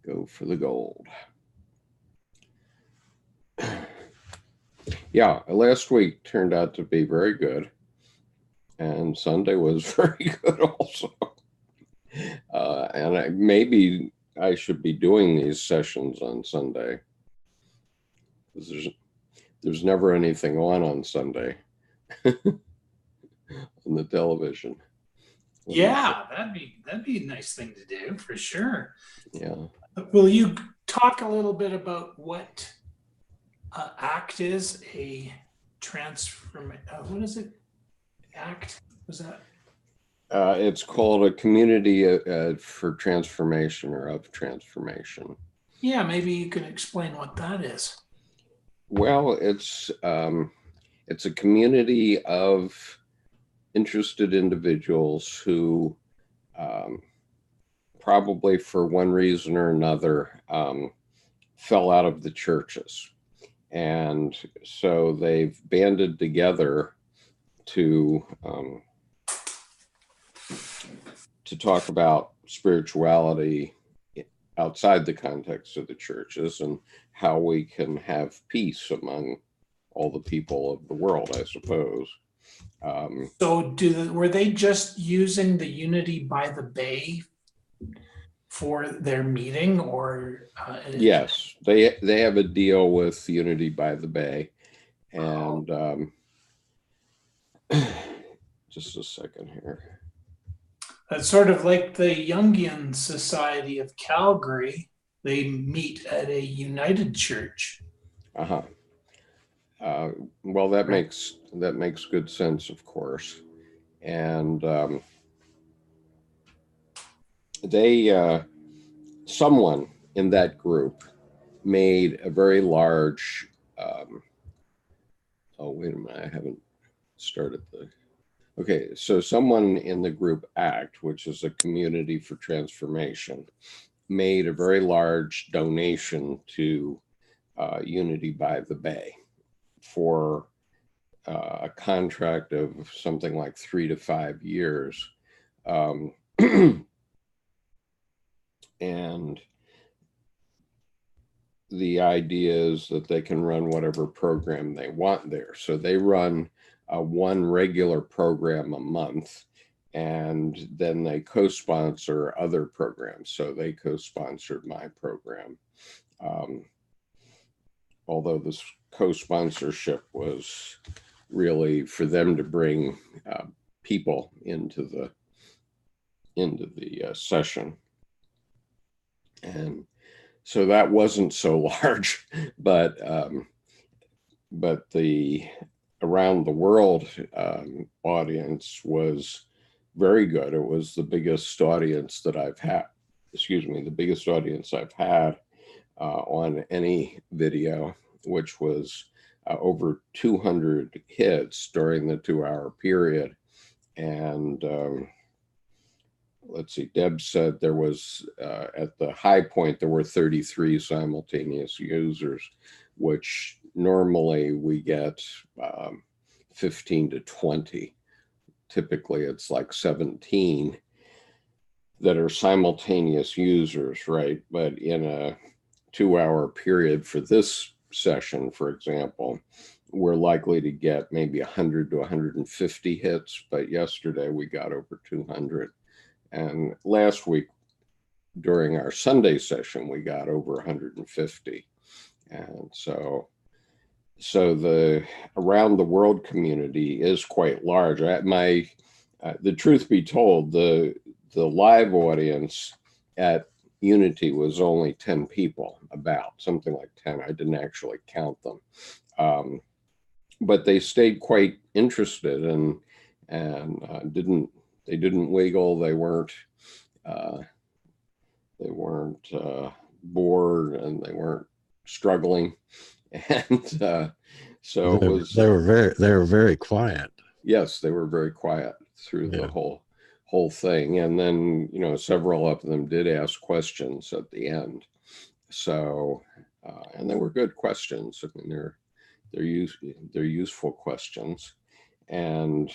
Go for the gold. Yeah, last week turned out to be very good. And Sunday was very good also. Maybe I should be doing these sessions on Sunday. Because there's never anything on Sunday on the television. Yeah, that'd be a nice thing to do for sure. Yeah. Will you talk a little bit about what ACT is? A transform. What is it? ACT was that? It's called a community for transformation or of transformation. Yeah, maybe you can explain what that is. Well, it's a community of interested individuals who probably for one reason or another fell out of the churches. And so they've banded together to talk about spirituality outside the context of the churches and how we can have peace among all the people of the world, I suppose. So were they just using the Unity by the Bay for their meeting, or yes, they have a deal with Unity by the Bay, and just a second here. That's sort of like the Jungian Society of Calgary. They meet at a United Church. Uh-huh. Well, that makes good sense, of course, and someone in that group made a very large. Oh, wait a minute! I haven't started the. Okay, so someone in the group ACT, which is a community for transformation, made a very large donation to Unity by the Bay for a contract of something like 3 to 5 years. And the idea is that they can run whatever program they want there. So they run one regular program a month, and then they co-sponsor other programs. So they co-sponsored my program. Although this co-sponsorship was really for them to bring people into the session. And so that wasn't so large, but the around the world audience was very good. It was the biggest audience that I've had. Excuse me, the biggest audience I've had on any video, which was over 200 hits during the 2-hour period. And let's see, Deb said there was, at the high point, there were 33 simultaneous users, which normally we get 15 to 20. Typically, it's like 17 that are simultaneous users, right? But in a 2-hour period for this session, for example, we're likely to get maybe 100 to 150 hits, but yesterday we got over 200. And last week, during our Sunday session, we got over 150. And so the around the world community is quite large. The truth be told, the live audience at Unity was only 10 people, about something like 10. I didn't actually count them. But they stayed quite interested and didn't wiggle. They weren't bored, and they weren't struggling. And so they were very quiet. Yes, they were very quiet through the whole thing. And then, several of them did ask questions at the end. So, and they were good questions. I mean, they're useful questions. And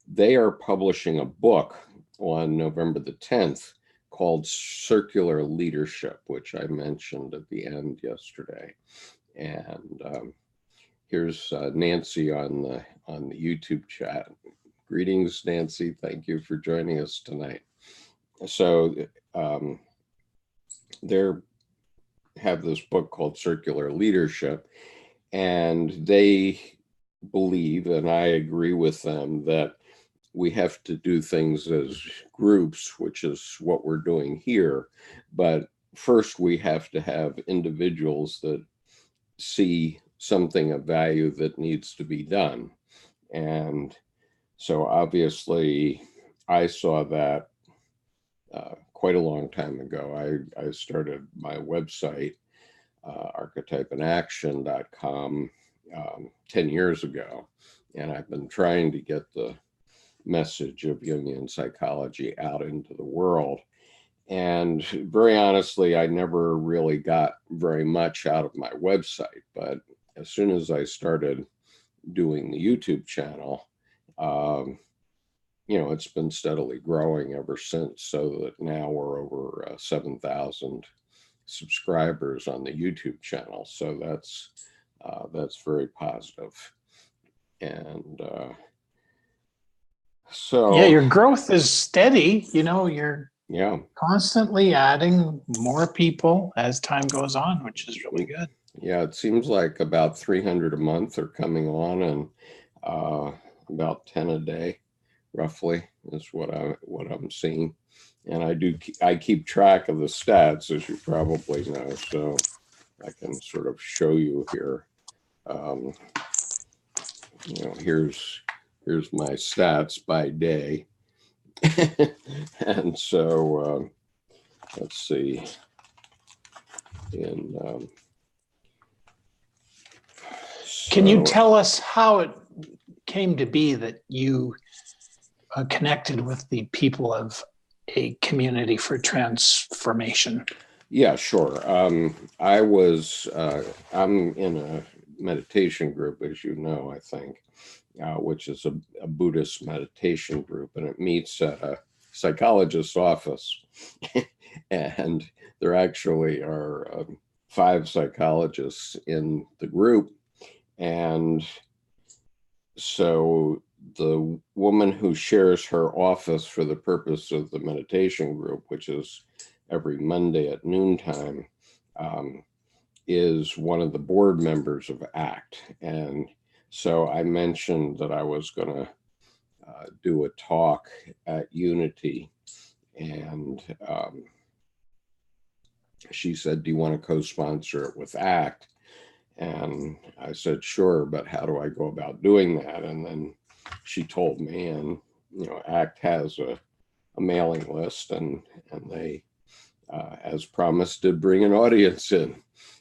they are publishing a book on November the 10th called Circular Leadership, which I mentioned at the end yesterday. And here's Nancy on the YouTube chat. Greetings, Nancy. Thank you for joining us tonight. So they have this book called Circular Leadership, and they believe, and I agree with them, that we have to do things as groups, which is what we're doing here. But first, we have to have individuals that see something of value that needs to be done. And so obviously, I saw that quite a long time ago. I started my website, archetypeinaction.com, 10 years ago. And I've been trying to get the message of Jungian psychology out into the world. And very honestly, I never really got very much out of my website. But as soon as I started doing the YouTube channel, you know, it's been steadily growing ever since, so that now we're over 7,000 subscribers on the YouTube channel. So that's very positive. And so Yeah, your growth is steady. You know, you're yeah, constantly adding more people as time goes on, which is really good. yeah, it seems like about 300 a month are coming on, and about 10 a day, roughly, is what I'm seeing. And I keep track of the stats, as you probably know, so I can sort of show you here. You know, here's my stats by day. And so let's see. Can you tell us how it came to be that you connected with the people of a community for transformation? Yeah, sure. I'm in a meditation group, as you know, I think, which is a Buddhist meditation group, and it meets at a psychologist's office. And there actually are 5 psychologists in the group. And so the woman who shares her office for the purpose of the meditation group, which is every Monday at noontime, is one of the board members of ACT. And so I mentioned that I was going to do a talk at Unity, and she said, "Do you want to co-sponsor it with ACT?" And I said, "Sure, but how do I go about doing that?" And then she told me, and you know, ACT has a mailing list, and they, as promised, did bring an audience in.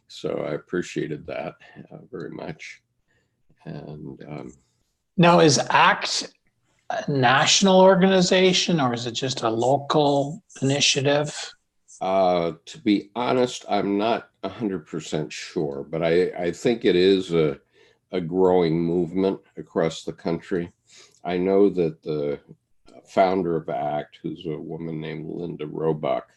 So I appreciated that very much. And now, is ACT a national organization, or is it just a local initiative? To be honest, I'm not 100% sure, but I think it is a growing movement across the country. I know that the founder of ACT, who's a woman named Linda Roebuck,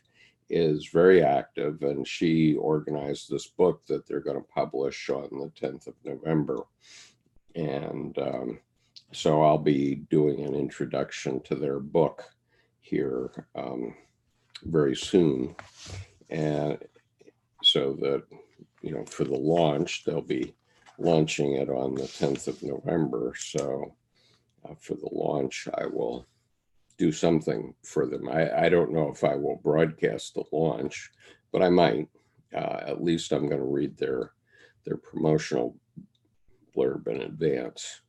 is very active, and she organized this book that they're going to publish on the 10th of November. And so I'll be doing an introduction to their book here very soon. And so that, you know, for the launch, they'll be launching it on the 10th of November. So for the launch, I will do something for them. I don't know if I will broadcast the launch, but I might. At least I'm going to read their promotional blurb in advance.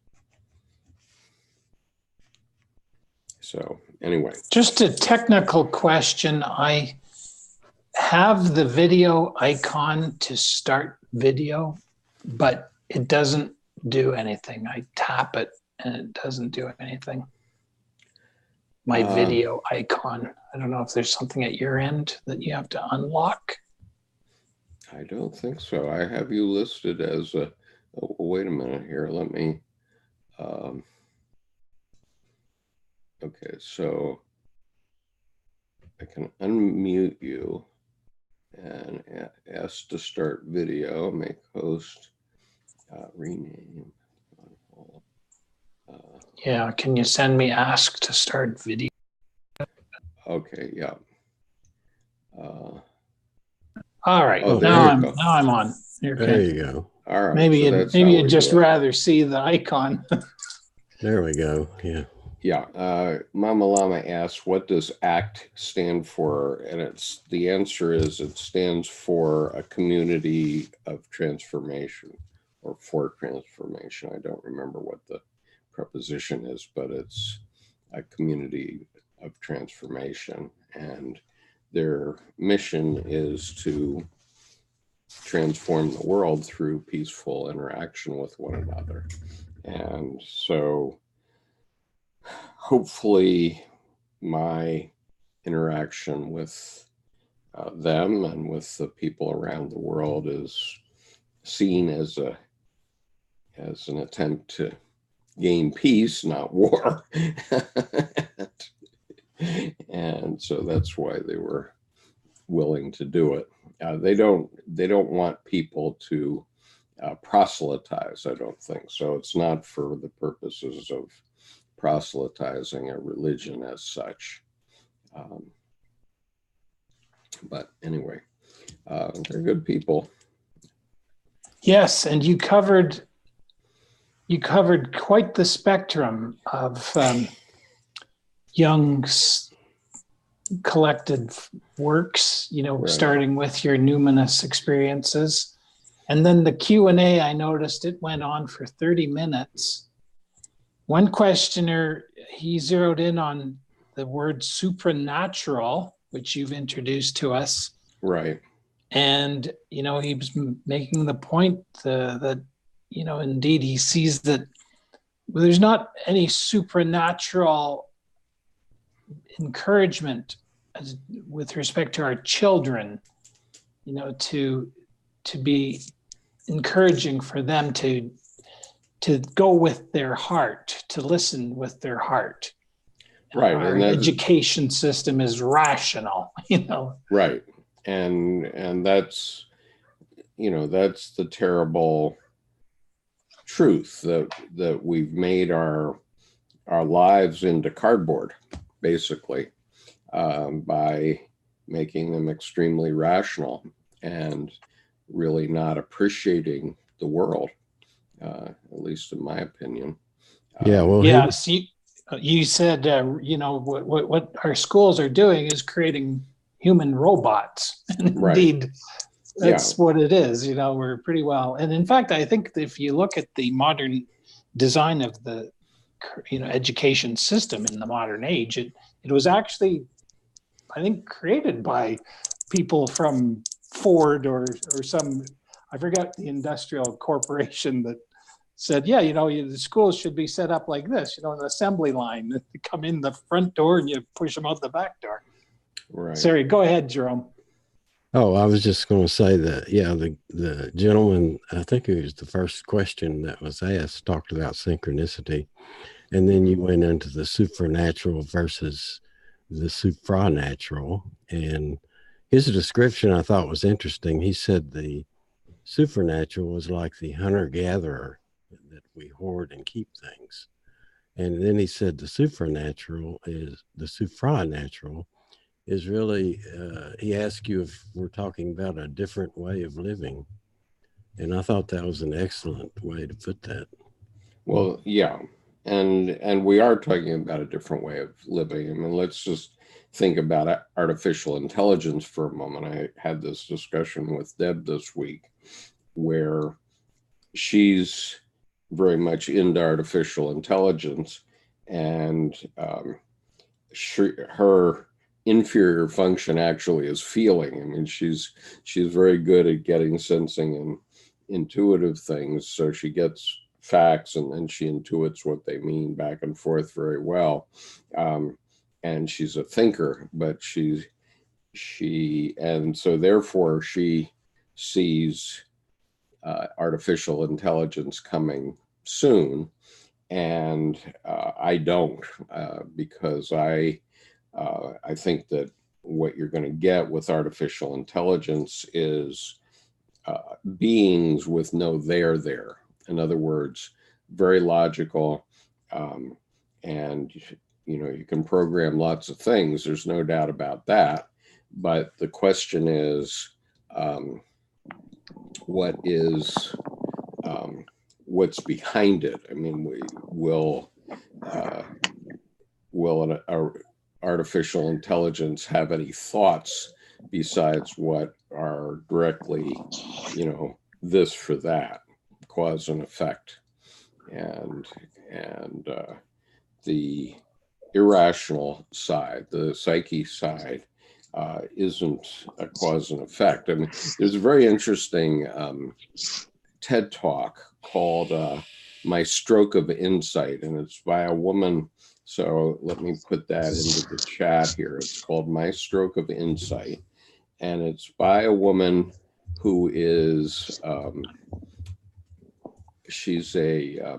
So anyway. Just a technical question. I have the video icon to start video, but it doesn't do anything. I tap it and it doesn't do anything. My video icon. I don't know if there's something at your end that you have to unlock. I don't think so. I have you listed as a, oh, wait a minute here. Let me, okay, so I can unmute you and ask to start video, make host, rename. Yeah, can you send me ask to start video? Okay, yeah. All right, Oh, there now you go. I'm on. There Okay. you go. All right. Maybe so that's how you'd we just do it. rather see the icon. There we go. Yeah. Yeah. Mama Llama asks, what does ACT stand for? And the answer is it stands for a community of transformation, or for transformation. I don't remember what the preposition is, but it's a community of transformation. And their mission is to transform the world through peaceful interaction with one another. And so hopefully my interaction with them and with the people around the world is seen as an attempt to gain peace, not war. And so that's why they were willing to do it. They don't want people to proselytize, I don't think. So it's not for the purposes of proselytizing a religion as such. But anyway, they're good people. Yes, and you covered quite the spectrum of Jung's collected works, Right. starting with your numinous experiences. And then the Q&A, I noticed it went on for 30 minutes. One questioner, he zeroed in on the word supranatural, which you've introduced to us. Right. And, he was making the point that, indeed he sees that there's not any supernatural encouragement with respect to our children, to be encouraging for them to go with their heart, to listen with their heart. Right. Our education system is rational, Right. And that's, that's the terrible truth that we've made our lives into cardboard, basically, by making them extremely rational and really not appreciating the world, at least in my opinion. Yeah. Well, yes, you said, what our schools are doing is creating human robots. And Right. Indeed, that's what it is. We're pretty well. And in fact, I think if you look at the modern design of the, education system in the modern age, it was actually, I think, created by people from Ford or some, I forgot the industrial corporation that said, the schools should be set up like this, an assembly line that come in the front door and you push them out the back door. Right. Sorry, go ahead, Jerome. Oh, I was just going to say that, yeah, the gentleman, I think it was the first question that was asked, talked about synchronicity. And then you went into the supernatural versus the supranatural. And his description I thought was interesting. He said the supernatural was like the hunter-gatherer, that we hoard and keep things. And then he said the supernatural is really, he asked you if we're talking about a different way of living. And I thought that was an excellent way to put that. Well, yeah. And we are talking about a different way of living. I mean, let's just think about artificial intelligence for a moment. I had this discussion with Deb this week where she's very much into artificial intelligence, and her inferior function actually is feeling. I mean, she's very good at getting, sensing, and intuitive things. So she gets facts and then she intuits what they mean back and forth very well. And she's a thinker, but and so therefore she sees artificial intelligence coming soon. And I don't, because I think that what you're going to get with artificial intelligence is beings with no there. In other words, very logical, and you can program lots of things. There's no doubt about that. But the question is, what's behind it? I mean, will an artificial intelligence have any thoughts besides what are directly, this for that, cause and effect, and the irrational side, the psyche side, isn't a cause and effect. I mean, there's a very interesting TED talk called My Stroke of Insight, and it's by a woman. So let me put that into the chat here. It's called My Stroke of Insight, and it's by a woman who is, she's a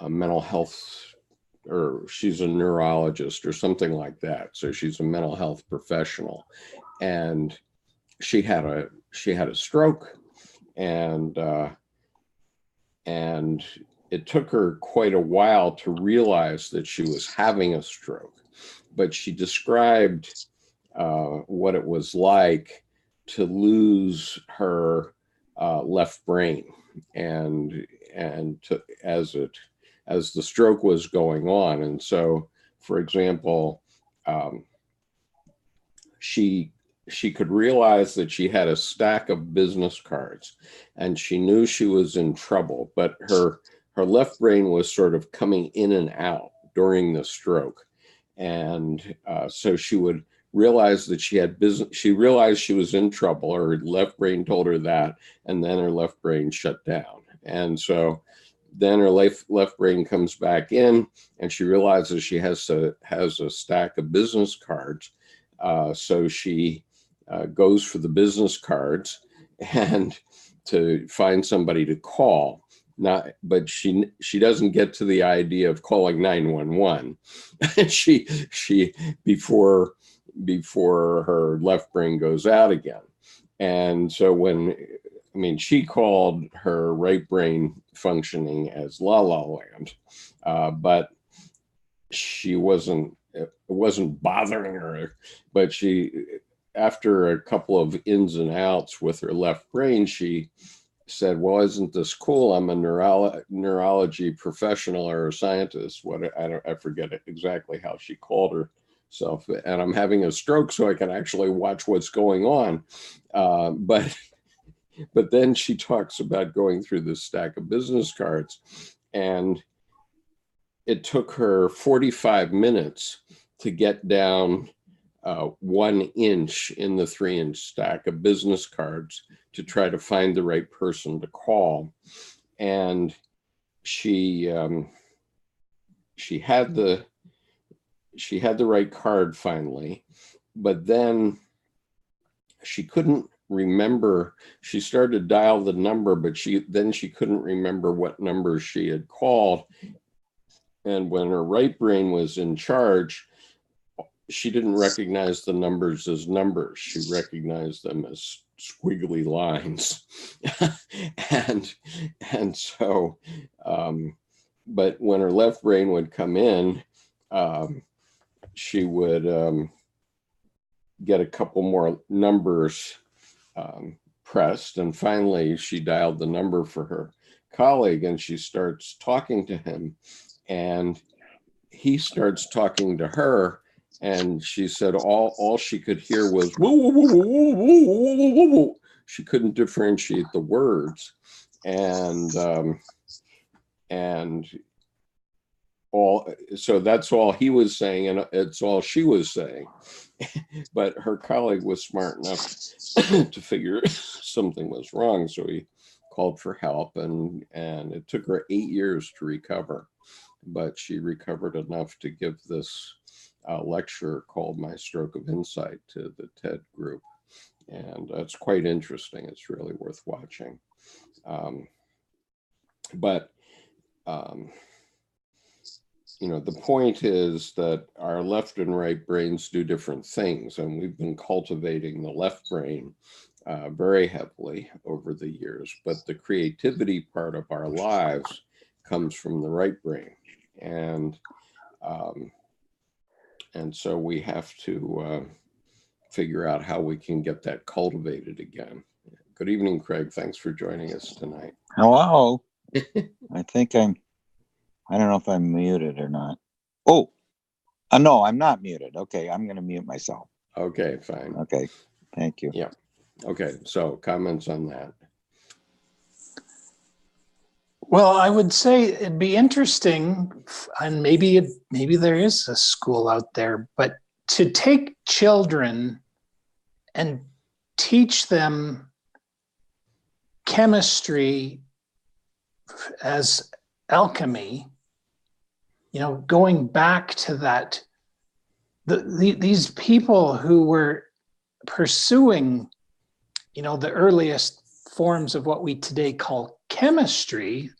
mental health, or she's a neurologist or something like that. So she's a mental health professional, and she had a stroke, and it took her quite a while to realize that she was having a stroke. But she described what it was like to lose her left brain, and as the stroke was going on. And so, for example, she could realize that she had a stack of business cards, and she knew she was in trouble, but her left brain was sort of coming in and out during the stroke. And so she would realize that she had business, she realized she was in trouble, her left brain told her that, and then her left brain shut down. And so then her left brain comes back in, and she realizes she has a stack of business cards. So she goes for the business cards and to find somebody to call. But she doesn't get to the idea of calling 911. she before her left brain goes out again. And so she called her right brain functioning as La La Land, but it wasn't bothering her. But after a couple of ins and outs with her left brain, she said, well, isn't this cool? I'm a neurology professional or a scientist. I forget exactly how she called herself, and I'm having a stroke, so I can actually watch what's going on. But then she talks about going through this stack of business cards, and it took her 45 minutes to get down 1 inch in the 3-inch stack of business cards to try to find the right person to call. And she had the right card finally, but then she couldn't remember. She started to dial the number, but she couldn't remember what number she had called. And when her right brain was in charge, she didn't recognize the numbers as numbers. She recognized them as squiggly lines. and so, but when her left brain would come in, she would get a couple more numbers pressed. And finally, she dialed the number for her colleague, and she starts talking to him. And he starts talking to her. And she said all she could hear was woo, woo, woo, woo, woo, woo, woo, woo, woo. She couldn't differentiate the words, and so that's all he was saying, and it's all she was saying. But her colleague was smart enough to figure something was wrong, so he called for help, and it took her 8 years to recover, but she recovered enough to give this lecture called My Stroke of Insight to the TED group. And that's quite interesting. It's really worth watching. the point is that our left and right brains do different things, and we've been cultivating the left brain very heavily over the years. But the creativity part of our lives comes from the right brain, and so we have to figure out how we can get that cultivated again. Good evening, Craig. Thanks for joining us tonight. Hello. I think I don't know if I'm muted or not. Oh, no, I'm not muted. Okay, I'm going to mute myself. Okay, fine. Okay, thank you. Yeah. Okay, so comments on that. Well, I would say it'd be interesting, and maybe there is a school out there, but to take children and teach them chemistry as alchemy, going back to that, these people who were pursuing, the earliest forms of what we today call chemistry,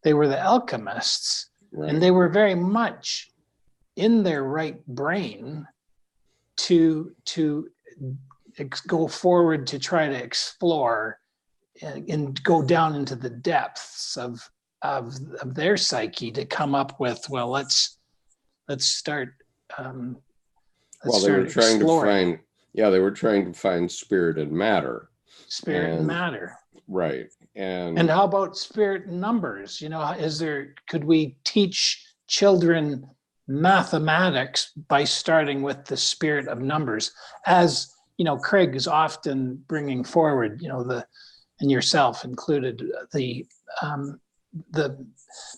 they were the alchemists, Right. and they were very much in their right brain to go forward to try to explore and go down into the depths of their psyche to come up with, well, let's start. They were trying to find spirit and matter. Spirit and matter. Right. And how about spirit and numbers? Could we teach children mathematics by starting with the spirit of numbers? As Craig is often bringing forward, and yourself included, the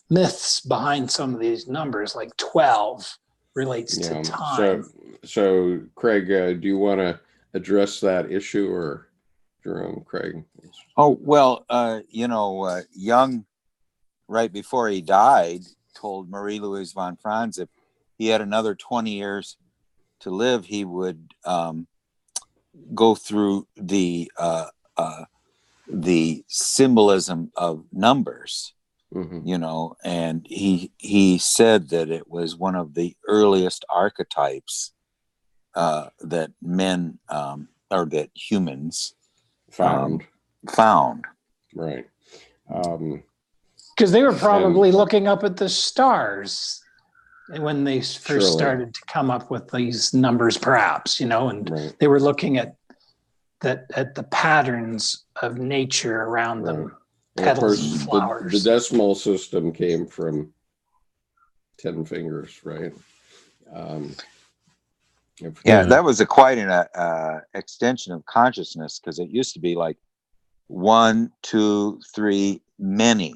myths behind some of these numbers, like 12 relates to time. So Craig, do you want to address that issue, or Jerome? Craig? Oh, well, Jung, right before he died, told Marie-Louise von Franz if he had another 20 years to live, he would go through the symbolism of numbers, and he said that it was one of the earliest archetypes that men or that humans found. Right. Because they were probably looking up at the stars when they first started to come up with these numbers, perhaps, and they were looking at the patterns of nature around them, petals and flowers. The decimal system came from 10 fingers, right? That was quite an extension of consciousness, because it used to be like 1, 2, 3, many.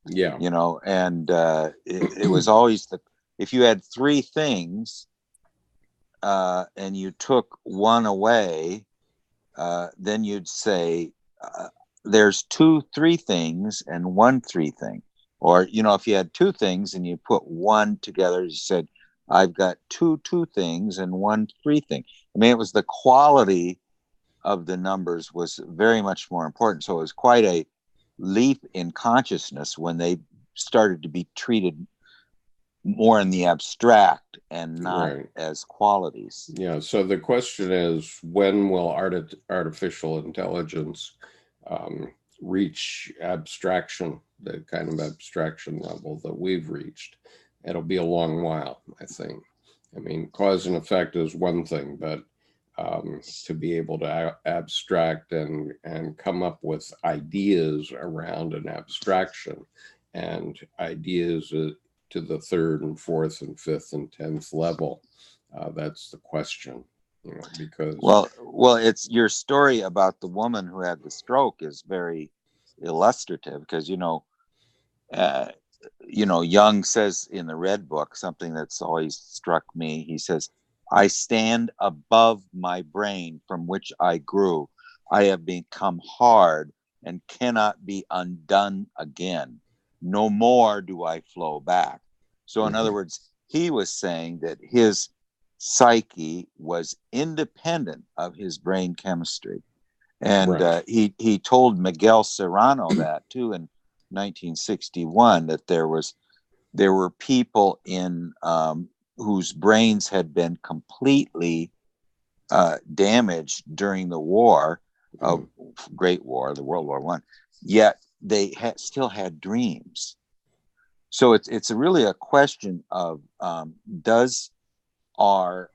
Yeah. And it was always if you had 3 things and you took one away, then you'd say there's 2 3 things and 1 3 thing. Or, if you had 2 things and you put one together, you said, I've got 2 2 things and 1 3 thing. I mean, it was the quality of the numbers was very much more important. So it was quite a leap in consciousness when they started to be treated more in the abstract and not as qualities. Yeah. So the question is, when will artificial intelligence reach abstraction, the kind of abstraction level that we've reached? It'll be a long while, I think. I mean, cause and effect is one thing, but to be able to abstract and come up with ideas around an abstraction, and ideas to the 3rd and 4th and 5th and 10th level, that's the question. Because well, it's your story about the woman who had the stroke is very illustrative, because Jung says in the Red Book something that's always struck me. He says, I stand above my brain from which I grew. I have become hard and cannot be undone again. No more do I flow back. So in other words, he was saying that his psyche was independent of his brain chemistry. And he told Miguel Serrano that too in 1961, that there was there were people in whose brains had been completely damaged during the war of Great War, the World War I, yet they still had dreams. So it's really a question of does our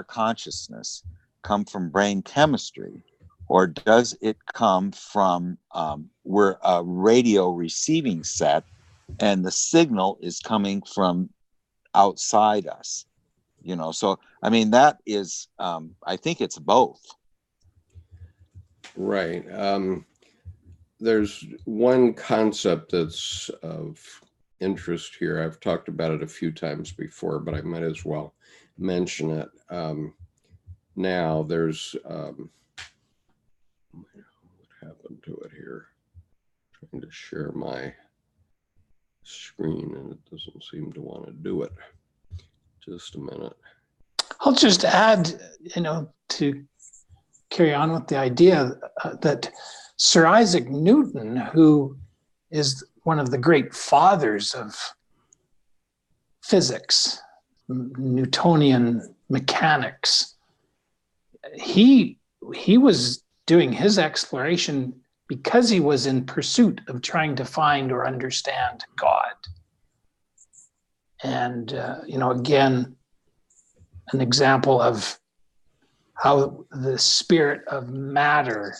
consciousness come from brain chemistry, or does it come from we're a radio receiving set and the signal is coming from outside us? You know, so I mean, that is I think it's both. Right. There's one concept that's of interest here. I've talked about it a few times before, but I might as well mention it now. There's what happened to it here? Trying to share my screen and it doesn't seem to want to do it. Just a minute. I'll just add, to carry on with the idea that Sir Isaac Newton, who is one of the great fathers of physics, Newtonian mechanics, he was doing his exploration because he was in pursuit of trying to find or understand God. And, again, an example of how the spirit of matter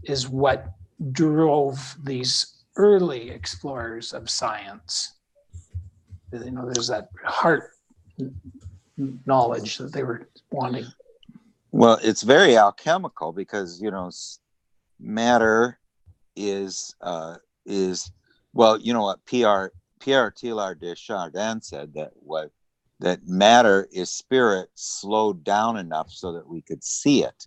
is what drove these early explorers of science. There's that heart knowledge that they were wanting. Well, it's very alchemical because, matter is well, what Pierre Teilhard de Chardin said, that matter is spirit slowed down enough so that we could see it,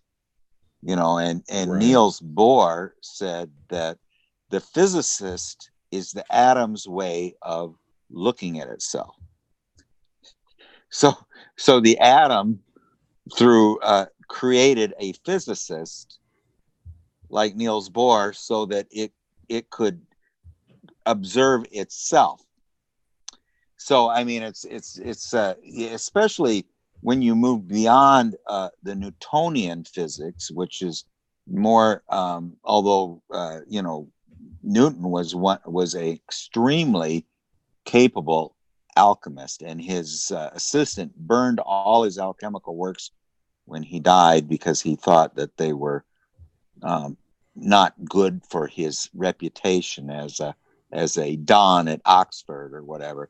and right. Niels Bohr said that the physicist is the atom's way of looking at itself. So the atom through created a physicist like Niels Bohr so that it could observe itself. So I mean, it's especially when you move beyond the Newtonian physics, which is more, although Newton was a extremely capable alchemist, and his assistant burned all his alchemical works when he died because he thought that they were not good for his reputation as a don at Oxford or whatever.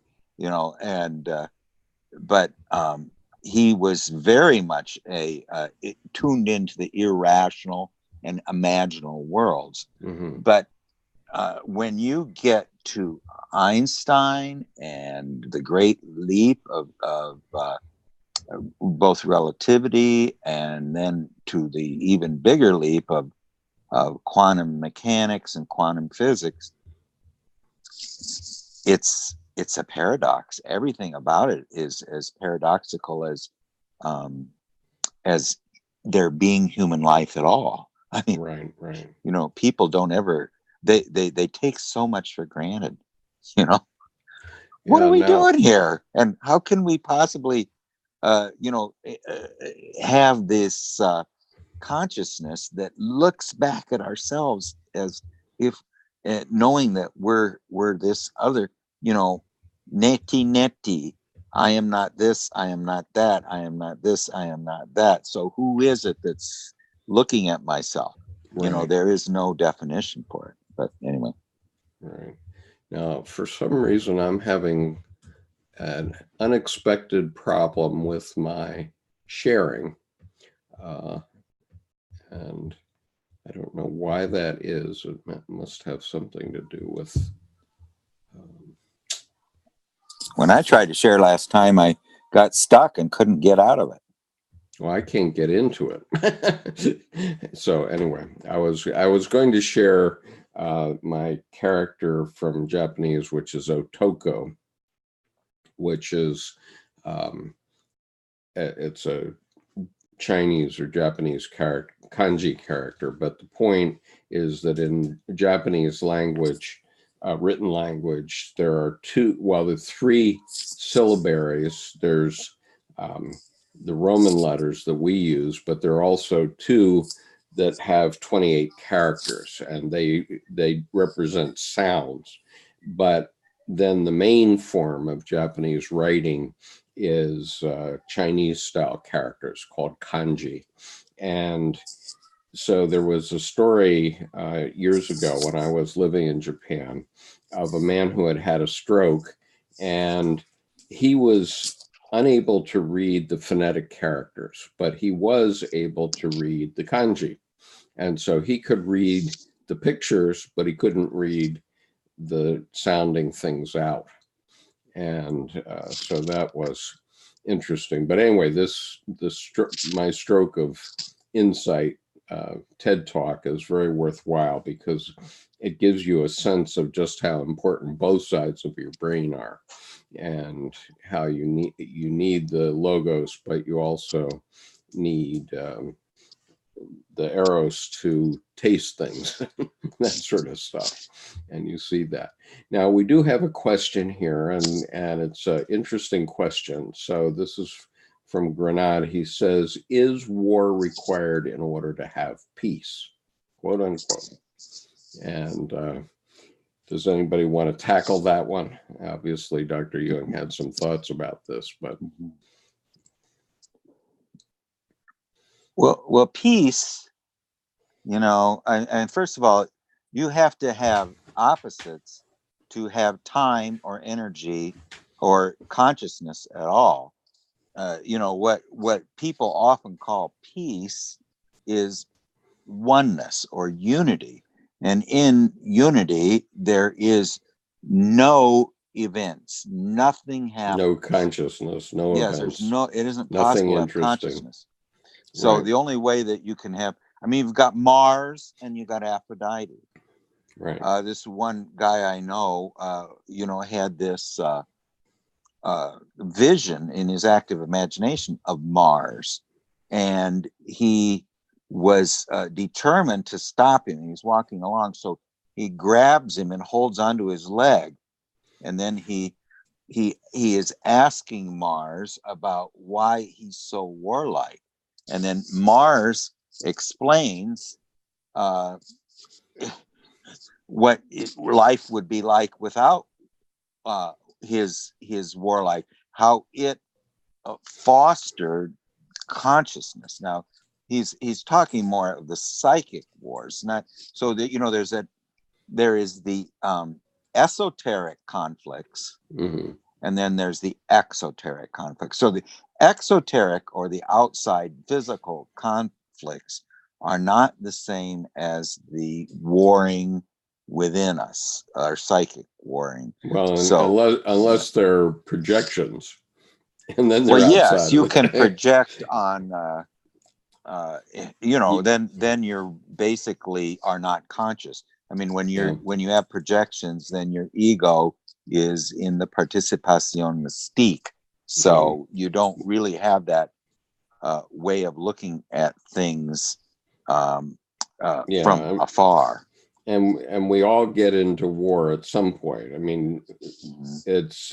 But he was very much tuned into the irrational and imaginal worlds. Mm-hmm. But when you get to Einstein and the great leap of both relativity, and then to the even bigger leap of quantum mechanics and quantum physics, it's a paradox. Everything about it is as paradoxical as there being human life at all. I mean, right. People don't ever, they take so much for granted, What are we doing here? And how can we possibly, have this consciousness that looks back at ourselves as if knowing that we're this other, neti. I am not this, I am not that, I am not this, I am not that. So who is it that's looking at myself? Right. There is no definition for it. But anyway. Right. Now, for some reason, I'm having an unexpected problem with my sharing. And I don't know why that is. It must have something to do with... When I tried to share last time, I got stuck and couldn't get out of it. Well, I can't get into it. So anyway, I was going to share my character from Japanese, which is Otoko, which is it's a Chinese or Japanese kanji character. But the point is that in Japanese language, written language, there are the three syllabaries. There's the Roman letters that we use, but there are also two that have 28 characters, and they represent sounds. But then the main form of Japanese writing is Chinese style characters called kanji. And so there was a story years ago when I was living in Japan of a man who had a stroke, and he was unable to read the phonetic characters, but he was able to read the kanji. And so he could read the pictures, but he couldn't read the sounding things out. And so that was interesting. But anyway, my stroke of insight TED Talk is very worthwhile because it gives you a sense of just how important both sides of your brain are, and how you need the logos, but you also need the arrows to taste things, that sort of stuff. And you see that. Now, we do have a question here, and it's an interesting question. So this is from Grenade. He says, is war required in order to have peace? Quote unquote. And does anybody want to tackle that one? Obviously, Dr. Jung had some thoughts about this, but. Well, peace, and first of all, you have to have opposites to have time or energy or consciousness at all. What people often call peace is oneness or unity. And in unity, there is no events, nothing happens. No consciousness, no events. It isn't Nothing possible to have consciousness. So right. The only way that you can have, you've got Mars and you got Aphrodite. Right. This one guy I know, had this vision in his active imagination of Mars, and he was determined to stop him. He was walking along, so he grabs him and holds onto his leg, and then he is asking Mars about why he's so warlike. And then Mars explains what life would be like without his warlike, how it fostered consciousness. Now he's talking more of the psychic wars, not so that there is the esoteric conflicts. Mm-hmm. And then there's the exoteric conflicts. So the exoteric or the outside physical conflicts are not the same as the warring within us, our psychic warring. Well, so, unless they're projections, and then they're yes, you can project on. Then you're basically are not conscious. When you have projections, then your ego is in the participation mystique. So you don't really have that way of looking at things from afar. And we all get into war at some point. It's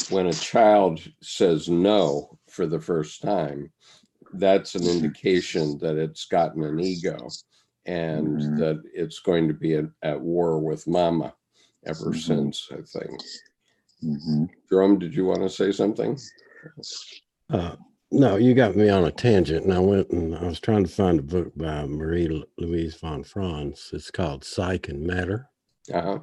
when a child says no for the first time, that's an indication that it's gotten an ego, and that it's going to be at war with mama ever since, I think. Jerome, did you want to say something? No, you got me on a tangent, and I was trying to find a book by Marie-Louise von Franz. It's called Psyche and Matter. Uh-huh.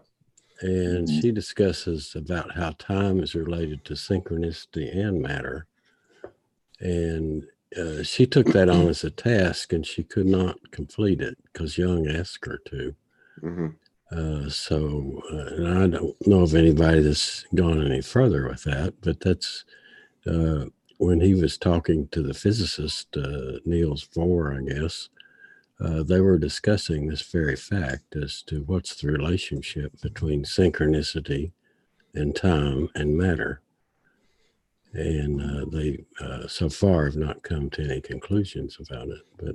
And she discusses about how time is related to synchronicity and matter. And she took that on as a task, and she could not complete it because Jung asked her to. And I don't know of anybody that's gone any further with that, but that's when he was talking to the physicist, Niels Bohr, I guess, they were discussing this very fact as to what's the relationship between synchronicity and time and matter. And they so far have not come to any conclusions about it. But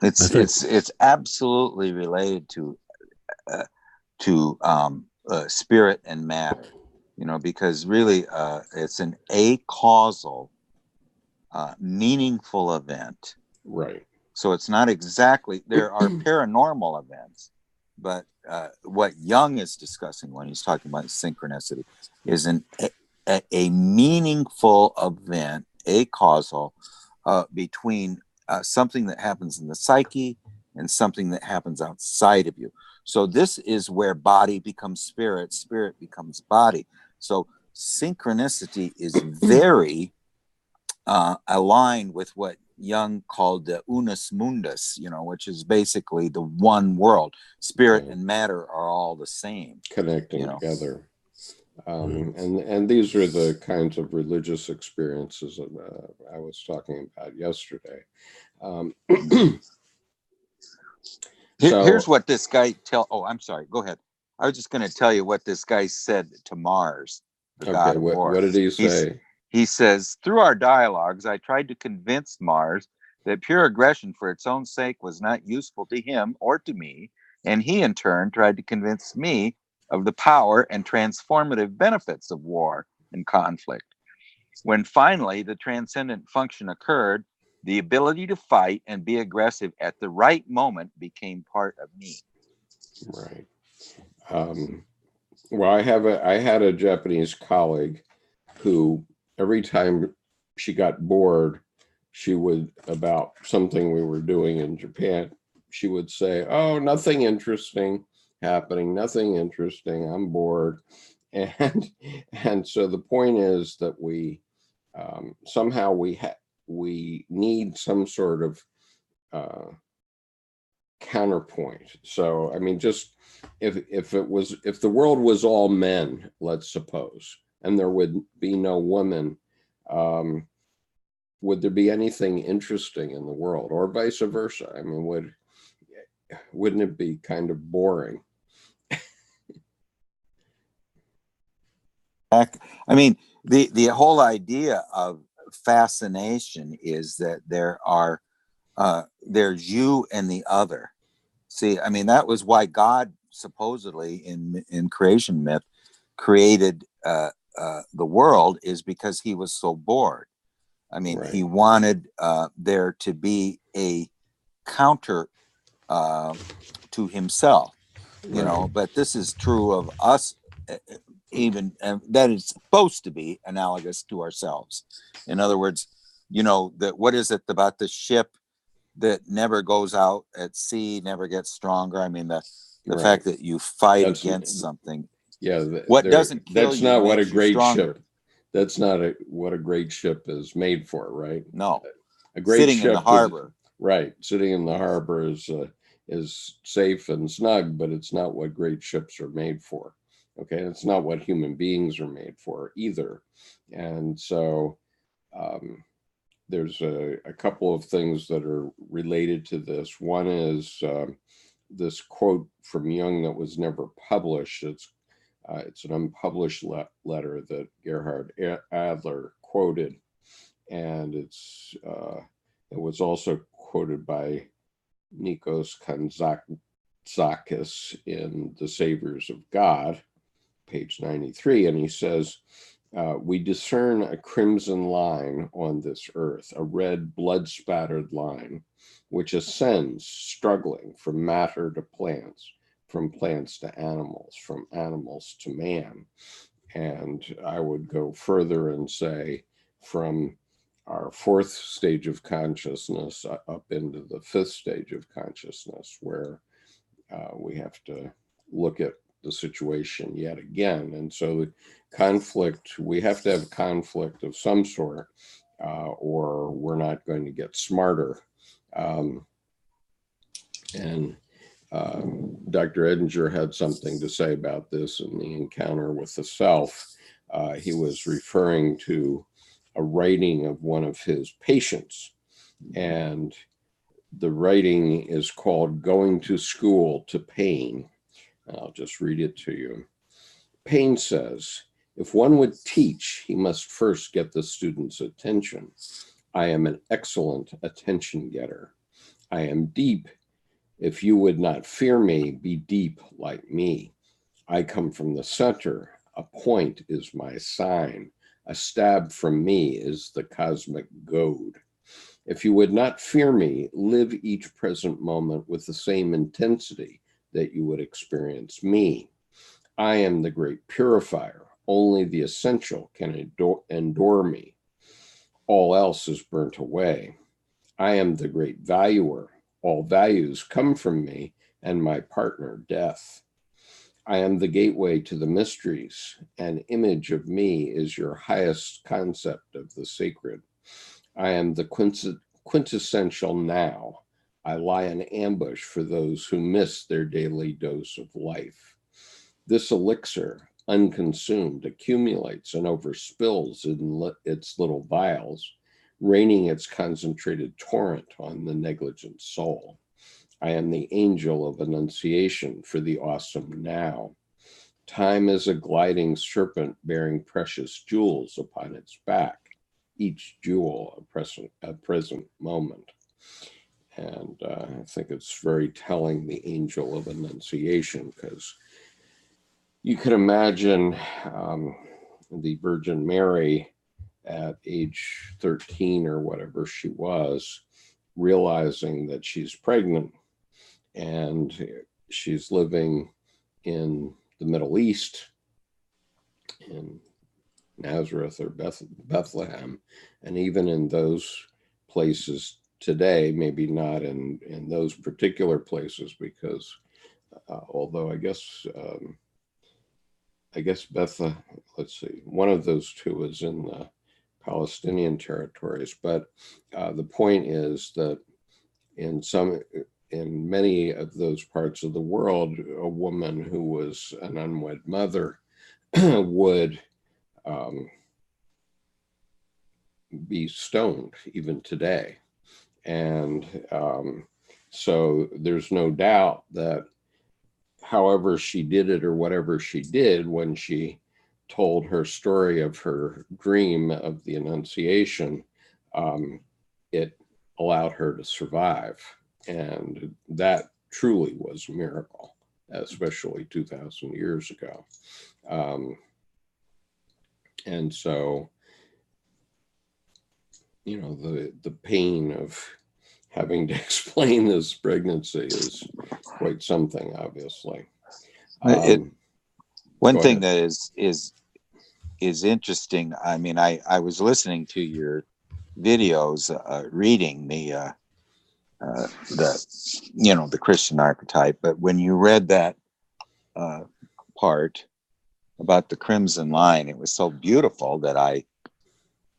it's absolutely related to spirit and matter, because really it's an acausal, meaningful event. Right. So it's not exactly, there are paranormal events, but what Jung is discussing when he's talking about synchronicity is a meaningful event, acausal, between something that happens in the psyche and something that happens outside of you. So this is where body becomes spirit, spirit becomes body. So synchronicity is very aligned with what Jung called the unus mundus, which is basically the one world. Spirit and matter are all the same, connecting together. And these are the kinds of religious experiences that I was talking about yesterday. Here's what this guy I'm sorry, go ahead. I was just going to tell you what this guy said to Mars, the god of war. What did he say? He says, through our dialogues, I tried to convince Mars that pure aggression for its own sake was not useful to him or to me, and he in turn tried to convince me of the power and transformative benefits of war and conflict. When finally the transcendent function occurred, the ability to fight and be aggressive at the right moment became part of me. Right. Well, I had a Japanese colleague who, every time she got bored, she would, about something we were doing in Japan, she would say, "Oh, nothing interesting happening, nothing interesting. I'm bored." And so the point is that we somehow we need some sort of counterpoint. So I mean, just if the world was all men, let's suppose, and there would be no women, would there be anything interesting in the world, or vice versa? I mean, wouldn't it be kind of boring? I mean, the whole idea of fascination is that there's you and the other. See, I mean, that was why God supposedly in creation myth created the world, is because he was so bored. I mean, Right. He wanted there to be a counter to himself, Right. but this is true of us, even that is supposed to be analogous to ourselves. In other words, that what is it about the ship that never goes out at sea, never gets stronger? I mean, the Right. fact that you fight against something. Yeah. What doesn't kill that's you not what a makes you great stronger. ship. That's not what a great ship is made for, right? No. A great Sitting ship in the harbor. Right. Sitting in the harbor is safe and snug, but it's not what great ships are made for. Okay. And it's not what human beings are made for either. And so there's a couple of things that are related to this. One is this quote from Jung that was never published. It's an unpublished letter that Gerhard Adler quoted, and it was also quoted by Nikos Kazantzakis in The Saviors of God, page 93, and he says, we discern a crimson line on this earth, a red blood-spattered line, which ascends, struggling from matter to plants, from plants to animals, from animals to man. And I would go further and say, from our fourth stage of consciousness up into the fifth stage of consciousness, where we have to look at the situation yet again. And so the conflict, we have to have conflict of some sort, or we're not going to get smarter. Dr. Edinger had something to say about this in the encounter with the self. He was referring to a writing of one of his patients, and the writing is called Going to School to Pain. I'll just read it to you. Pain says, if one would teach, he must first get the student's attention. I am an excellent attention getter. I am deep. If you would not fear me, be deep like me. I come from the center. A point is my sign. A stab from me is the cosmic goad. If you would not fear me, live each present moment with the same intensity that you would experience me. I am the great purifier. Only the essential can endure me. All else is burnt away. I am the great valuer. All values come from me and my partner, death. I am the gateway to the mysteries. An image of me is your highest concept of the sacred. I am the quintessential now. I lie in ambush for those who miss their daily dose of life. This elixir, unconsumed, accumulates and overspills in its little vials, raining its concentrated torrent on the negligent soul. I am the angel of annunciation for the awesome now. Time is a gliding serpent bearing precious jewels upon its back, each jewel a present moment. And I think it's very telling, the angel of annunciation, because you can imagine the Virgin Mary at age 13 or whatever she was, realizing that she's pregnant and she's living in the Middle East, in Nazareth or Bethlehem, and even in those places today, maybe not in those particular places, because although I guess let's see, one of those two is in the Palestinian territories, but the point is that in many of those parts of the world, a woman who was an unwed mother would be stoned even today. And so there's no doubt that however she did it or whatever she did, when she told her story of her dream of the Annunciation, it allowed her to survive. And that truly was a miracle, especially 2,000 years ago. And so, you know, the pain of having to explain this pregnancy is quite something, obviously. One thing that is interesting. I mean, I was listening to your videos, reading the Christian archetype, but when you read that part about the crimson line, it was so beautiful that I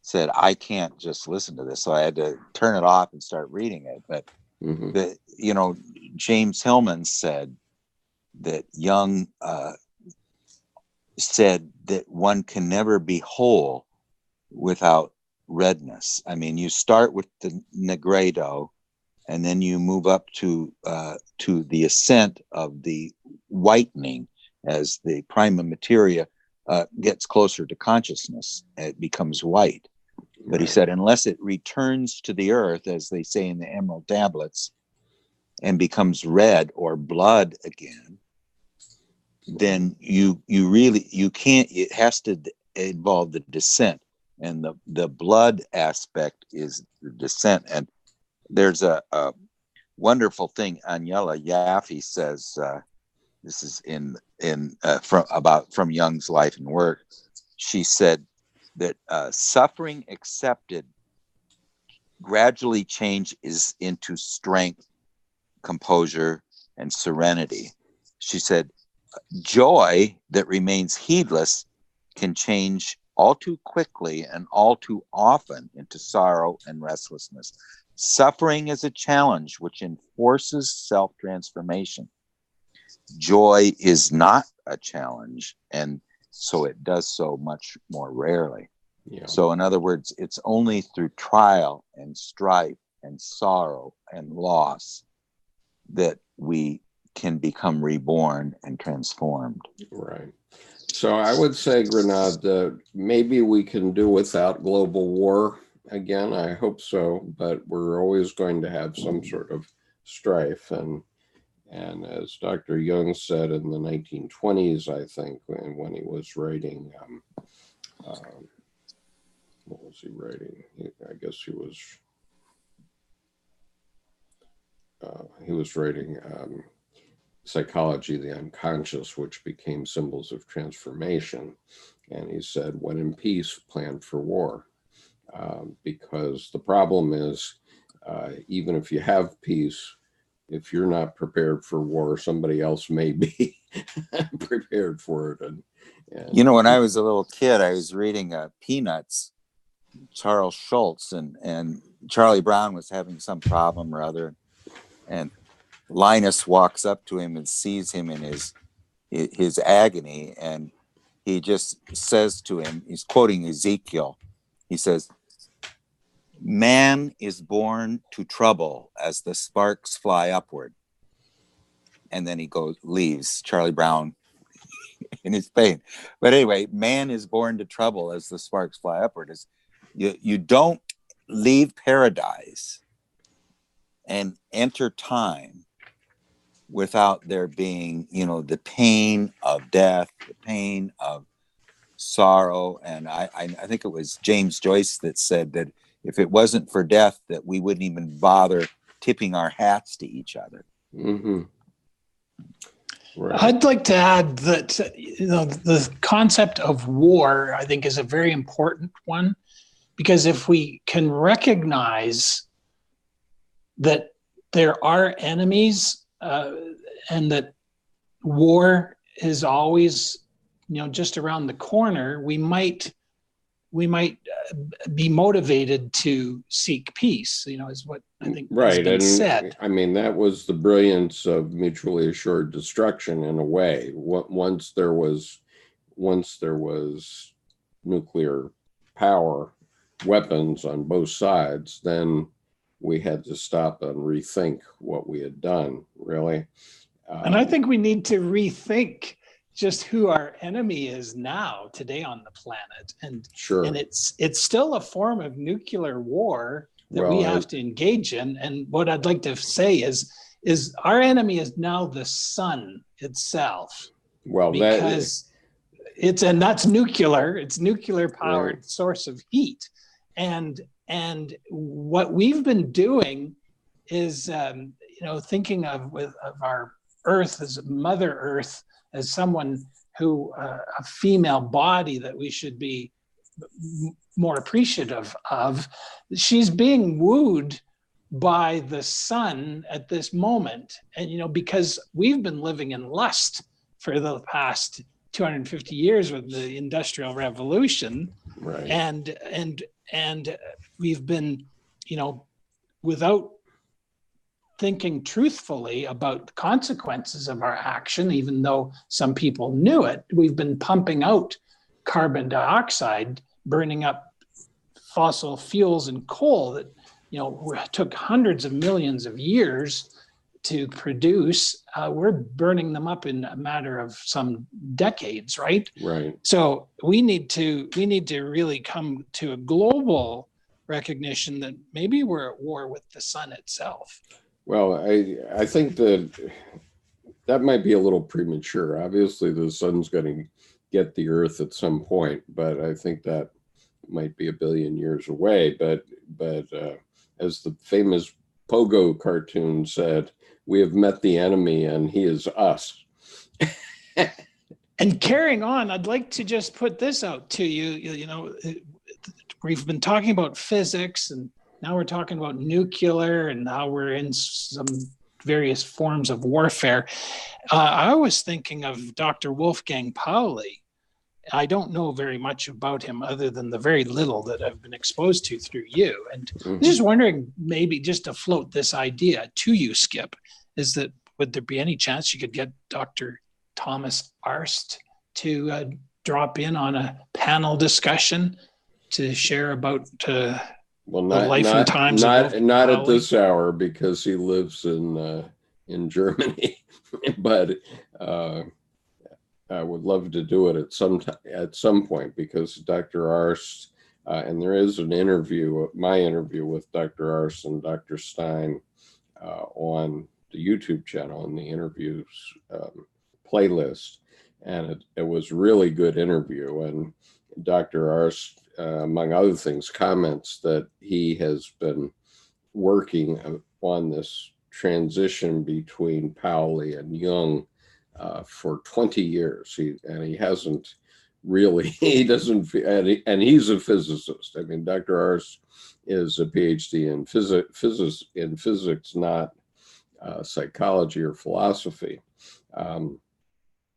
said, I can't just listen to this. So I had to turn it off and start reading it. But James Hillman said that Jung said that one can never be whole without redness. I mean, you start with the negredo, and then you move up to the ascent of the whitening as the prima materia gets closer to consciousness. It becomes white. But he said, unless it returns to the earth, as they say in the Emerald Tablets, and becomes red or blood again, then you can't. It has to involve the descent, and the blood aspect is the descent. And there's a wonderful thing. Agnella Yaffe says, this is from Jung's life and work. She said that suffering accepted gradually changes into strength, composure, and serenity. She said, joy that remains heedless can change all too quickly and all too often into sorrow and restlessness. Suffering is a challenge which enforces self-transformation. Joy is not a challenge, and so it does so much more rarely. Yeah. So in other words, it's only through trial and strife and sorrow and loss that we can become reborn and transformed. Right. So I would say, Grenade, that maybe we can do without global war again. I hope so, but we're always going to have some sort of strife. And And as Dr. Jung said in the 1920s, I think, when he was writing, what was he writing? I guess he was writing Psychology of the Unconscious, which became Symbols of Transformation. And he said, when in peace, plan for war. Because the problem is, even if you have peace, if you're not prepared for war, somebody else may be prepared for it. And you know, when I was a little kid, I was reading Peanuts, Charles Schultz, and Charlie Brown was having some problem or other, and Linus walks up to him and sees him in his agony, and he just says to him, he's quoting Ezekiel, he says, "Man is born to trouble as the sparks fly upward." And then he leaves Charlie Brown in his pain. But anyway, man is born to trouble as the sparks fly upward. You don't leave paradise and enter time without there being, you know, the pain of death, the pain of sorrow. And I think it was James Joyce that said that if it wasn't for death, that we wouldn't even bother tipping our hats to each other. mm-hmm. Right. I'd like to add that the concept of war, I think, is a very important one, because if we can recognize that there are enemies and that war is always, just around the corner, we might be motivated to seek peace, is what I think has been said. I mean, that was the brilliance of mutually assured destruction in a way. Once there was nuclear power, weapons on both sides, then we had to stop and rethink what we had done, really. And I think we need to rethink just who our enemy is now, today on the planet. And sure. And it's still a form of nuclear war that we have to engage in. And what I'd like to say is our enemy is now the sun itself. Well, because that's nuclear. It's nuclear powered source of heat. And what we've been doing is, thinking of our Earth as Mother Earth, as someone who, a female body that we should be more appreciative of. She's being wooed by the sun at this moment. And, because we've been living in lust for the past 250 years with the Industrial Revolution. Right. And we've been, without thinking truthfully about the consequences of our action, even though some people knew it, we've been pumping out carbon dioxide, burning up fossil fuels and coal that, took hundreds of millions of years to produce. We're burning them up in a matter of some decades, right? Right. So we need to really come to a global recognition that maybe we're at war with the sun itself. Well, I think that might be a little premature. Obviously, the sun's going to get the Earth at some point, but I think that might be a billion years away. But as the famous Pogo cartoon said, we have met the enemy and he is us. And carrying on, I'd like to just put this out to you. We've been talking about physics, and now we're talking about nuclear and how we're in some various forms of warfare. I was thinking of Dr. Wolfgang Pauli. I don't know very much about him other than the very little that I've been exposed to through you. And I'm just wondering, maybe just to float this idea to you, Skip, is that would there be any chance you could get Dr. Thomas Arst to drop in on a panel discussion to share about the life and times of not at this hour, because he lives in Germany. But I would love to do it at some point, because Dr. Arst, and there is my interview with Dr. Arst and Dr. Stein on the YouTube channel and the interviews playlist, and it was really good interview. And Dr. Arst, among other things, comments that he has been working on this transition between Pauli and Jung for 20 years. He hasn't really, he doesn't, and he's a physicist. I mean, Dr. Arst is a PhD in physics, not psychology or philosophy.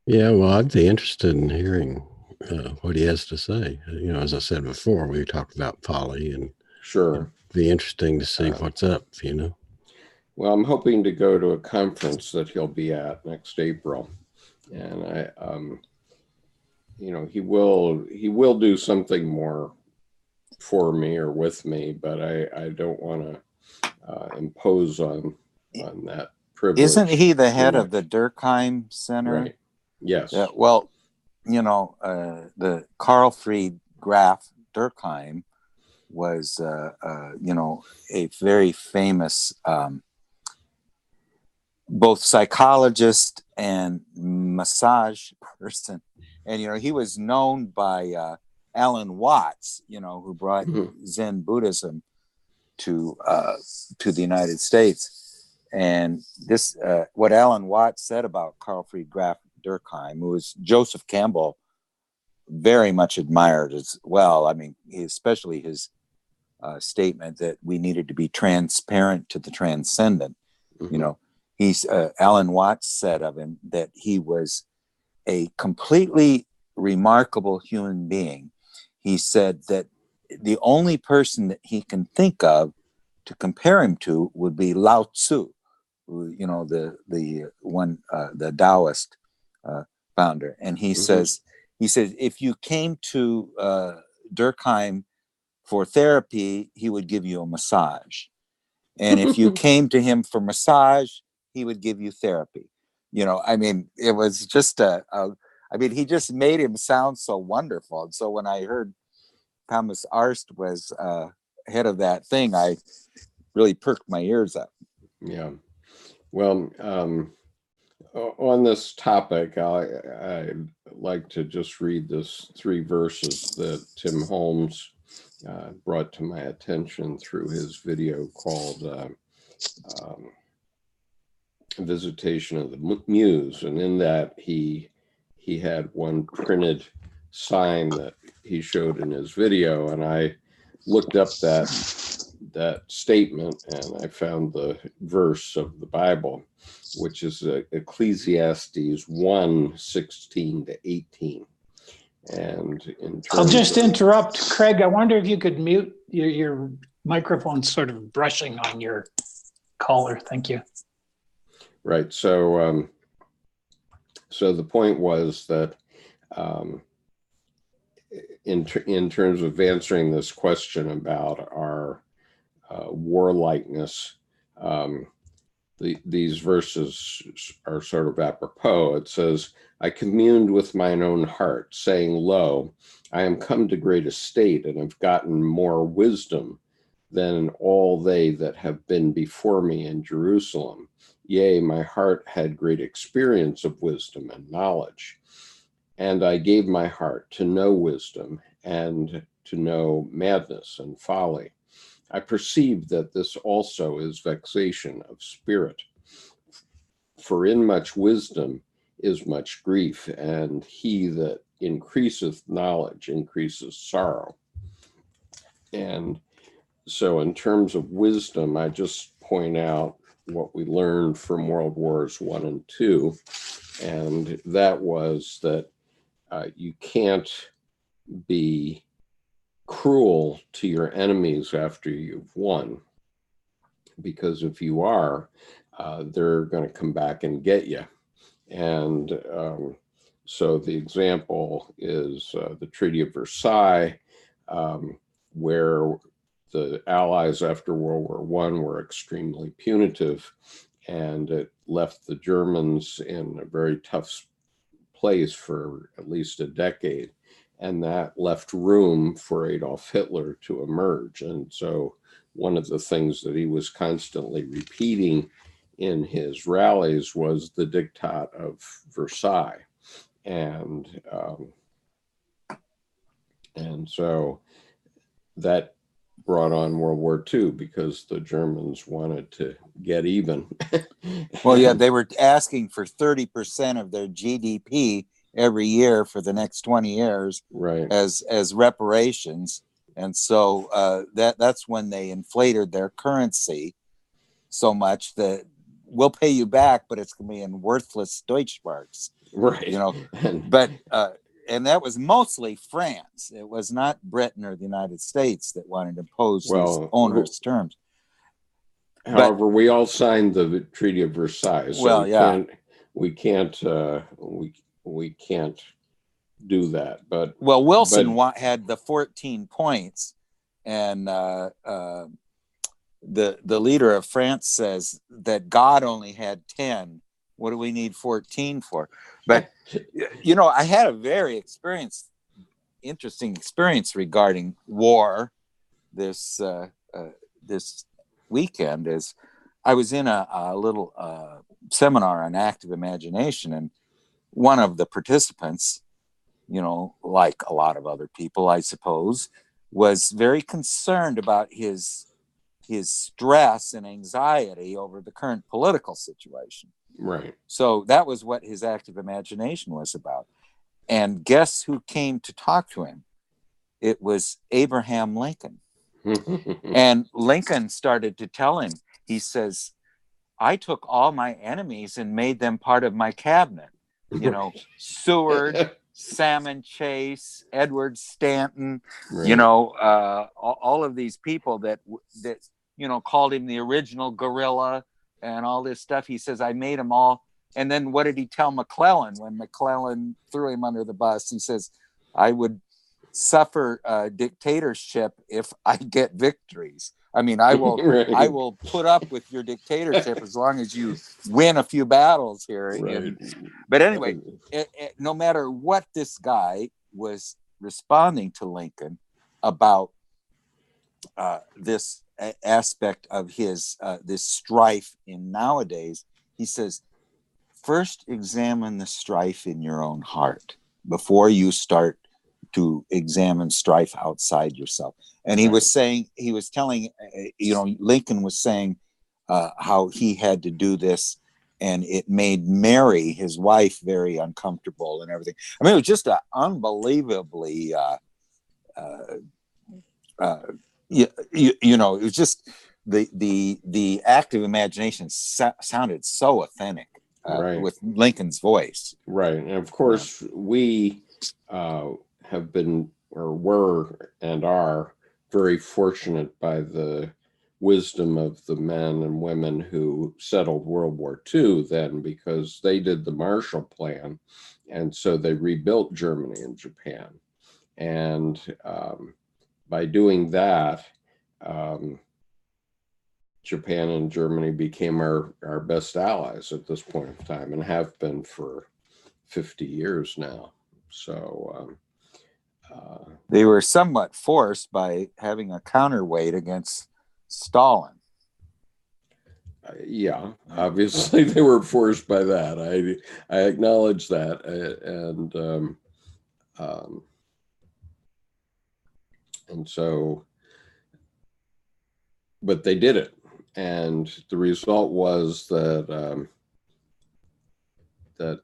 Yeah, well, I'd be interested in hearing what he has to say. You know, as I said before, we talked about Polly, and Sure, it'd be interesting to see what's up, you know. Well, I'm hoping to go to a conference that he'll be at next April, and you know, he will do something more for me or with me, but I don't want to impose on that privilege. Isn't he the head of the Durkheim Center? Right. Yes. Yeah, well, you know, the Carl Fried Graf Durkheim was, you know, a very famous both psychologist and massage person. And, you know, he was known by Alan Watts, you know, who brought Zen Buddhism to the United States. And this, what Alan Watts said about Carl Fried Graf Durkheim, who was Joseph Campbell very much admired as well. I mean, especially his statement that we needed to be transparent to the transcendent. You know, he's Alan Watts said of him that he was a completely remarkable human being. He said that the only person that he can think of to compare him to would be Lao Tzu, who, you know, the one, the Taoist founder. And he says, if you came to Durkheim for therapy, he would give you a massage. And if you came to him for massage, he would give you therapy. You know, I mean, it was just I mean, he just made him sound so wonderful. And so when I heard Thomas Arst was head of that thing, I really perked my ears up. Yeah. Well, on this topic, I'd like to just read this 3 verses that Tim Holmes brought to my attention through his video called Visitation of the Muse. And in that, he had one printed sign that he showed in his video, and I looked up that statement, and I found the verse of the Bible, which is Ecclesiastes 1:16-18. And I'll just interrupt, Craig. I wonder if you could mute your microphone, sort of brushing on your collar. Thank you. Right. So, so the point was that in terms of answering this question about our warlikeness, these verses are sort of apropos. It says, I communed with mine own heart, saying, lo, I am come to great estate, and have gotten more wisdom than all they that have been before me in Jerusalem. Yea, my heart had great experience of wisdom and knowledge. And I gave my heart to know wisdom and to know madness and folly. I perceive that this also is vexation of spirit. For in much wisdom is much grief, and he that increaseth knowledge increases sorrow. And so in terms of wisdom, I just point out what we learned from World Wars I and II, and that was that you can't be cruel to your enemies after you've won, because if you are, they're going to come back and get you. And so the example is the Treaty of Versailles, where the Allies after World War I were extremely punitive, and it left the Germans in a very tough place for at least a decade. And that left room for Adolf Hitler to emerge. And so one of the things that he was constantly repeating in his rallies was the Diktat of Versailles, and so that brought on World War II because the Germans wanted to get even. Well, yeah, they were asking for 30% of their GDP every year for the next 20 years, right, as reparations, and so that's when they inflated their currency so much that we'll pay you back, but it's going to be in worthless Deutschmarks, right. you know. But and that was mostly France. It was not Britain or the United States that wanted to impose these onerous terms. However, we all signed the Treaty of Versailles, so we can't do that. But Wilson had the 14 points, and the leader of France says that God only had 10. What do we need 14 for? But you know, I had a very interesting experience regarding war this weekend. Is I was in a little seminar on active imagination, and one of the participants, you know, like a lot of other people, I suppose, was very concerned about his stress and anxiety over the current political situation. Right. So that was what his active imagination was about. And guess who came to talk to him? It was Abraham Lincoln. And Lincoln started to tell him, he says, I took all my enemies and made them part of my cabinet. You know, Seward, Salmon Chase, Edward Stanton, right. You know, all of these people that, you know, called him the original guerrilla and all this stuff. He says, I made them all. And then what did he tell McClellan when McClellan threw him under the bus? He says, I would suffer dictatorship if I get victories. I mean, I will right. I will put up with your dictatorship as long as you win a few battles here. Right. But anyway, no matter what this guy was responding to Lincoln about this aspect of his this strife in nowadays, he says, first examine the strife in your own heart before you start to examine strife outside yourself. And he was saying, he was telling, you know, Lincoln was saying how he had to do this, and it made Mary, his wife, very uncomfortable and everything. I mean, it was just an unbelievably, you know, it was just the active imagination sounded so authentic right. with Lincoln's voice. Right. And of course, we have been or were and are very fortunate by the wisdom of the men and women who settled World War II then, because they did the Marshall Plan. And so they rebuilt Germany and Japan. And by doing that, Japan and Germany became our best allies at this point in time, and have been for 50 years now. So they were somewhat forced by having a counterweight against Stalin. Yeah, obviously they were forced by that. I acknowledge that, and so, but they did it, and the result was that that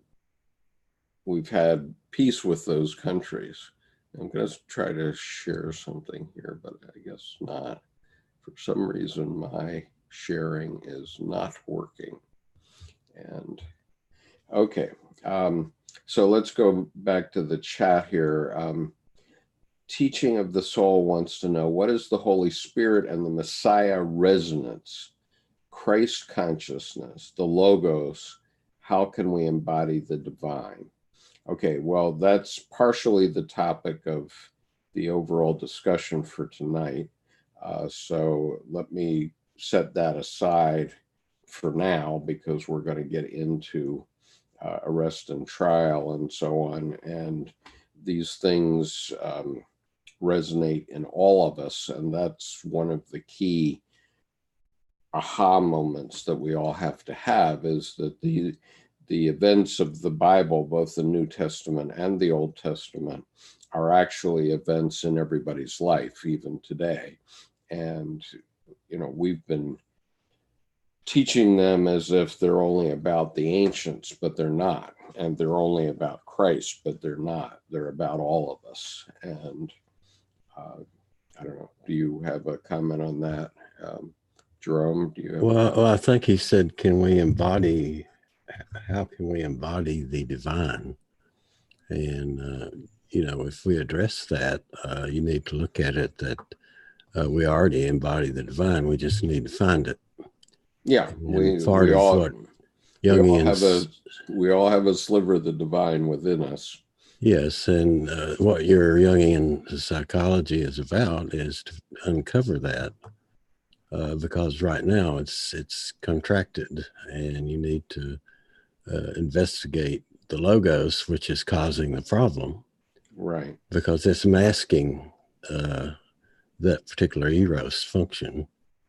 we've had peace with those countries. I'm going to try to share something here, but I guess not. For some reason, my sharing is not working. And okay, so let's go back to the chat here. Teaching of the Soul wants to know, what is the Holy Spirit and the Messiah resonance? Christ consciousness, the Logos, how can we embody the divine? Okay, well, that's partially the topic of the overall discussion for tonight. So let me set that aside for now, because we're going to get into arrest and trial and so on. And these things resonate in all of us. And that's one of the key aha moments that we all have to have is that the events of the Bible, both the New Testament and the Old Testament, are actually events in everybody's life, even today. And, we've been teaching them as if they're only about the ancients, but they're not. And they're only about Christ, but they're not. They're about all of us. And I don't know. Do you have a comment on that? Jerome, do you have Well, I think he said, how can we embody the divine? And, if we address that, you need to look at it that we already embody the divine. We just need to find it. Yeah, we all have a sliver of the divine within us. Yes, and what your Jungian psychology is about is to uncover that, because right now it's contracted, and you need to investigate the logos, which is causing the problem, right? Because it's masking that particular eros function,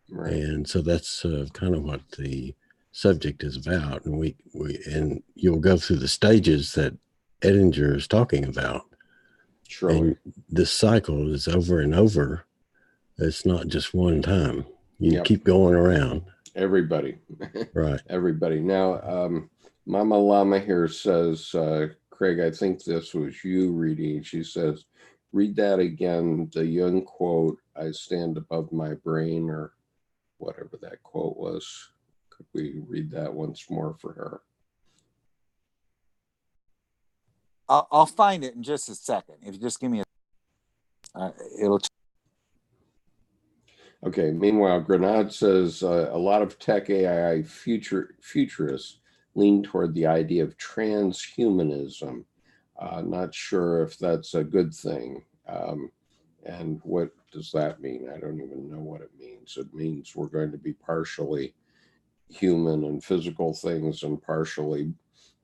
right? And so that's kind of what the subject is about, and you'll go through the stages that Edinger is talking about. Sure. And this cycle is over and over. It's not just one time. You keep going around. Everybody. Right. Everybody. Now, Mama Lama here says, Craig, I think this was you reading. She says, read that again. The Jung quote, I stand above my brain, or whatever that quote was. Could we read that once more for her? I'll find it in just a second. If you just give me it'll. Okay. Meanwhile, Grenade says a lot of tech AI futurists lean toward the idea of transhumanism. Not sure if that's a good thing. And what does that mean? I don't even know what it means. It means we're going to be partially human and physical things and partially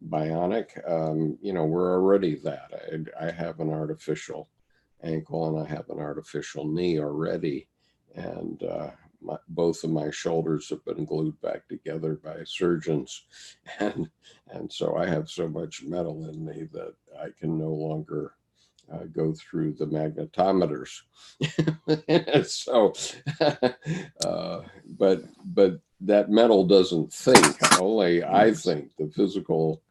bionic. We're already that. I have an artificial ankle and I have an artificial knee already. And both of my shoulders have been glued back together by surgeons. And so I have so much metal in me that I can no longer go through the magnetometers. So, but that metal doesn't think. Only I think. The physical,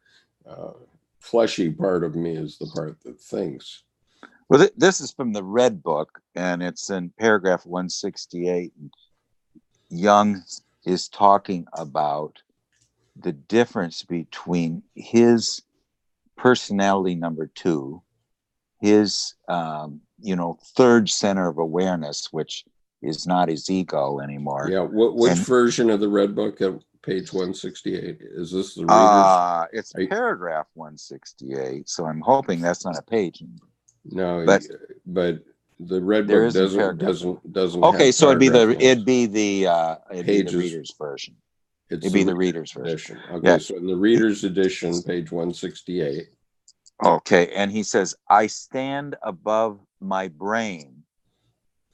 fleshy part of me is the part that thinks. Well, this is from the Red Book, and it's in paragraph 168. Jung is talking about the difference between his personality number 2, his third center of awareness, which is not his ego anymore. Yeah. Which version of the Red Book at page 168? Is this the reader's? It's paragraph 168. So I'm hoping that's not a page. No, but the Red Book doesn't. Okay, have so it'd be the pages. reader's version. It'd be the reader's version. Okay, yeah. So in the reader's edition, page 168. Okay, and he says, I stand above my brain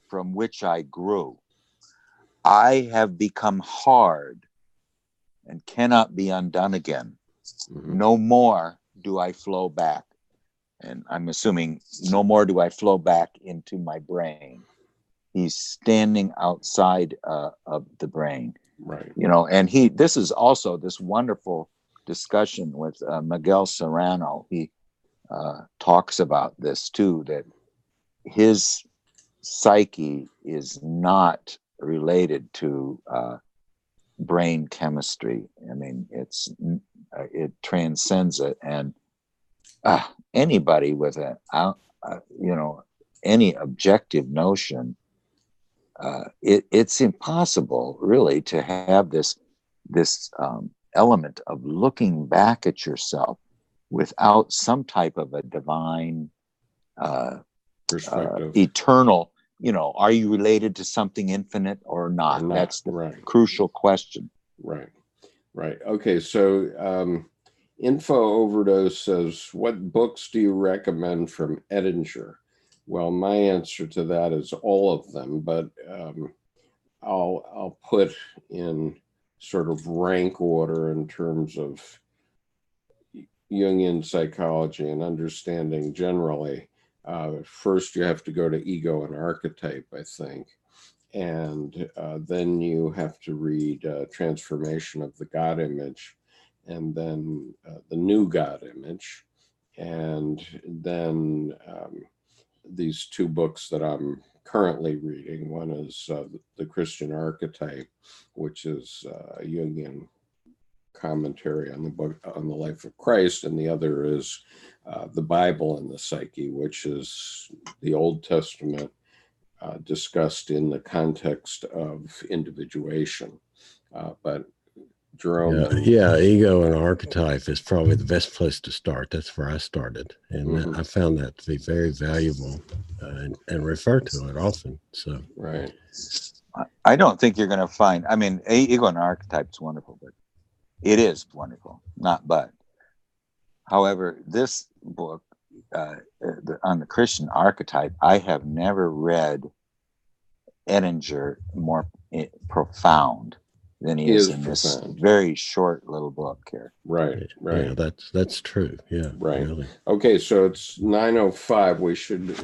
from which I grew. I have become hard and cannot be undone again. Mm-hmm. No more do I flow back. And I'm assuming no more do I flow back into my brain. He's standing outside of the brain. Right. And this is also this wonderful discussion with Miguel Serrano. He talks about this too, that his psyche is not related to brain chemistry. I mean, it transcends it, and anybody with any objective notion, it's impossible really to have this element of looking back at yourself without some type of a divine perspective, eternal. Are you related to something infinite or not? That's the crucial question. Right. Okay, so Info Overdose says, what books do you recommend from Edinger? Well, my answer to that is all of them, but I'll put in sort of rank order in terms of Jungian psychology and understanding generally. First, you have to go to ego and archetype, I think. And then you have to read Transformation of the God Image, and then the New God Image. And then these two books that I'm currently reading. One is The Christian Archetype, which is a Jungian commentary on the book on the life of Christ, and the other is the Bible and the Psyche, which is the Old Testament discussed in the context of individuation. But Jerome, yeah, ego and archetype is probably the best place to start. That's where I started, and I found that to be very valuable, and refer to it often. So, right. I don't think you're going to find. I mean, ego and archetype is wonderful, but it is wonderful, not but. However, this book on the Christian archetype, I have never read Ettinger more profound than he is in profound. This very short little book here. Right. Yeah, that's true. Yeah, right. Really. Okay, so it's 9:05. We should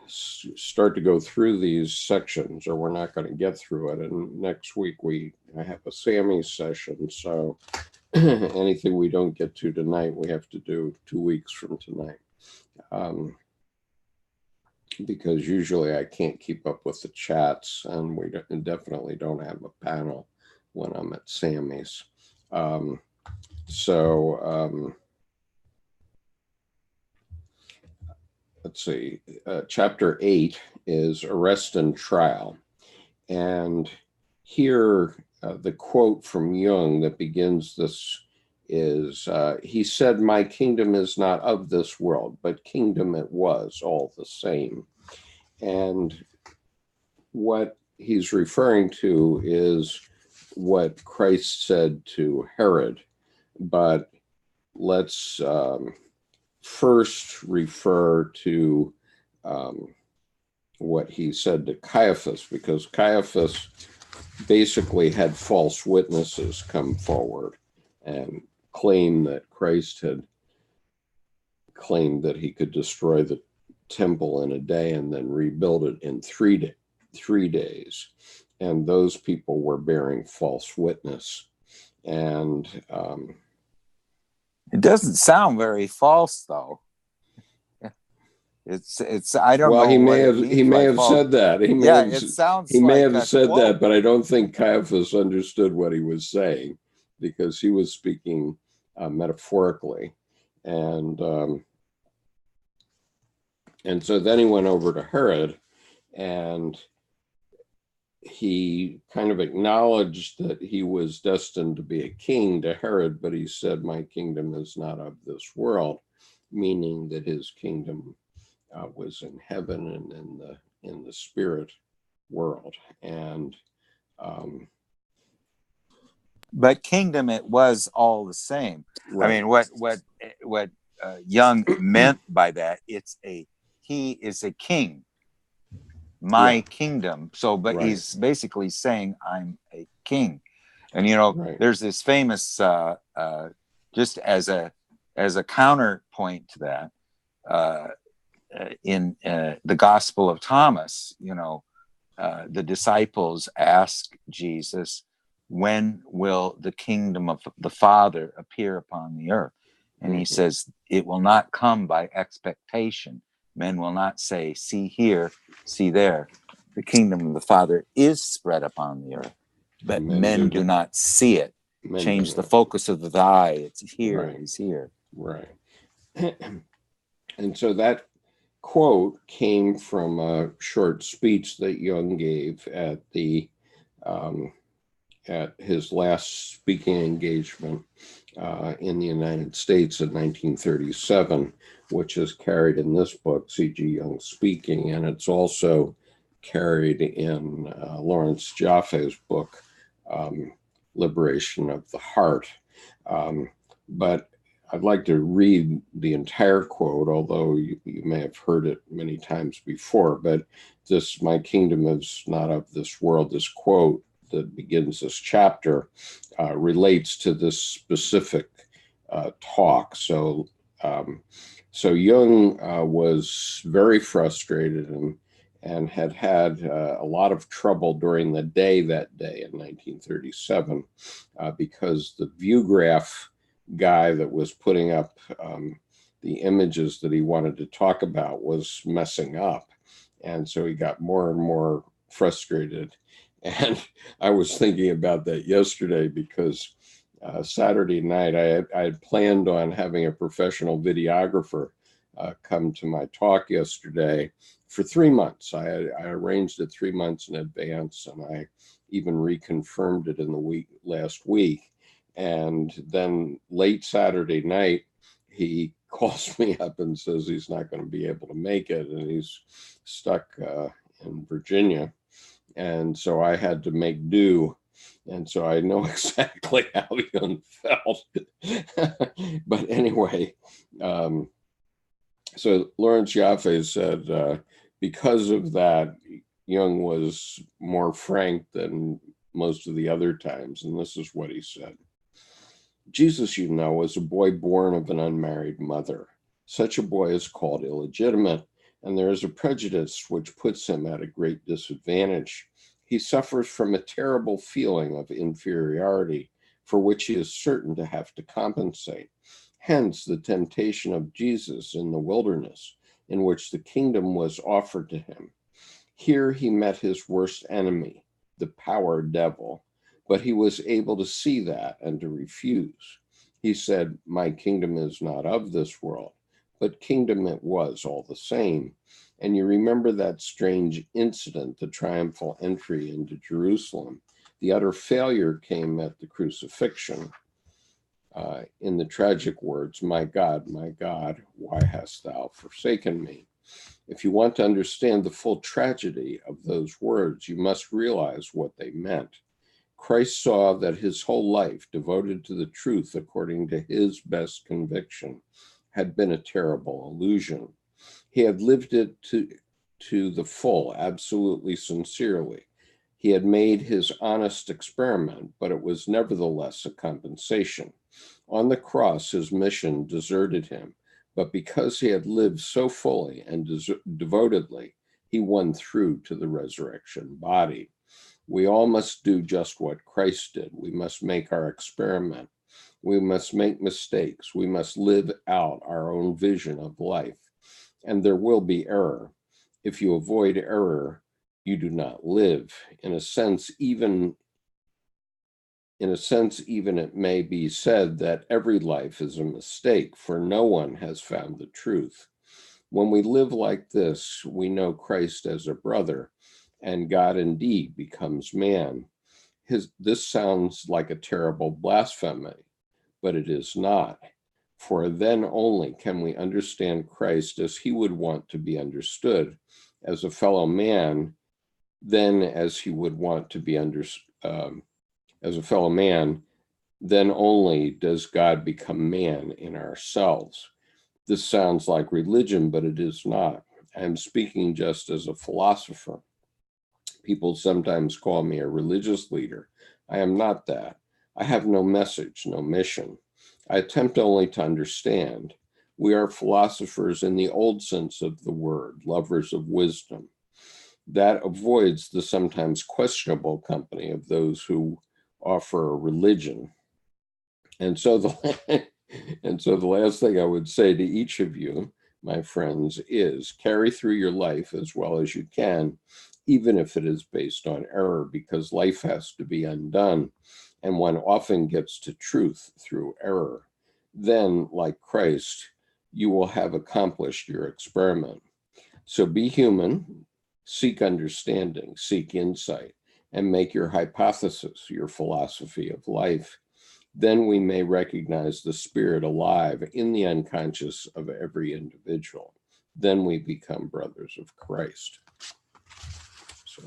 start to go through these sections, or we're not going to get through it. And next week I have a Sammy session, so anything we don't get to tonight, we have to do 2 weeks from tonight. Because usually I can't keep up with the chats, and we definitely don't have a panel when I'm at Sammy's. Let's see. Chapter 8 is Arrest and Trial. And here, the quote from Jung that begins this is, he said, "My kingdom is not of this world, but kingdom it was all the same." And what he's referring to is what Christ said to Herod. But let's first refer to what he said to Caiaphas, because Caiaphas basically had false witnesses come forward and claim that Christ had claimed that he could destroy the temple in a day and then rebuild it in 3 days. And those people were bearing false witness. And it doesn't sound very false, though. It's I don't know. Well, he may have false. said that. It sounds. He may have said that, but I don't think Caiaphas understood what he was saying, because he was speaking metaphorically, and so then he went over to Herod, and he kind of acknowledged that he was destined to be a king to Herod, but he said, "My kingdom is not of this world," meaning that his kingdom was in heaven and in the spirit world. And but kingdom, it was all the same. Right. I mean, what Jung meant by that, he is a king, my kingdom. So, but he's basically saying, I'm a king. And there's this famous just as a counterpoint to that, in the Gospel of Thomas, the disciples ask Jesus, "When will the kingdom of the Father appear upon the earth?" And he says, "It will not come by expectation. Men will not say, 'See here, see there.' The kingdom of the Father is spread upon the earth, but men do not see it." Change the focus of the eye. It's here. It's here. Right. And so that quote came from a short speech that Jung gave at his last speaking engagement in the United States in 1937, which is carried in this book, C.G. Jung Speaking, and it's also carried in Lawrence Jaffe's book, Liberation of the Heart. But I'd like to read the entire quote, although you may have heard it many times before, but this, my kingdom is not of this world, this quote that begins this chapter relates to this specific talk. So Jung was very frustrated and had a lot of trouble during the day that day in 1937 because the view graph guy that was putting up the images that he wanted to talk about was messing up. And so he got more and more frustrated. And I was thinking about that yesterday because Saturday night I had planned on having a professional videographer come to my talk yesterday for 3 months. I arranged it 3 months in advance, and I even reconfirmed it in the last week. And then late Saturday night, he calls me up and says he's not going to be able to make it, and he's stuck in Virginia. And so I had to make do. And so I know exactly how Jung felt. But anyway, so Lawrence Yaffe said, because of that, Jung was more frank than most of the other times. And this is what he said. Jesus, you know, was a boy born of an unmarried mother. Such a boy is called illegitimate, and there is a prejudice which puts him at a great disadvantage. He suffers from a terrible feeling of inferiority for which he is certain to have to compensate. Hence the temptation of Jesus in the wilderness, in which the kingdom was offered to him. Here he met his worst enemy, the power devil, but he was able to see that and to refuse. He said, my kingdom is not of this world, but kingdom it was all the same. And you remember that strange incident, the triumphal entry into Jerusalem. The utter failure came at the crucifixion. In the tragic words, my God, why hast thou forsaken me? If you want to understand the full tragedy of those words, you must realize what they meant. Christ saw that his whole life, devoted to the truth according to his best conviction, had been a terrible illusion. He had lived it to the full, absolutely sincerely. He had made his honest experiment, but it was nevertheless a compensation. On the cross, his mission deserted him, but because he had lived so fully and devotedly, he won through to the resurrection body. We all must do just what Christ did. We must make our experiment. We must make mistakes. We must live out our own vision of life. And there will be error. If you avoid error, you do not live. In a sense, even it may be said that every life is a mistake, for no one has found the truth. When we live like this, we know Christ as a brother, and God indeed becomes man. This sounds like a terrible blasphemy, but it is not. For then only can we understand Christ as he would want to be understood, as a fellow man, then as he would want to be as a fellow man, then only does God become man in ourselves. This sounds like religion, but it is not. I am speaking just as a philosopher. People sometimes call me a religious leader. I am not that. I have no message, no mission. I attempt only to understand. We are philosophers in the old sense of the word, lovers of wisdom. That avoids the sometimes questionable company of those who offer a religion. And so the last thing I would say to each of you, my friends, is carry through your life as well as you can, even if it is based on error, because life has to be undone, and one often gets to truth through error. Then, like Christ, you will have accomplished your experiment. So be human, seek understanding, seek insight, and make your hypothesis your philosophy of life. Then we may recognize the spirit alive in the unconscious of every individual. Then we become brothers of Christ. So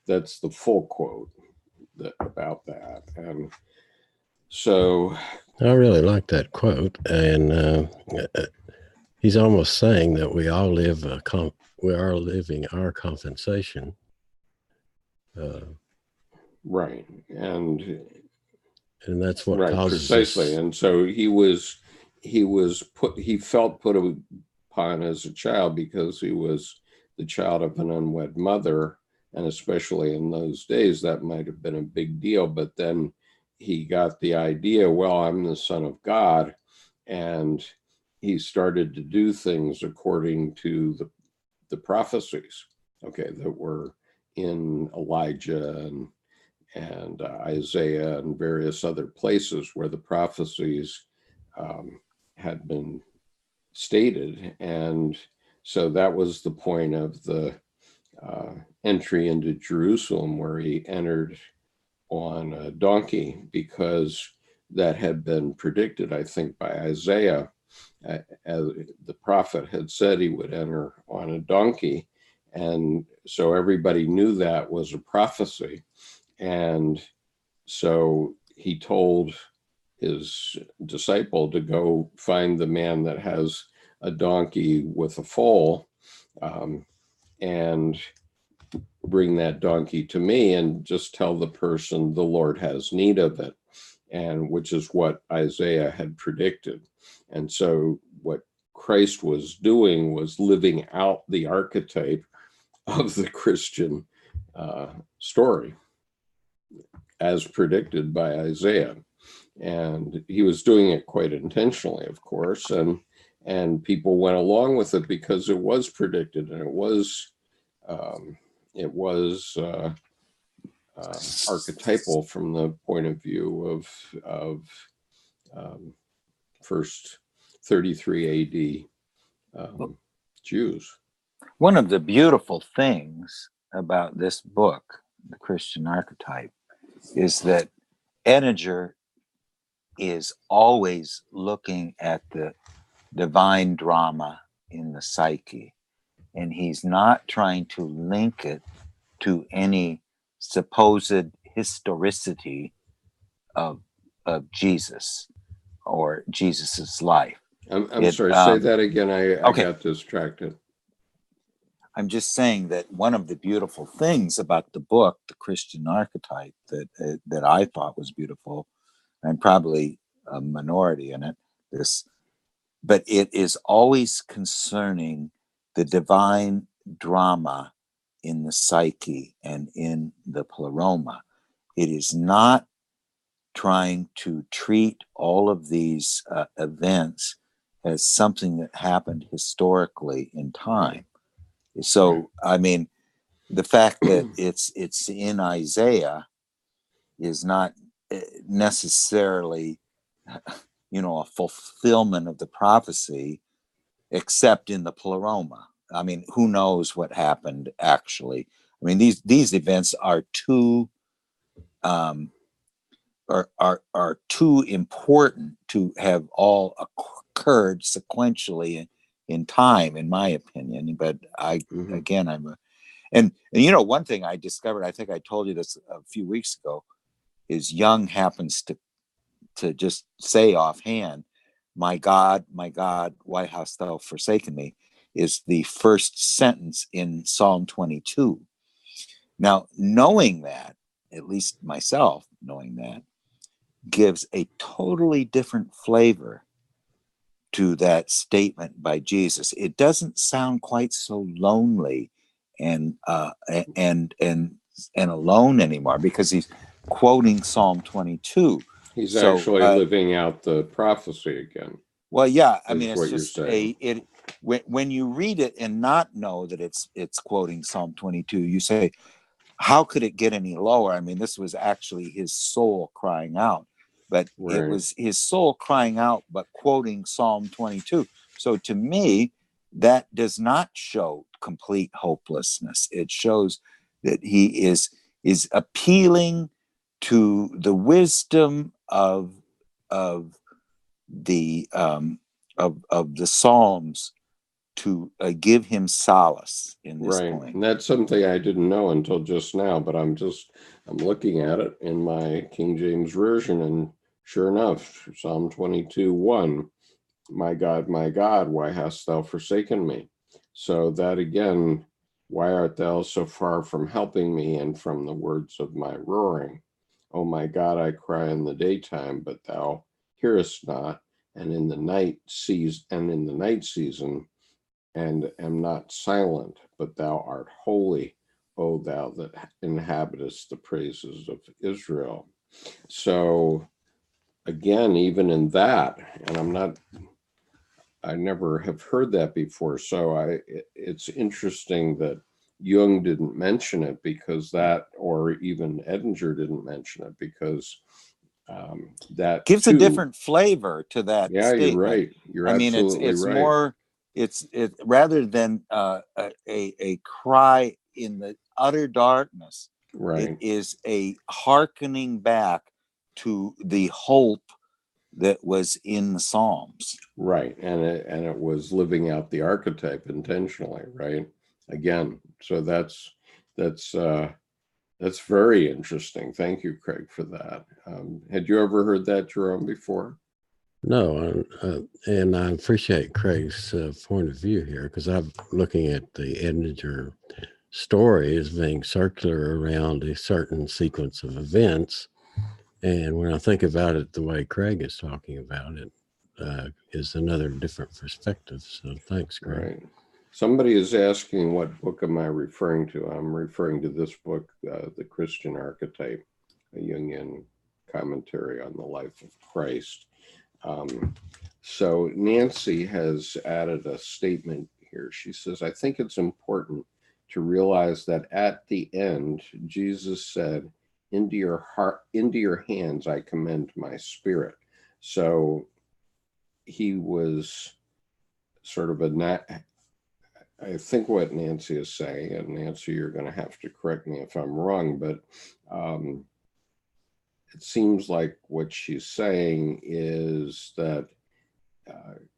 that's the full quote about that. And so I really like that quote, and he's almost saying that we all live we are living our compensation. Right. And that's what right, causes precisely. us. And so he felt put upon as a child because he was the child of an unwed mother. And especially in those days, that might have been a big deal. But then he got the idea, well, I'm the son of God. And he started to do things according to the prophecies, okay, that were in Elijah and Isaiah and various other places where the prophecies had been stated. And so that was the point of the entry into Jerusalem, where he entered on a donkey, because that had been predicted, I think, by Isaiah. As the prophet had said, he would enter on a donkey. And so everybody knew that was a prophecy. And so he told his disciple to go find the man that has a donkey with a foal, and bring that donkey to me, and just tell the person the Lord has need of it, and which is what Isaiah had predicted. And so what Christ was doing was living out the archetype of the Christian story as predicted by Isaiah. And he was doing it quite intentionally, of course, and people went along with it because it was predicted, and it was archetypal from the point of view of first 33 AD Jews. One of the beautiful things about this book, The Christian Archetype, is that Edinger is always looking at the divine drama in the psyche, and he's not trying to link it to any supposed historicity of Jesus or Jesus's life. I'm sorry, say that again. I okay. got distracted. I'm just saying that one of the beautiful things about the book, The Christian Archetype, that I thought was beautiful, and probably a minority in it, but it is always concerning the divine drama in the psyche and in the pleroma. It is not trying to treat all of these events as something that happened historically in time. So, I mean, the fact that it's in Isaiah is not necessarily, a fulfillment of the prophecy, except in the pleroma. I mean, who knows what happened actually? I mean, these events are too are too important to have all occurred sequentially in time, in my opinion. But again, and one thing I discovered, I think I told you this a few weeks ago, is Jung happens to just say offhand, my God, why hast thou forsaken me?" is the first sentence in Psalm 22. Now, knowing that, at least myself knowing that, gives a totally different flavor to that statement by Jesus. It doesn't sound quite so lonely and alone anymore, because he's quoting Psalm 22. He's actually living out the prophecy again. Well, yeah, I mean, it's just when you read it and not know that it's quoting Psalm 22, you say, how could it get any lower? I mean, this was actually his soul crying out, but It was his soul crying out, but quoting Psalm 22. So to me, that does not show complete hopelessness. It shows that he is appealing to the wisdom of the Psalms to give him solace in this point. And that's something I didn't know until just now, but I'm looking at it in my King James Version, and Sure enough, Psalm 22:1, my God, why hast thou forsaken me? So that again, why art thou so far from helping me and from the words of my roaring? O my God, I cry in the daytime, but thou hearest not, and in the night season, and am not silent, but thou art holy, O thou that inhabitest the praises of Israel. So again, even in that, and I never have heard that before. So it's interesting that Jung didn't mention it because that, or even Edinger didn't mention it because that Gives a too. different flavor to that Yeah, you're statement. right. You're I mean, absolutely it's right. more, it rather than a cry in the utter darkness. It Right, is a hearkening back to the hope that was in the Psalms. right, and it was living out the archetype intentionally, right? Again, so that's very interesting. Thank you, Craig, for that. Had you ever heard that, Jerome, before? No, and I appreciate Craig's point of view here, because I'm looking at the Edinger story as being circular around a certain sequence of events. And when I think about it the way Craig is talking about it, is another different perspective. So thanks, Craig. Right. Somebody is asking, what book am I referring to? I'm referring to this book, The Christian Archetype, a Jungian commentary on the life of Christ. So Nancy has added a statement here. She says, I think it's important to realize that at the end, Jesus said, into your heart, into your hands, I commend my spirit. So he was sort of I think what Nancy is saying, and Nancy, you're going to have to correct me if I'm wrong, but it seems like what she's saying is that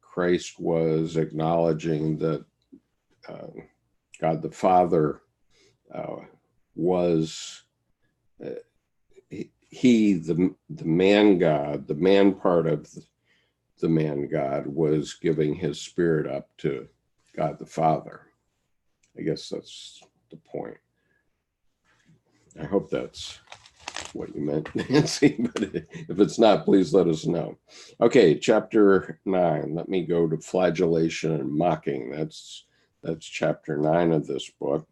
Christ was acknowledging that God the Father was the man God, the man part of the man God was giving his spirit up to God the Father. I guess that's the point. I hope that's what you meant, Nancy, but if it's not, please let us know. Okay, chapter 9. Let me go to flagellation and mocking. That's chapter 9 of this book.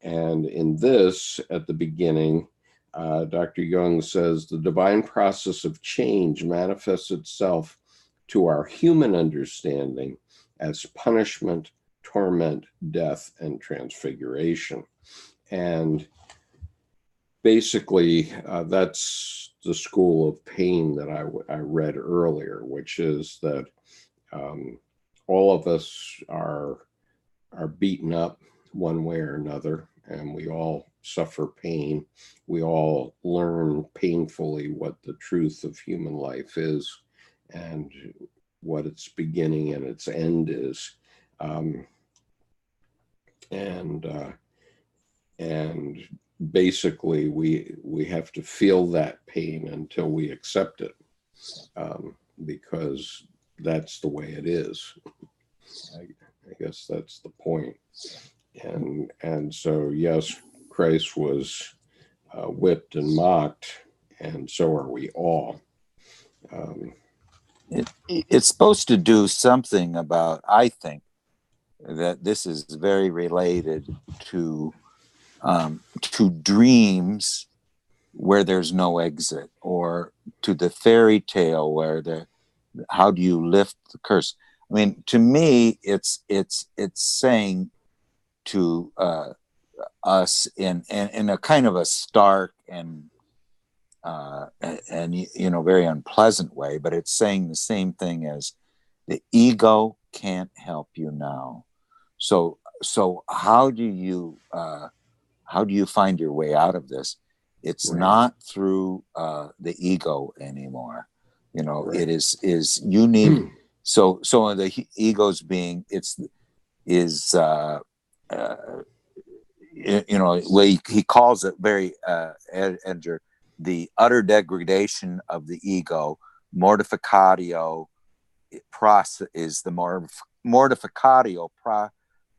And in this, at the beginning, Dr. Jung says, the divine process of change manifests itself to our human understanding as punishment, torment, death, and transfiguration. And basically, that's the school of pain that I read earlier, which is that all of us are beaten up one way or another, and we all suffer pain. We all learn painfully what the truth of human life is and what its beginning and its end is. And basically we have to feel that pain until we accept it, because that's the way it is. I guess that's the point. And so yes, Christ was whipped and mocked, and so are we all. It's supposed to do something about, I think, that this is very related to dreams where there's no exit, or to the fairy tale where how do you lift the curse? I mean, to me, it's saying to us in a kind of a stark and very unpleasant way, but it's saying the same thing as the ego can't help you now. So how do you find your way out of this? It's Right. not through the ego anymore. Right. It is you need. So the ego's being he calls it very Edger, the utter degradation of the ego mortificatio process, is the mortificatio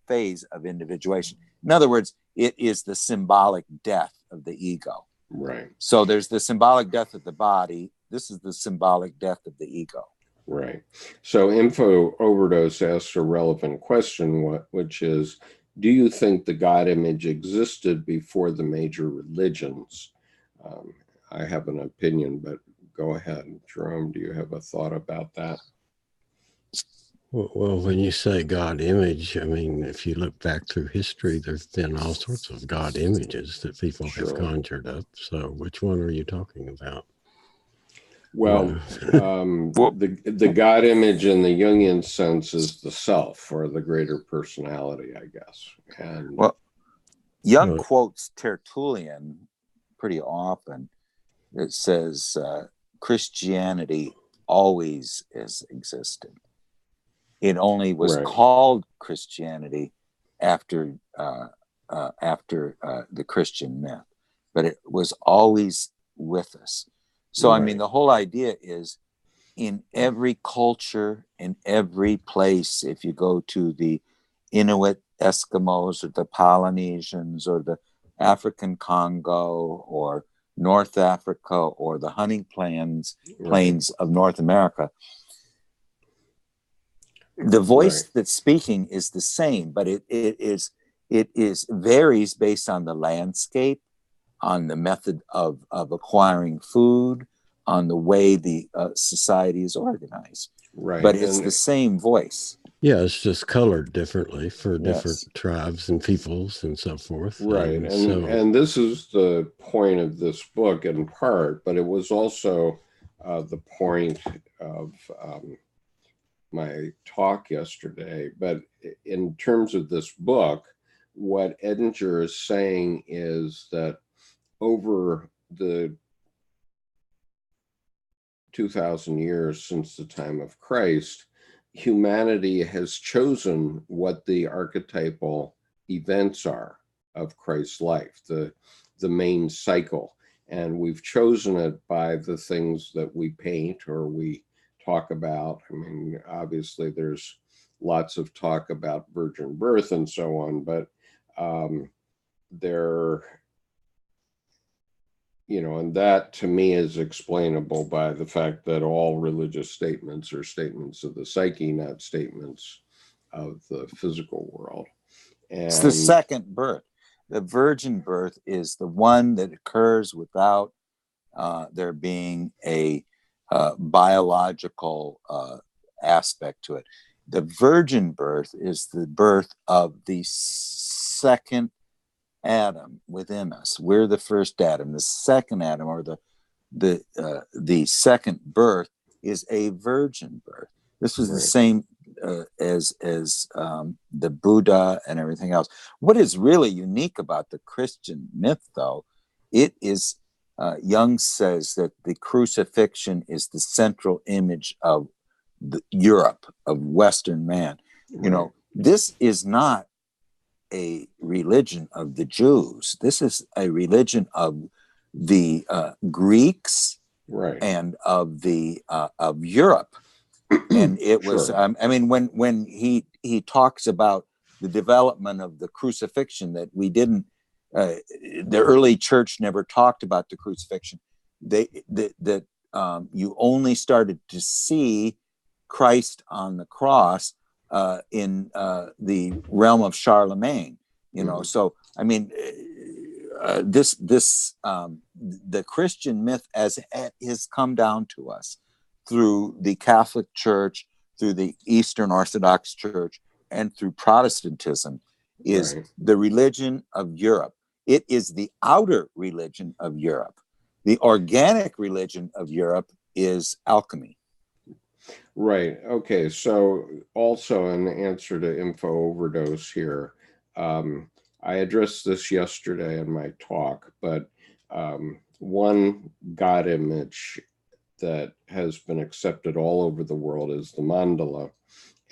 phase of individuation. In other words, it is the symbolic death of the ego. Right. So there's the symbolic death of the body. This is the symbolic death of the ego. Right. So Info Overdose asks a relevant question, which is, do you think the God image existed before the major religions? I have an opinion, but go ahead. Jerome, do you have a thought about that? Well, when you say God image, I mean, if you look back through history, there's been all sorts of God images that people have conjured up. So which one are you talking about? Well, the God image in the Jungian sense is the self, or the greater personality, I guess. And well, Jung quotes Tertullian pretty often. It says Christianity always has existed. It only was called Christianity after the Christian myth, but it was always with us. So, I mean, the whole idea is, in every culture, in every place, if you go to the Inuit Eskimos or the Polynesians or the African Congo or North Africa or the hunting plains of North America, the voice that's speaking is the same, but it varies based on the landscape, on the method of acquiring food, on the way the society is organized. Right. But it's the same voice. Yeah, it's just colored differently for different tribes and peoples and so forth. Right. And this is the point of this book in part, but it was also the point of my talk yesterday. But in terms of this book, what Edinger is saying is that over the 2,000 years since the time of Christ, humanity has chosen what the archetypal events are of Christ's life, the main cycle. And we've chosen it by the things that we paint or we talk about. I mean, obviously there's lots of talk about virgin birth and so on, but and that to me is explainable by the fact that all religious statements are statements of the psyche, not statements of the physical world. And it's the second birth. The virgin birth is the one that occurs without there being a biological aspect to it. The virgin birth is the birth of the second Adam within us. We're the first Adam. The second Adam, or the second birth, is a virgin birth. This was the same as the Buddha and everything else. What is really unique about the Christian myth, though, it is Jung says that the crucifixion is the central image of Europe, of Western man. You know, this is not a religion of the Jews. This is a religion of the Greeks and of the of Europe. And it was, I mean, when he talks about the development of the crucifixion, that we didn't, the early church never talked about the crucifixion. That you only started to see Christ on the cross in the realm of Charlemagne, you know. So I mean, the Christian myth as it has come down to us through the Catholic Church, through the Eastern Orthodox Church, and through Protestantism, is the religion of Europe. It is the outer religion of Europe. The organic religion of Europe is alchemy. Right. Okay. So also in answer to Info Overdose here, I addressed this yesterday in my talk, but one God image that has been accepted all over the world is the mandala.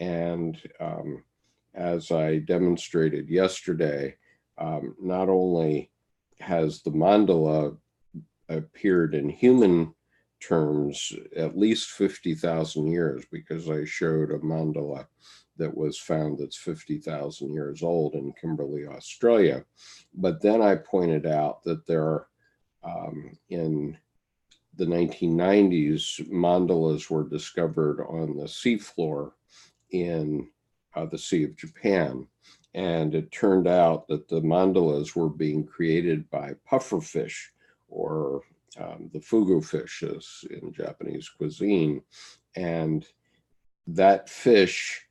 And as I demonstrated yesterday, not only has the mandala appeared in human terms at least 50,000 years, because I showed a mandala that was found that's 50,000 years old in Kimberley, Australia. But then I pointed out that there are, in the 1990s, mandalas were discovered on the seafloor in the Sea of Japan. And it turned out that the mandalas were being created by pufferfish, or the fugu fish is in Japanese cuisine. And that fish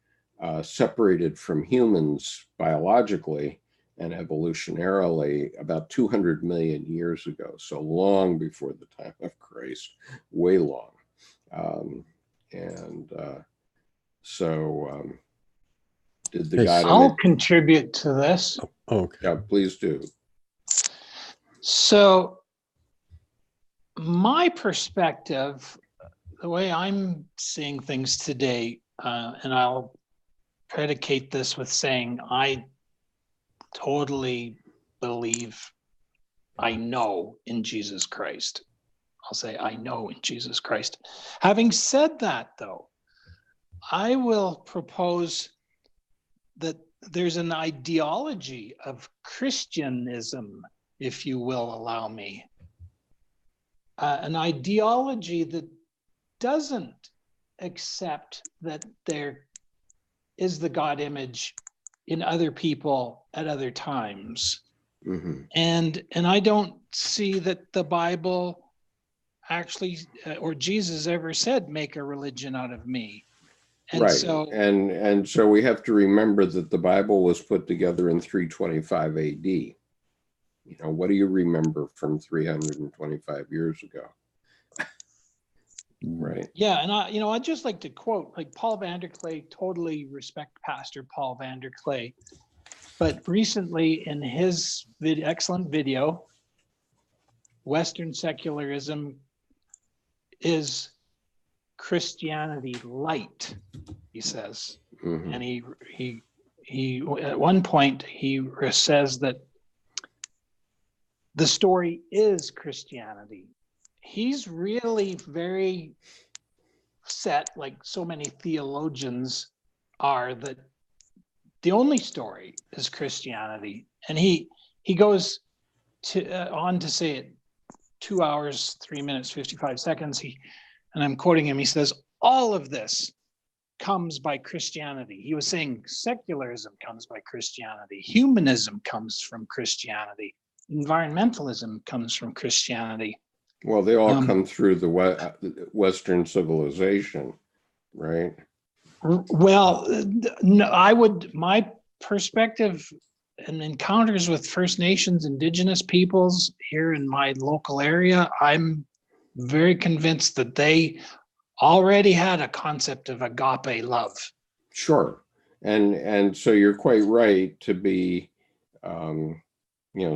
separated from humans biologically and evolutionarily about 200 million years ago. So long before the time of Christ, way long. Did the God I'll contribute to this. Okay. Yeah, please do. So my perspective, the way I'm seeing things today, and I'll predicate this with saying I totally believe I know in Jesus Christ. I'll say I know in Jesus Christ. Having said that, though, I will propose that there's an ideology of Christianism, if you will allow me, an ideology that doesn't accept that there is the God image in other people at other times. Mm-hmm. And I don't see that the Bible actually, or Jesus ever said, make a religion out of me. And right. So, and so we have to remember that the Bible was put together in 325 AD. You know, what do you remember from 325 years ago? Right. Yeah, and I'd just like to quote, like Paul Vanderklay, totally respect Pastor Paul Vanderklay, but recently in his excellent video, Western secularism is Christianity light, he says. Mm-hmm. And he at one point he says that the story is Christianity. He's really very set, like so many theologians are, that the only story is Christianity. And he goes to on to say it 2 hours, 3 minutes, 55 seconds. And I'm quoting him, he says, all of this comes by Christianity. He was saying secularism comes by Christianity. Humanism comes from Christianity. Environmentalism comes from Christianity. Well, they all come through the Western civilization, right? Well, no, my perspective and encounters with First Nations, Indigenous peoples here in my local area, I'm very convinced that they already had a concept of agape love. Sure. And so you're quite right to be,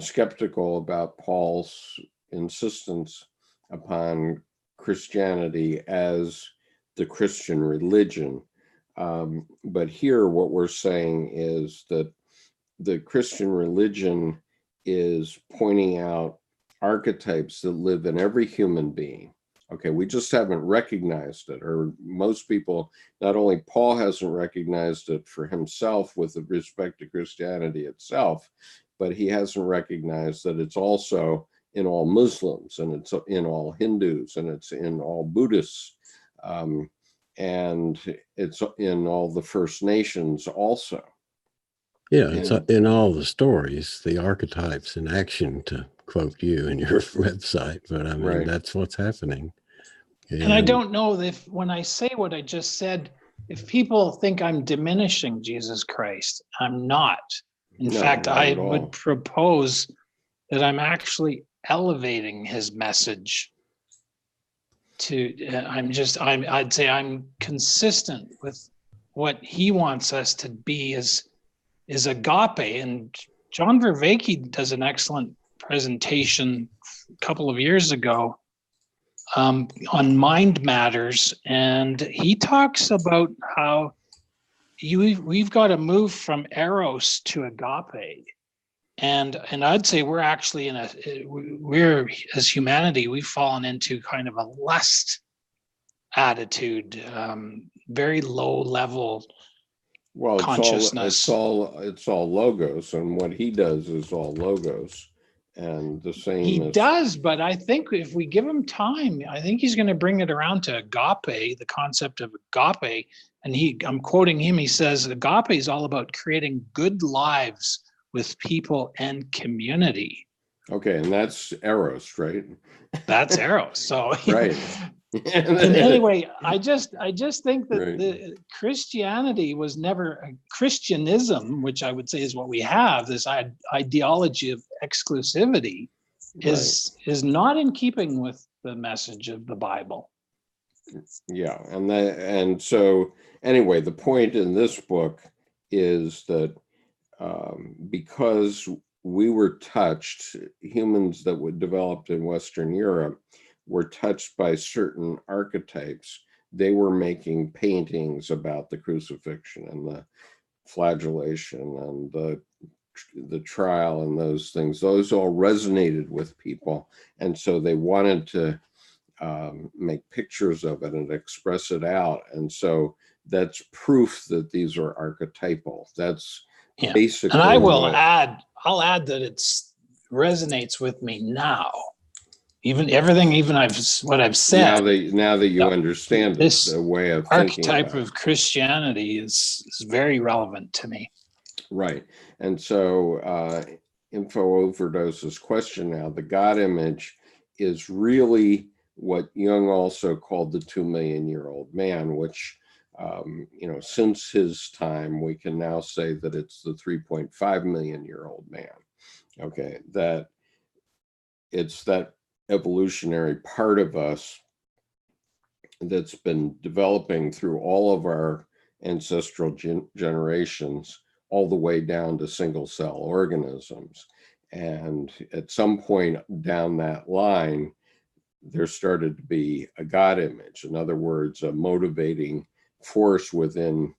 skeptical about Paul's insistence upon Christianity as the Christian religion. But here what we're saying is that the Christian religion is pointing out archetypes that live in every human being. Okay, we just haven't recognized it, or most people, not only Paul hasn't recognized it for himself with respect to Christianity itself, but he hasn't recognized that it's also in all Muslims, and it's in all Hindus, and it's in all Buddhists, and it's in all the First Nations also. Yeah, it's in all the stories, the archetypes in action, to quote you in your website. But I mean, right. That's what's happening. And I don't know if when I say what I just said, if people think I'm diminishing Jesus Christ, I'm not. In fact, I would propose that I'm actually elevating his message to, I'd say I'm consistent with what he wants us to be is agape. And John Vervaeke does an excellent presentation a couple of years ago on mind matters, and he talks about how we've got to move from eros to agape. And I'd say we're actually we're as humanity, we've fallen into kind of a lust attitude, very low level Well, consciousness. it's all logos, and what he does is all logos, and the same He as does, but I think if we give him time, I think he's going to bring it around to agape, the concept of agape. And I'm quoting him, he says, agape is all about creating good lives with people and community. okay, and that's Eros, right? That's Eros. So Right. and anyway, I just think that Right. the Christianity was never Christianism, which I would say is what we have, this ideology of exclusivity, is not in keeping with the message of the Bible. Yeah, and so anyway, the point in this book is that because we were touched, humans that were developed in Western Europe were touched by certain archetypes. They were making paintings about the crucifixion and the flagellation and the trial and those things. Those all resonated with people, and so they wanted to make pictures of it and express it out. And so that's proof that these are archetypal. That's basically. And I'll add that it's resonates with me now. Even what I've said. Now that you understand this the way of archetype of Christianity is very relevant to me. Right. And so Info Overdose's question now, the God image is really what Jung also called the 2 million year old man, which, since his time, we can now say that it's the 3.5 million year old man. Okay. That it's that evolutionary part of us that's been developing through all of our ancestral generations, all the way down to single cell organisms. And at some point down that line, there started to be a God image. In other words, a motivating force within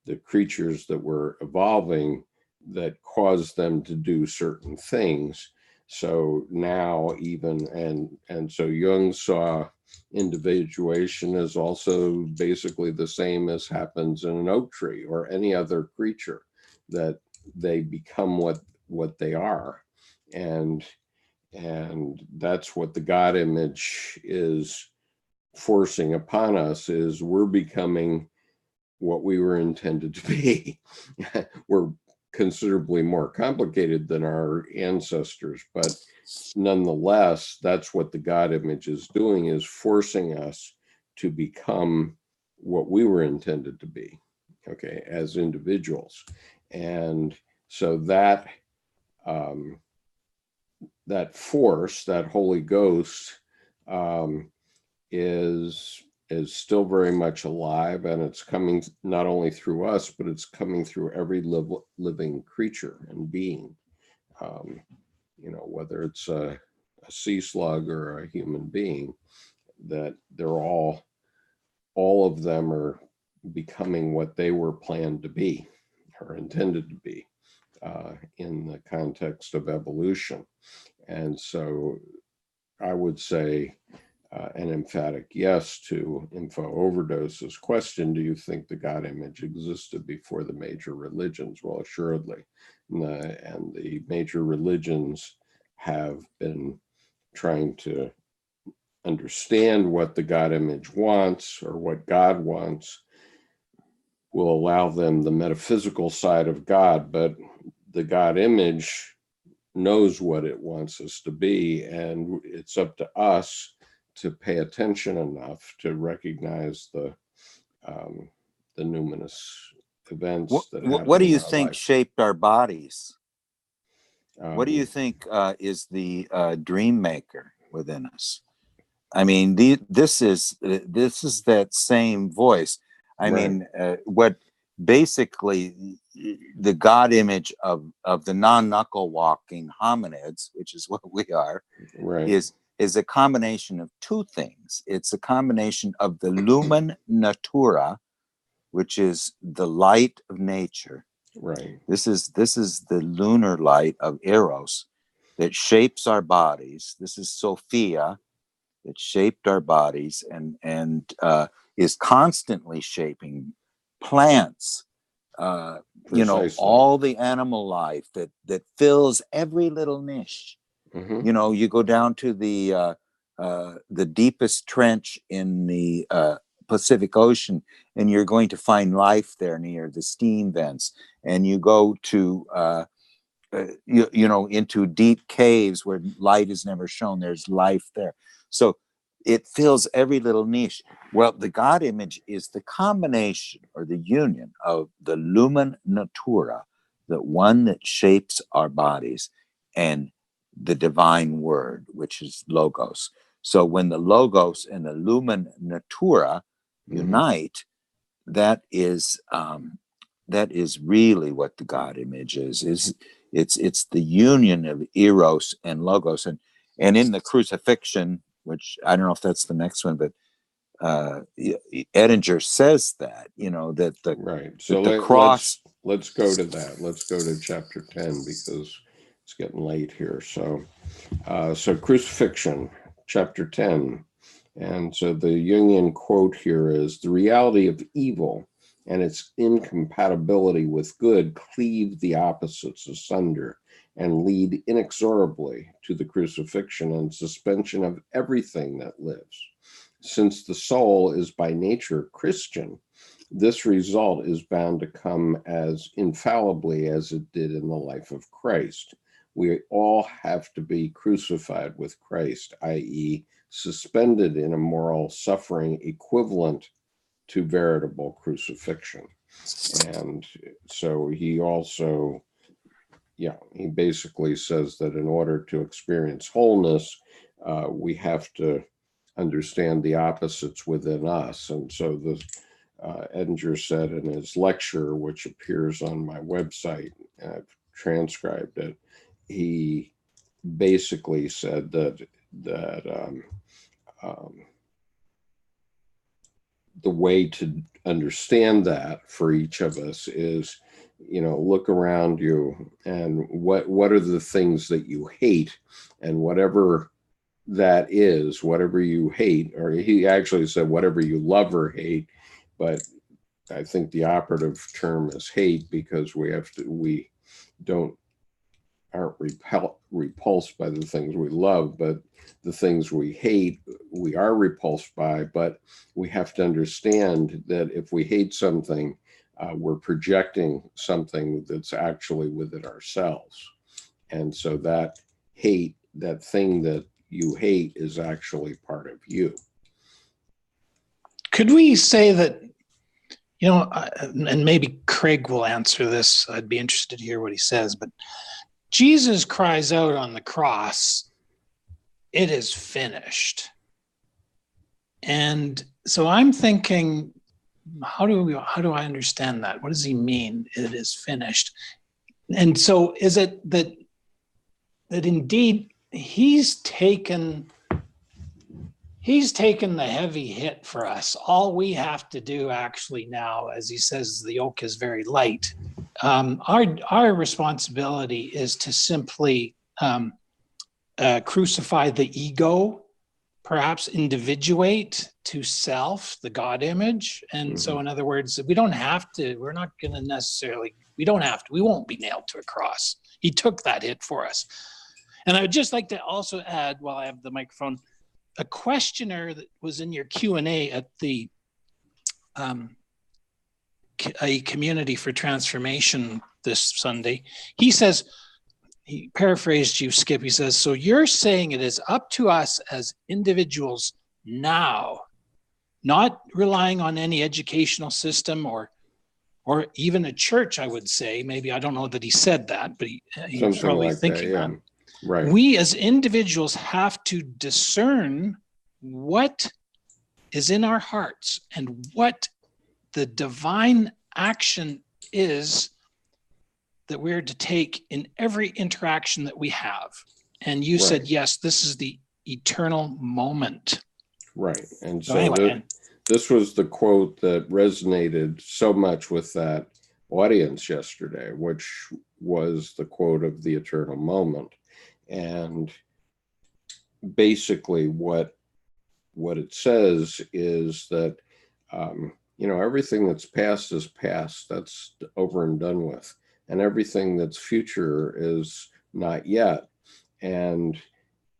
the creatures that were evolving that caused them to do certain things. So now and so Jung saw individuation as also basically the same as happens in an oak tree or any other creature, that they become what they are. And that's what the God image is forcing upon us, is we're becoming what we were intended to be. We're considerably more complicated than our ancestors, but nonetheless, that's what the God image is doing, is forcing us to become what we were intended to be, okay, as individuals. And so that that force, that Holy Ghost, is still very much alive, and it's coming not only through us, but it's coming through every living creature and being. Whether it's a sea slug or a human being, that they're all of them are becoming what they were planned to be or intended to be in the context of evolution. And so I would say an emphatic yes to Info Overdose's question: do you think the God image existed before the major religions? Well, assuredly. And the major religions have been trying to understand what the God image wants, or what God wants, will allow them the metaphysical side of God, but the God image knows what it wants us to be, and it's up to us to pay attention enough to recognize the numinous events that happen. What do you think life. shaped our bodies? What do you think is the dream maker within us? I mean, this is that same voice. I mean, what basically the God image of the non-knuckle walking hominids, which is what we are, is a combination of two things. It's a combination of the lumen natura, which is the light of nature, Right. This is the lunar light of Eros that shapes our bodies. This is Sophia that shaped our bodies and is constantly shaping plants, Precisely. all the animal life that fills every little niche. You go down to the deepest trench in the Pacific Ocean, and you're going to find life there near the steam vents. And you go to into deep caves where light is never shown. There's life there. So it fills every little niche. Well, the God image is the combination or the union of the lumen natura, the one that shapes our bodies, and the divine word, which is logos. So when the logos and the lumen natura unite, that is really what the God image is. It's the union of Eros and logos, and in the crucifixion, which I don't know if that's the next one, but Edinger says that that the Right. that So the cross. let's go to that. Let's go to chapter 10 because it's getting late here. So crucifixion, chapter 10. And so the Jungian quote here is, the reality of evil and its incompatibility with good cleave the opposites asunder and lead inexorably to the crucifixion and suspension of everything that lives. Since the soul is by nature Christian, this result is bound to come as infallibly as it did in the life of Christ. We all have to be crucified with Christ, i.e., suspended in a moral suffering equivalent to veritable crucifixion. And so he also, he basically says that in order to experience wholeness, we have to understand the opposites within us. And so the Edinger said in his lecture, which appears on my website, and I've transcribed it, he basically said that the way to understand that for each of us is, look around you and what are the things that you hate, and whatever that is, whatever you hate, or he actually said whatever you love or hate, but I think the operative term is hate because we aren't repulsed by the things we love, but the things we hate, we are repulsed by. But we have to understand that if we hate something, we're projecting something that's actually within ourselves. And so that hate, that thing that you hate, is actually part of you. Could we say that, and maybe Craig will answer this, I'd be interested to hear what he says, but Jesus cries out on the cross, "It is finished." And so I'm thinking, how do I understand that? What does he mean, "It is finished"? And so is it that indeed he's taken the heavy hit for us? All we have to do actually now, as he says, the yoke is very light. Our responsibility is to simply crucify the ego, perhaps individuate to self, the God image. And so in other words, we won't be nailed to a cross. He took that hit for us. And I would just like to also add, while I have the microphone, a questioner that was in your Q&A at the a community for transformation this Sunday. He says, he paraphrased you, Skip. He says, so you're saying it is up to us as individuals now, not relying on any educational system or even a church, I would say. Maybe, I don't know that he said that, but he was probably like thinking that. Right. We as individuals have to discern what is in our hearts and what the divine action is that we're to take in every interaction that we have. And you said, yes, this is the eternal moment. Right. And so anyway, this was the quote that resonated so much with that audience yesterday, which was the quote of the eternal moment. And basically what it says is that, everything that's past is past. That's over and done with. And everything that's future is not yet. And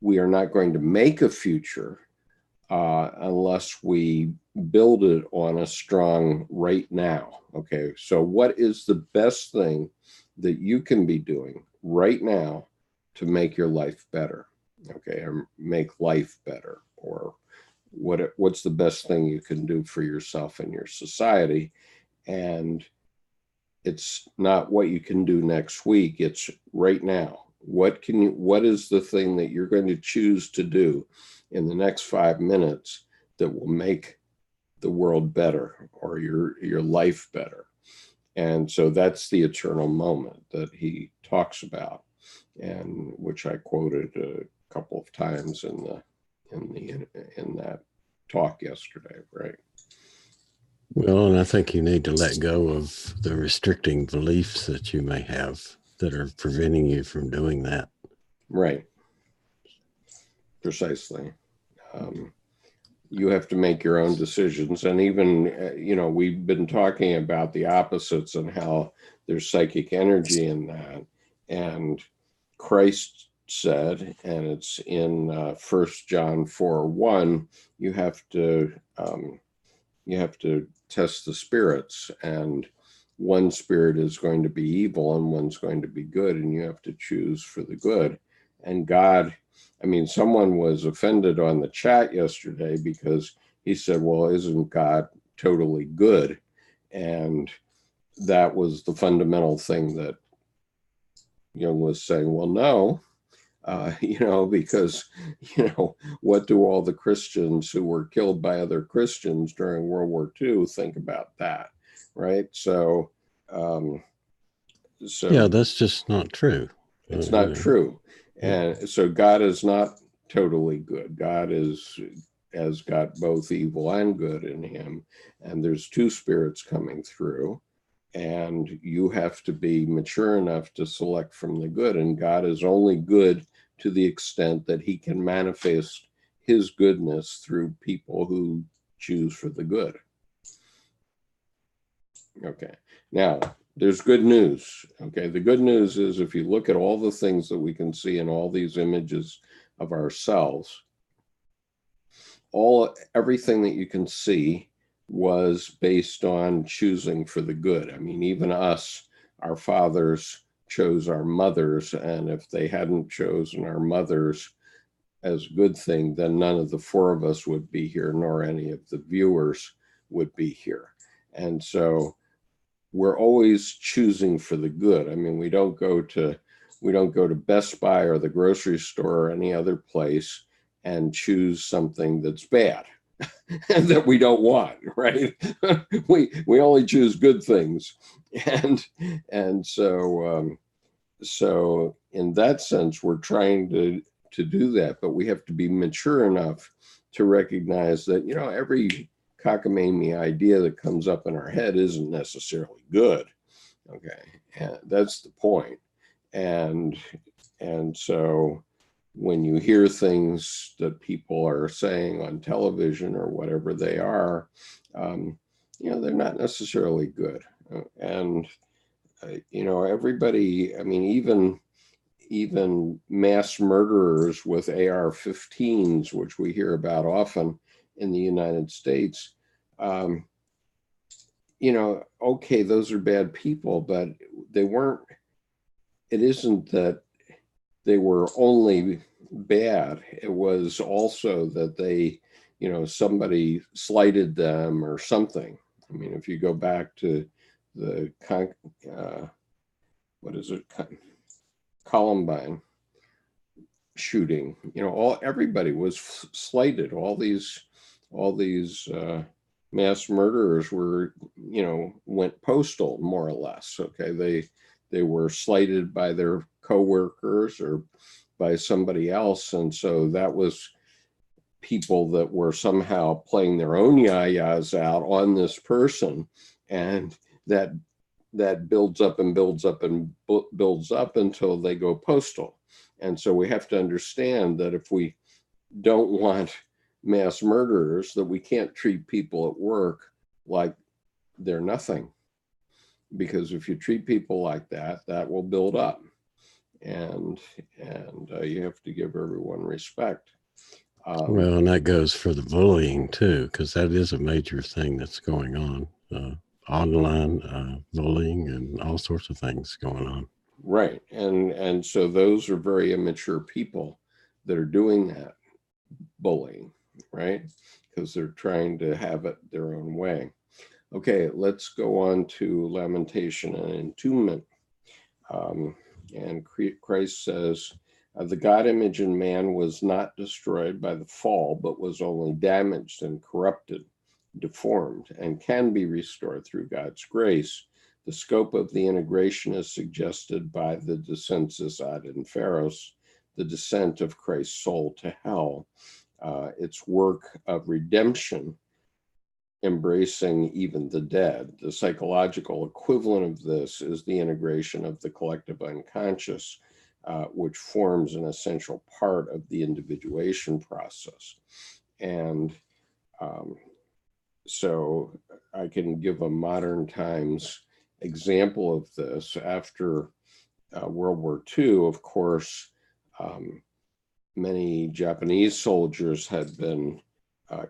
we are not going to make a future unless we build it on a strong right now. Okay, so what is the best thing that you can be doing right now to make your life better? Okay, or make life better, or what's the best thing you can do for yourself and your society? And it's not what you can do next week, it's right now. What is the thing that you're going to choose to do in the next 5 minutes that will make the world better, or your life better? And so that's the eternal moment that he talks about, and which I quoted a couple of times in that talk yesterday, right? Well, and I think you need to let go of the restricting beliefs that you may have that are preventing you from doing that. Right. Precisely. You have to make your own decisions. And even, we've been talking about the opposites and how there's psychic energy in that. And Christ said, and it's in 1 John 4:1, you have to test the spirits, and one spirit is going to be evil and one's going to be good, and you have to choose for the good. And God, someone was offended on the chat yesterday because he said, well, isn't God totally good? And that was the fundamental thing that Jung was saying, well, no, because, what do all the Christians who were killed by other Christians during World War II think about that, right? So yeah, that's just not true. It's not true. And so God is not totally good. God has got both evil and good in him. And there's two spirits coming through. And you have to be mature enough to select from the good. And God is only good to the extent that he can manifest his goodness through people who choose for the good. Okay. Now, there's good news. Okay. The good news is if you look at all the things that we can see in all these images of ourselves, everything that you can see was based on choosing for the good. Even us, our fathers chose our mothers, and if they hadn't chosen our mothers as a good thing, then none of the four of us would be here, nor any of the viewers would be here. And so we're always choosing for the good. We don't go to Best Buy or the grocery store or any other place and choose something that's bad and that we don't want, right? we only choose good things. And so in that sense, we're trying to do that, but we have to be mature enough to recognize that, every cockamamie idea that comes up in our head isn't necessarily good. Okay. And that's the point. And so when you hear things that people are saying on television or whatever they are, they're not necessarily good. And, everybody, even mass murderers with AR-15s, which we hear about often in the United States, okay, those are bad people, but it isn't that they were only bad. It was also that they, somebody slighted them or something. If you go back to the, Columbine shooting, everybody was slighted. All these mass murderers were, went postal more or less. Okay. They were slighted by their coworkers or by somebody else. And so that was people that were somehow playing their own yayas out on this person. And that that builds up and builds up and builds up until they go postal. And so we have to understand that if we don't want mass murderers, that we can't treat people at work like they're nothing. Because if you treat people like that, that will build up. And you have to give everyone respect. Well, and that goes for the bullying too, because that is a major thing that's going on. Online bullying and all sorts of things going on. Right. And so those are very immature people that are doing that bullying, right? Because they're trying to have it their own way. Okay, let's go on to lamentation and entombment. And Christ says, the God image in man was not destroyed by the fall, but was only damaged and corrupted, deformed, and can be restored through God's grace. The scope of the integration is suggested by the descensus ad inferos, the descent of Christ's soul to hell. Its work of redemption, embracing even the dead. The psychological equivalent of this is the integration of the collective unconscious, which forms an essential part of the individuation process. And so I can give a modern times example of this. After World War II, of course, many Japanese soldiers had been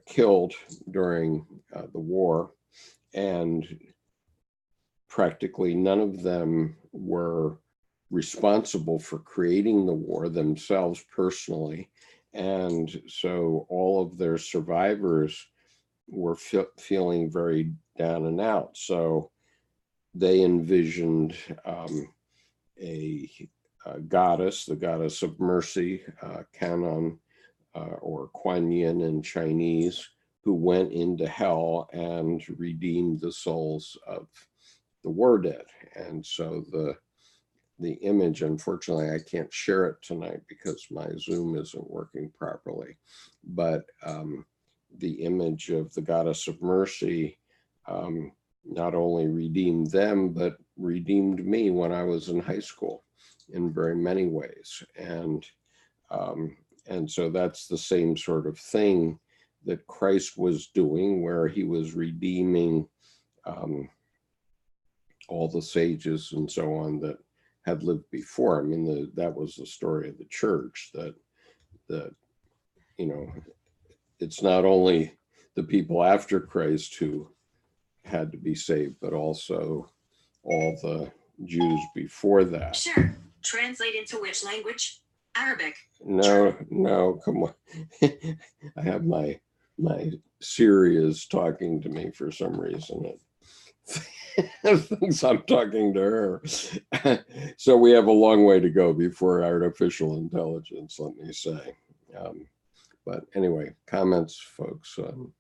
killed during the war, and practically none of them were responsible for creating the war themselves personally. And so all of their survivors were feeling very down and out. So they envisioned a goddess, the goddess of mercy, Canon, or Kuan Yin in Chinese, who went into hell and redeemed the souls of the war dead. And so the image, unfortunately, I can't share it tonight because my Zoom isn't working properly, but the image of the goddess of mercy not only redeemed them, but redeemed me when I was in high school in very many ways. And so that's the same sort of thing that Christ was doing, where he was redeeming all the sages and so on that had lived before. I mean, that was the story of the church, that you know, it's not only the people after Christ who had to be saved, but also all the Jews before that. Sure. Translate into which language? Arabic. No, come on. I have my Siri is talking to me for some reason. It thinks I'm talking to her. So we have a long way to go before artificial intelligence, let me say. But anyway, comments, folks, on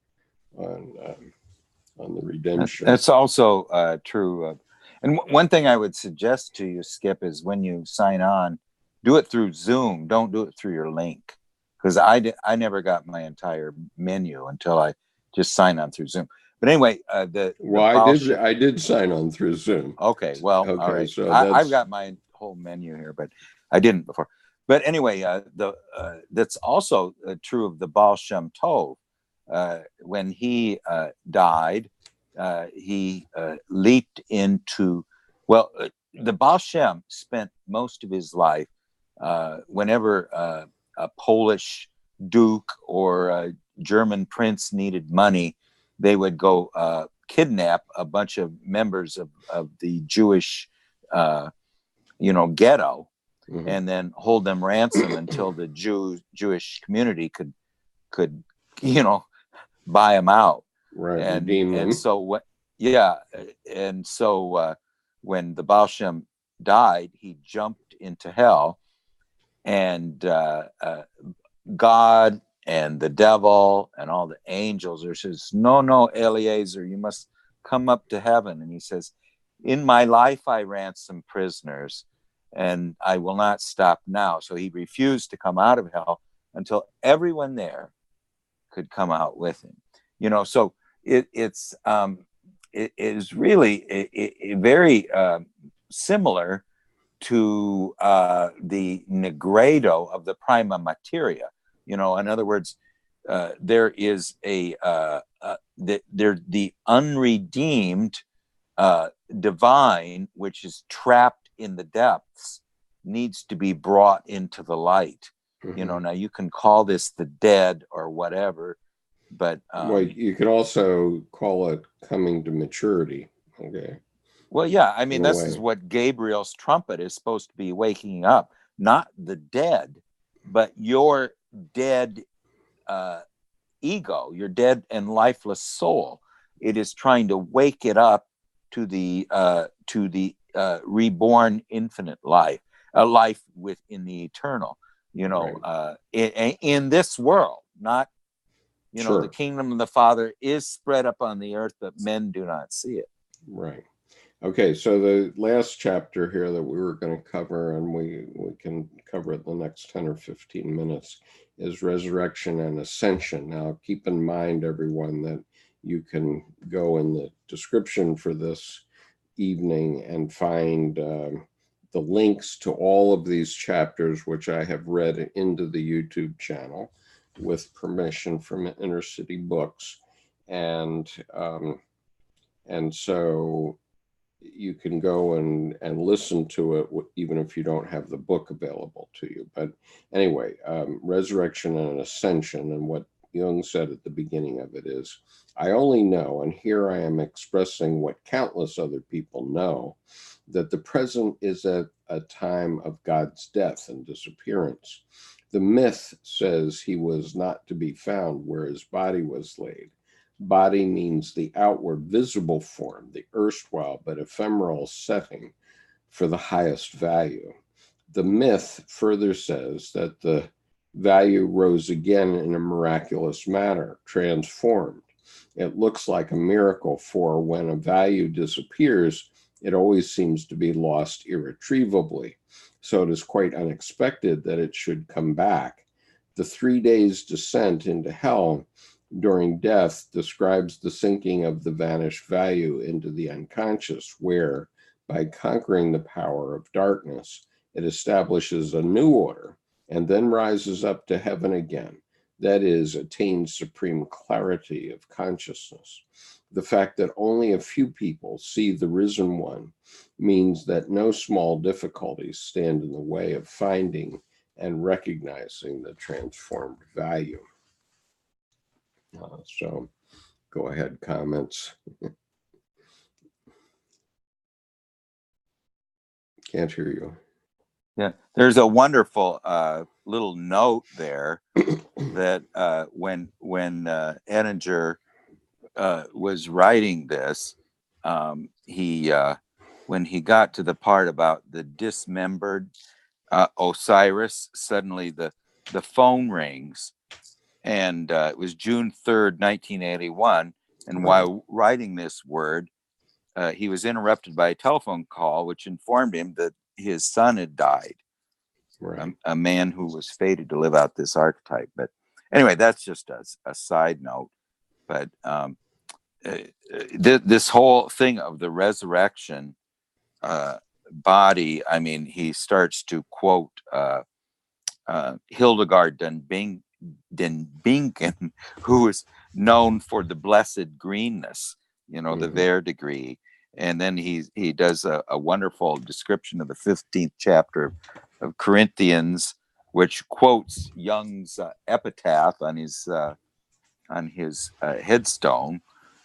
the redemption. That's also true. And one thing I would suggest to you, Skip, is when you sign on, do it through Zoom. Don't do it through your link, because I never got my entire menu until I just signed on through Zoom. But anyway, I did sign on through Zoom. Okay, well, okay, all right. So I've got my whole menu here, but I didn't before. But anyway, that's also true of the Baal Shem Tov. When he died, he leaped into, the Baal Shem spent most of his life, whenever a Polish duke or a German prince needed money, they would go kidnap a bunch of members of the Jewish, ghetto, mm-hmm. and then hold them ransom until the Jewish community could buy them out. Right. And so when the Baal Shem died, he jumped into hell, and God and the devil and all the angels are says, no, Eliezer, you must come up to heaven. And he says, in my life I ransom prisoners, and I will not stop now. So he refused to come out of hell until everyone there could come out with him. So it's is really very similar to the negredo of the prima materia. In other words, there is the unredeemed divine, which is trapped in the depths, needs to be brought into the light. Now you can call this the dead or whatever, but well, you could also call it coming to maturity. Okay. Well, yeah, I mean, this is what Gabriel's trumpet is supposed to be waking up, not the dead, but your dead ego, your dead and lifeless soul. It is trying to wake it up to the reborn infinite life, a life within the eternal. In this world, not Sure. the kingdom of the Father is spread up on the earth, but men do not see it. Right. Okay, so the last chapter here that we were going to cover, and we can cover it in the next 10 or 15 minutes, is resurrection and ascension. Now, keep in mind, everyone, that you can go in the description for this evening and find the links to all of these chapters, which I have read into the YouTube channel with permission from Inner City Books. And so you can go and listen to it even if you don't have the book available to you. But anyway, resurrection and ascension, and what Jung said at the beginning of it is, I only know, and here I am expressing what countless other people know, that the present is at a time of God's death and disappearance. The myth says he was not to be found where his body was laid. Body means the outward visible form, the erstwhile but ephemeral setting for the highest value. The myth further says that the value rose again in a miraculous manner, transformed. It looks like a miracle, for when a value disappears, it always seems to be lost irretrievably. So it is quite unexpected that it should come back. The 3 days' descent into hell during death describes the sinking of the vanished value into the unconscious, where, by conquering the power of darkness, it establishes a new order and then rises up to heaven again. That is, attains supreme clarity of consciousness. The fact that only a few people see the risen one means that no small difficulties stand in the way of finding and recognizing the transformed value. So go ahead, comments. Can't hear you. Yeah, there's a wonderful little note there that when Ettinger was writing this, when he got to the part about the dismembered Osiris, suddenly the phone rings, and it was June 3rd, 1981, and while writing this word, he was interrupted by a telephone call which informed him that his son had died. Right. A man who was fated to live out this archetype. But anyway, that's just a side note. But this whole thing of the resurrection body, I mean, he starts to quote Hildegard den Bingen, who is known for the blessed greenness, the verdigris. And then he does a wonderful description of the 15th chapter of Corinthians, which quotes Jung's epitaph on his headstone,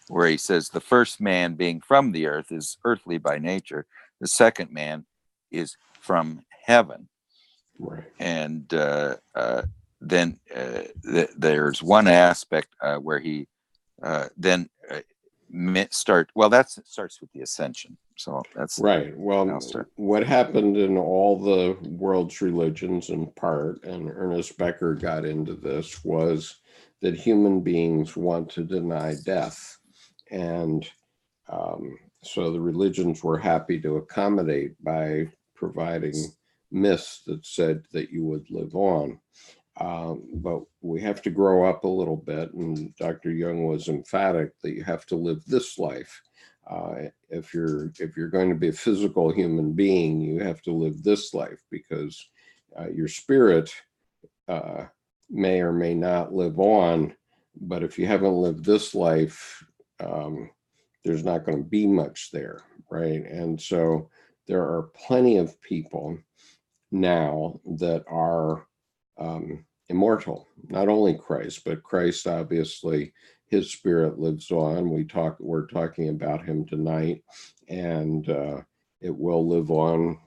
where he says, the first man being from the earth is earthly by nature. The second man is from heaven. Right. And then there's one aspect where he then starts with the ascension. So that's right. Well, what happened in all the world's religions in part, and Ernest Becker got into this, was that human beings want to deny death. And so the religions were happy to accommodate by providing myths that said that you would live on. But we have to grow up a little bit, and Dr. Jung was emphatic that you have to live this life. If you're going to be a physical human being, you have to live this life, because your spirit may or may not live on. But if you haven't lived this life, there's not going to be much there, right? And so there are plenty of people now that are immortal. Not only Christ, but Christ, obviously, his spirit lives on. We're talking about him tonight, and it will live on,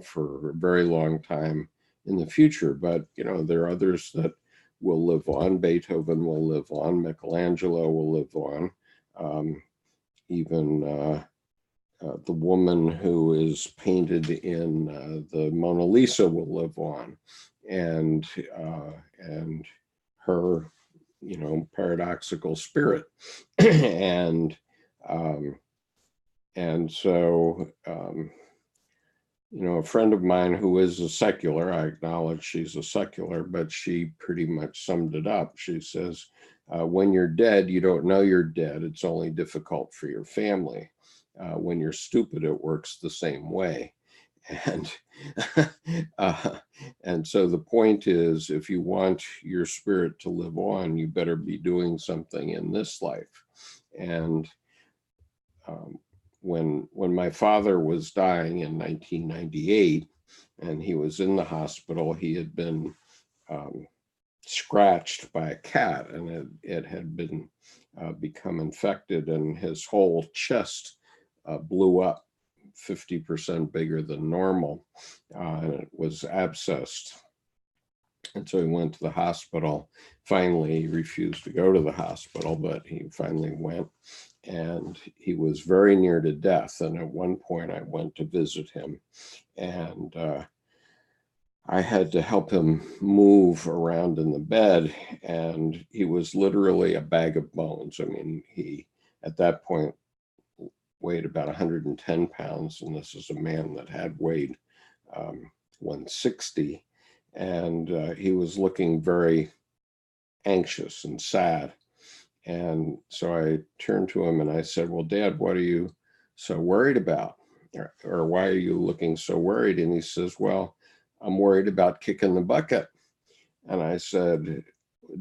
for a very long time in the future. But there are others that will live on. Beethoven will live on. Michelangelo will live on. Even the woman who is painted in the Mona Lisa will live on, and her, paradoxical spirit, and so a friend of mine who is a secular, I acknowledge she's a secular, but she pretty much summed it up. She says, when you're dead, you don't know you're dead. It's only difficult for your family. When you're stupid, it works the same way. And and so the point is, if you want your spirit to live on, you better be doing something in this life. And when my father was dying in 1998, and he was in the hospital, he had been scratched by a cat, and it had been become infected, and his whole chest blew up 50% bigger than normal, and it was abscessed. And so he went to the hospital. Finally, he refused to go to the hospital, but he finally went, and he was very near to death. And at one point I went to visit him, and I had to help him move around in the bed, and he was literally a bag of bones. I mean, he, at that point, weighed about 110 pounds, and this is a man that had weighed 160, and he was looking very anxious and sad. And so I turned to him and I said, well, Dad, what are you so worried about? Or why are you looking so worried? And he says, well, I'm worried about kicking the bucket. And I said,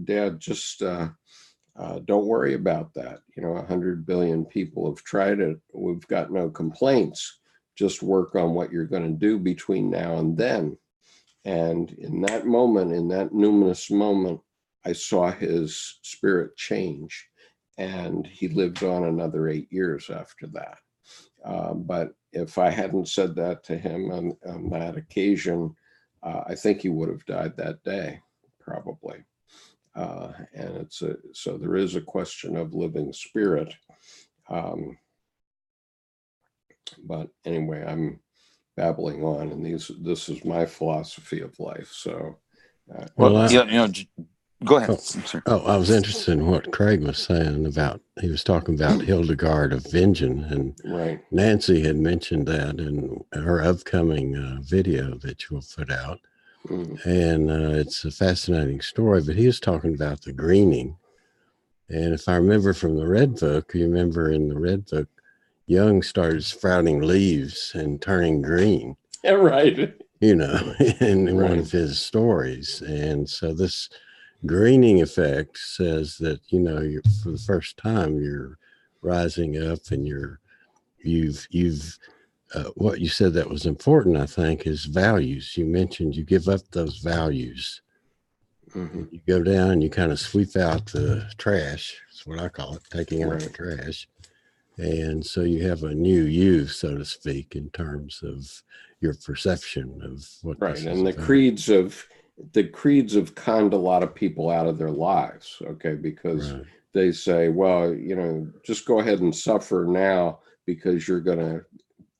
Dad, just don't worry about that. 100 billion people have tried it. We've got no complaints. Just work on what you're going to do between now and then. And in that moment, in that numinous moment, I saw his spirit change, and he lived on another 8 years after that. But if I hadn't said that to him on that occasion, I think he would have died that day, probably. And so there is a question of living spirit. But anyway, I'm babbling on, and this is my philosophy of life. So, Well, go ahead. I was interested in what Craig was saying about, he was talking about Hildegard of Bingen, and right. Nancy had mentioned that in her upcoming video that you'll put out. And it's a fascinating story, but he was talking about the greening. And if I remember from the Red Book, you remember in the Red Book, Jung started sprouting leaves and turning green. Yeah, right. In one of his stories. And so this greening effect says that, you're, for the first time, you're rising up, and you've what you said that was important, I think, is values. You mentioned you give up those values. Mm-hmm. You go down, you kind of sweep out the trash. That's what I call it, taking out the trash. And so you have a new you, so to speak, in terms of your perception of what. Right. And the creeds have conned a lot of people out of their lives. Okay. Because they say, well, just go ahead and suffer now because you're going to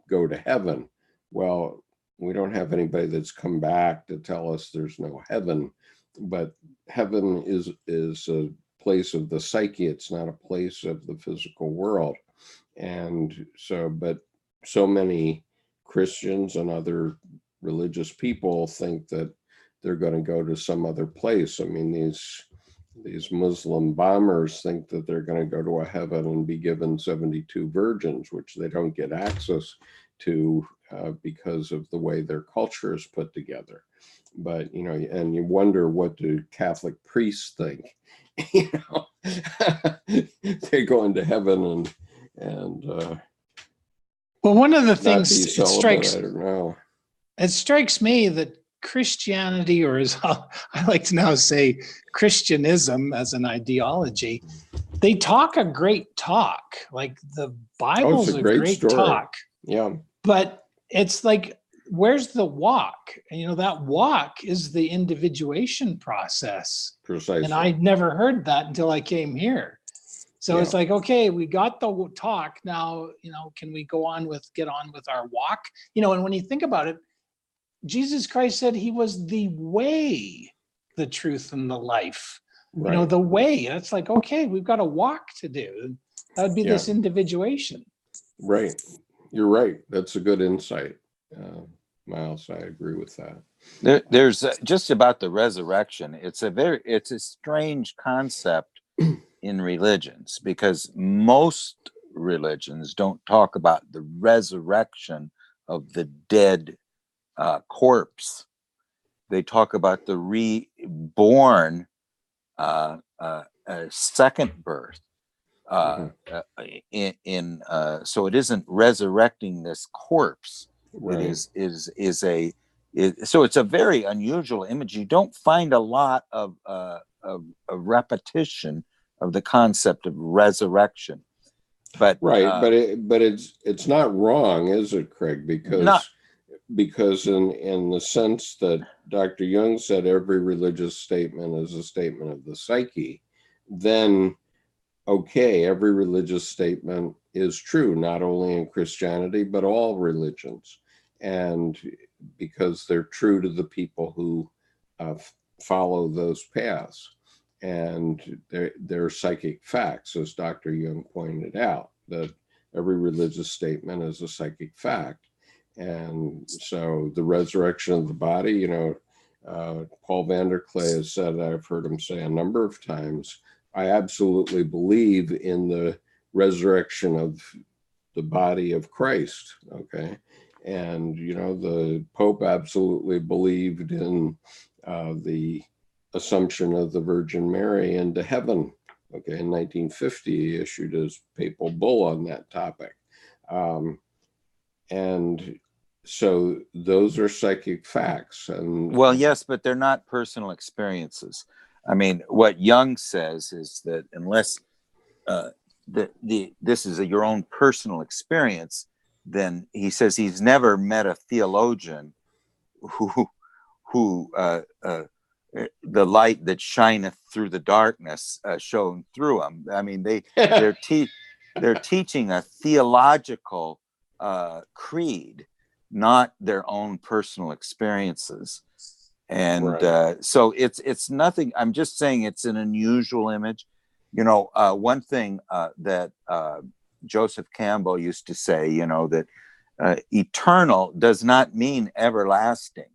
go to heaven. Well, we don't have anybody that's come back to tell us there's no heaven, but heaven is a place of the psyche. It's not a place of the physical world. And so, but so many Christians and other religious people think that they're going to go to some other place. I mean, these these Muslim bombers think that they're going to go to a heaven and be given 72 virgins, which they don't get access to because of the way their culture is put together. But, you know, and you wonder, what do Catholic priests think? You know, they go into heaven and well, one of the not things be celibate. I don't know. It strikes me that Christianity, or as I like to now say, Christianism as an ideology, they talk a great talk. Like the Bible's it's a great story. talk. Yeah. But it's like, where's the walk? And, you know, that walk is the individuation process. Precisely. And I'd never heard that until I came here. So it's like, okay, we got the talk. Now, you know, can we get on with our walk? You know, and when you think about it, Jesus Christ said he was the way, the truth, and the life. Right. You know, the way. That's like, okay, we've got a walk to do. That would be this individuation. Right. You're right. That's a good insight. Miles, I agree with that. There's just about the resurrection. It's a strange concept in religions, because most religions don't talk about the resurrection of the dead corpse. They talk about the reborn second birth. So it isn't resurrecting this corpse. Right. So it's a very unusual image. You don't find a lot of repetition of the concept of resurrection. But right, but it's not wrong, is it, Craig? Because in the sense that Dr. Jung said every religious statement is a statement of the psyche, then okay, every religious statement is true, not only in Christianity, but all religions. And because they're true to the people who follow those paths. And they're psychic facts, as Dr. Jung pointed out, that every religious statement is a psychic fact. And so the resurrection of the body, you know, Paul Vanderklay has said, I've heard him say a number of times, I absolutely believe in the resurrection of the body of Christ. Okay. And, you know, the Pope absolutely believed in the assumption of the Virgin Mary into heaven. Okay. In 1950, he issued his papal bull on that topic. And so those are psychic facts. And well, yes, but they're not personal experiences. I mean, what Jung says is that unless this is your own personal experience, then he says he's never met a theologian who the light that shineth through the darkness shone through them. I mean, they're teaching a theological creed, not their own personal experiences. And right. So it's nothing. I'm just saying it's an unusual image. You know, one thing that Joseph Campbell used to say, you know, that eternal does not mean everlasting.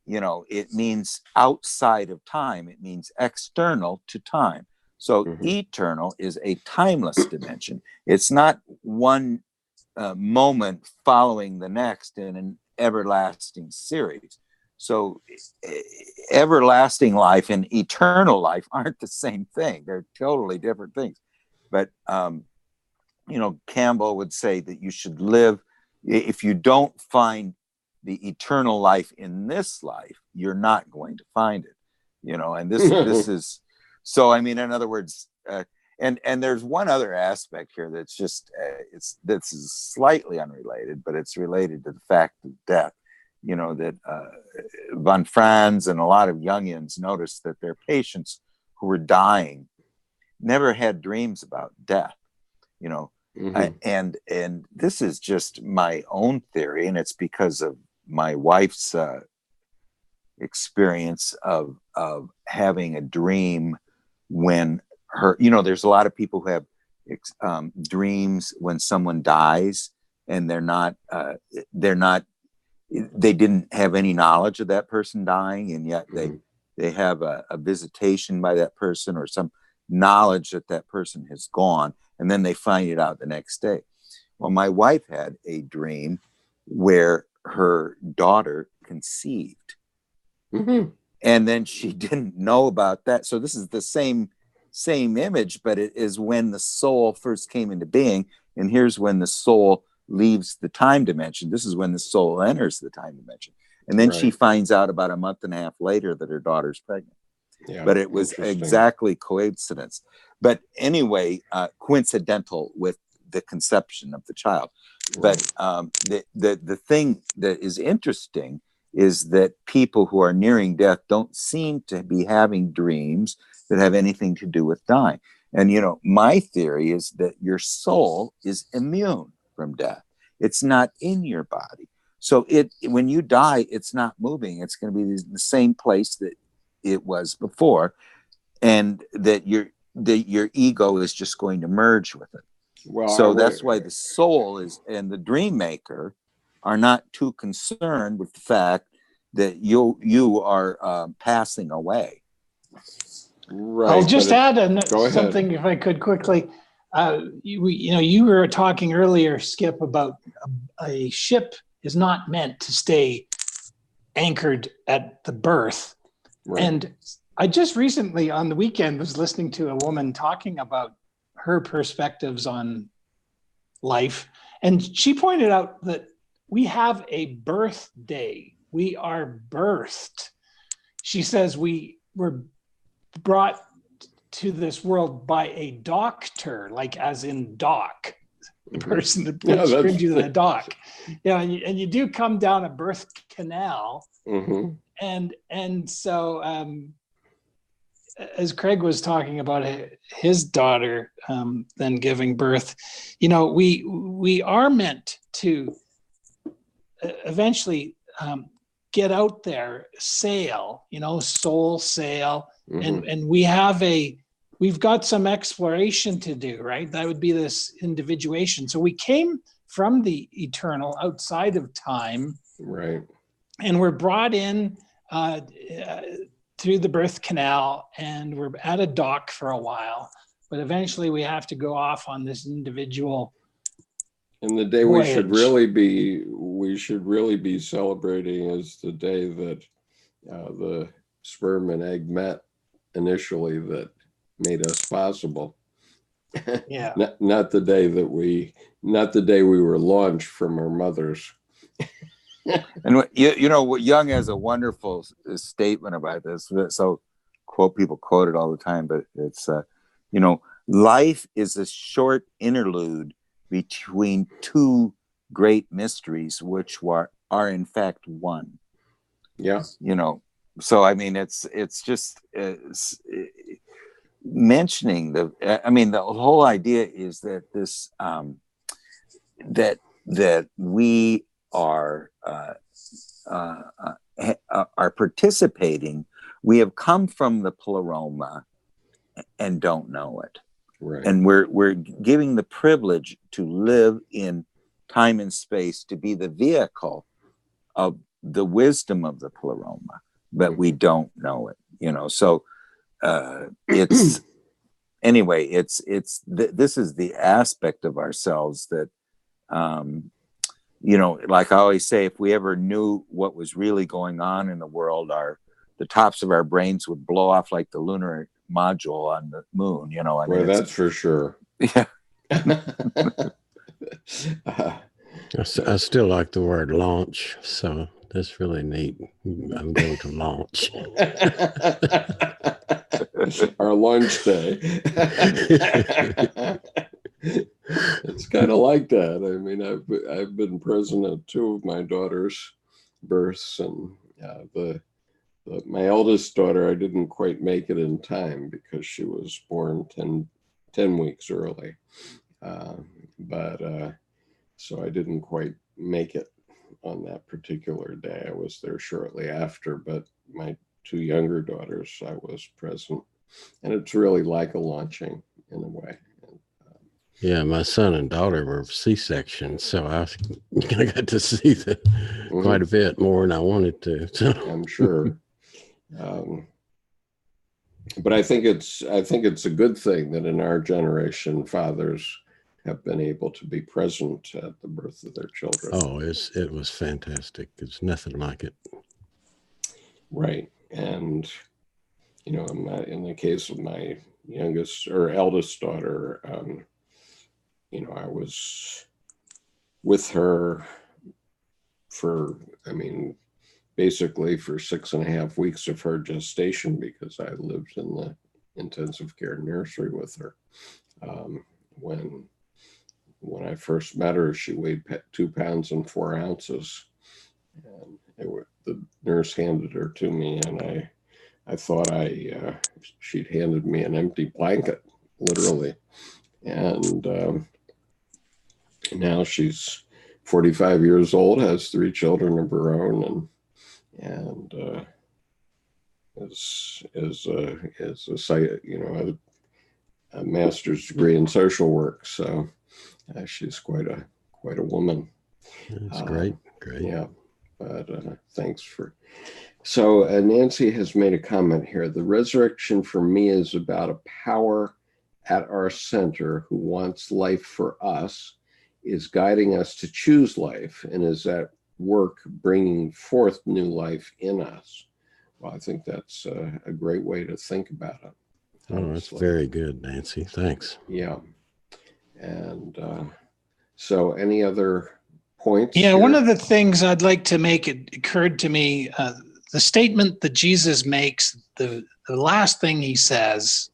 You know, it means outside of time. It means external to time. So eternal is a timeless dimension. It's not one moment following the next in an everlasting series. So everlasting life and eternal life aren't the same thing. They're totally different things. But, you know, Campbell would say that you should live, if you don't find the eternal life in this life, you're not going to find it, you know, and this is, so, I mean, in other words, and there's one other aspect here that's just, this is slightly unrelated, but it's related to the fact of death. You know, that von Franz and a lot of Jungians noticed that their patients who were dying never had dreams about death, you know, and this is just my own theory, and it's because of my wife's experience of having a dream when her, you know, there's a lot of people who have dreams when someone dies, and they didn't have any knowledge of that person dying, and yet they have a visitation by that person or some knowledge that that person has gone, and then they find it out the next day. Well, my wife had a dream where her daughter conceived. Mhm. And then she didn't know about that. So this is the same image, but it is when the soul first came into being. And here's when the soul leaves the time dimension. This is when the soul enters the time dimension. And then she Right. finds out about a month and a half later that her daughter's pregnant. Yeah, But it was interesting. exactly coincidence. But anyway, coincidental with the conception of the child. But the thing that is interesting is that people who are nearing death don't seem to be having dreams that have anything to do with dying. And, you know, my theory is that your soul is immune from death. It's not in your body. So when you die, it's not moving. It's going to be the same place that it was before, and that your ego is just going to merge with it. Well, So that's why the soul is and the dream maker are not too concerned with the fact that you are passing away. Right. I'll just add Go ahead. something, if I could quickly. You were talking earlier, Skip, about a ship is not meant to stay anchored at the berth. Right. And I just recently on the weekend was listening to a woman talking about her perspectives on life. And she pointed out that we have a birthday. We are birthed. She says we were brought to this world by a doctor, like as in doc, the person that brings you to the doc. Yeah, and you do come down a birth canal. Mm-hmm. And so as Craig was talking about his daughter then giving birth, you know, we are meant to eventually get out there, sail, you know, soul sail. Mm-hmm. And we've got some exploration to do, right? That would be this individuation. So we came from the eternal outside of time. Right. And we're brought in through the birth canal, and we're at a dock for a while, but eventually we have to go off on this individual. And the day voyage. we should really be celebrating is the day that the sperm and egg met initially, that made us possible. Yeah. not the day we were launched from our mothers. And you know, Jung has a wonderful statement about this. So people quote it all the time, but it's, you know, life is a short interlude between two great mysteries, which are in fact one. Yeah. You know, so I mean, it's just mentioning the whole idea is that this that we are participating. We have come from the pleroma and don't know it. Right. And we're giving the privilege to live in time and space, to be the vehicle of the wisdom of the pleroma, but we don't know it, you know. So it's anyway, it's this is the aspect of ourselves that you know, like I always say, if we ever knew what was really going on in the world, the tops of our brains would blow off like the lunar module on the moon, you know. I mean, well, that's for sure. Yeah. I still like the word launch, so that's really neat. I'm going to launch. Our lunch day. It's kind of like that. I mean, I've been present at two of my daughter's births, and my eldest daughter, I didn't quite make it in time because she was born 10 weeks early. So I didn't quite make it on that particular day. I was there shortly after, but my two younger daughters, I was present. And it's really like a launching in a way. Yeah, my son and daughter were C-sections, so I got to see quite a bit more than I wanted to. So. I'm sure. But I think it's a good thing that in our generation, fathers have been able to be present at the birth of their children. Oh, it was fantastic. It's nothing like it. Right. And, in the case of my youngest or eldest daughter, I was with her for, basically for 6.5 weeks of her gestation, because I lived in the intensive care nursery with her. When I first met her, she weighed 2 pounds and 4 ounces. And the nurse handed her to me, and I thought she'd handed me an empty blanket, literally. And now she's 45 years old, has 3 children of her own, and is a master's degree in social work. So she's quite a woman. That's great. Yeah, but thanks for. So Nancy has made a comment here. The resurrection for me is about a power at our center who wants life for us, is guiding us to choose life, and is at work bringing forth new life in us. Well, I think that's a great way to think about it. Oh, that's very good, Nancy. Thanks. Yeah. And so any other points? Yeah, here? one of the things I'd like to make, it occurred to me, the statement that Jesus makes, the last thing he says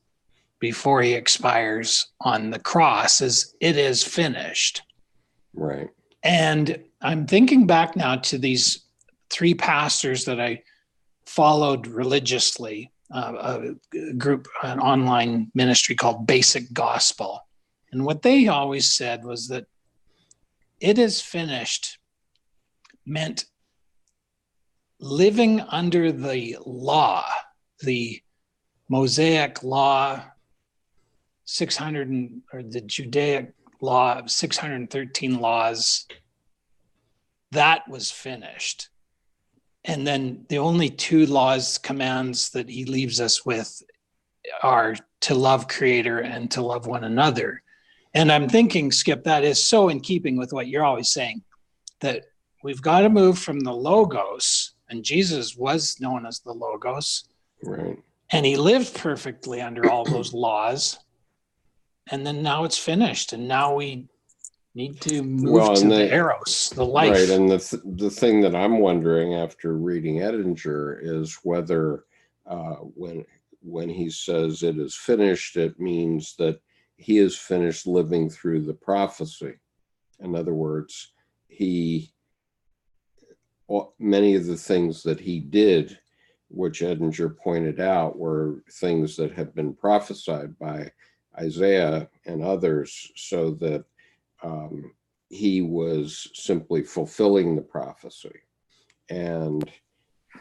before he expires on the cross is, "It is finished." Right. And I'm thinking back now to these 3 pastors that I followed religiously, a group, an online ministry called Basic Gospel. And what they always said was that "it is finished" meant living under the law, the Mosaic law, or the Judaic law of 613 laws, that was finished. And then the only 2 commands that he leaves us with are to love Creator and to love one another. And I'm thinking, Skip, that is so in keeping with what you're always saying, that we've got to move from the Logos, and Jesus was known as the Logos. Right. And he lived perfectly under all those laws. And then now it's finished. And now we need to move to the Eros, the life. Right. And the thing that I'm wondering after reading Edinger is whether when he says it is finished, it means that he is finished living through the prophecy. In other words, many of the things that he did, which Edinger pointed out, were things that had been prophesied by Isaiah and others, so that he was simply fulfilling the prophecy. And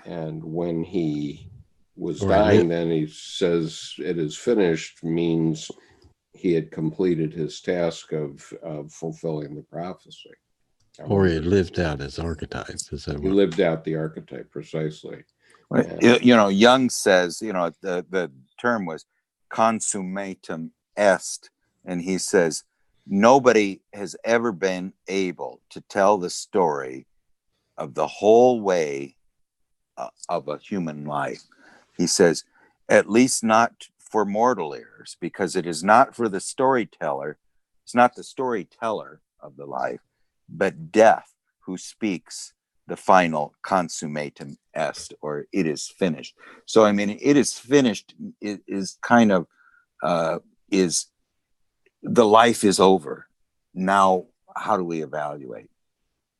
when he was dying, then he says it is finished, means he had completed his task of fulfilling the prophecy. Or he lived out his archetype. Is that he lived out the archetype, precisely. Jung says, the term was consummatum est, and he says nobody has ever been able to tell the story of the whole way of a human life. He says, at least not for mortal ears, because it is not for the storyteller. It's not the storyteller of the life, but death who speaks the final consummatum est, or it is finished. So, it is finished is kind of, is the life is over. Now, how do we evaluate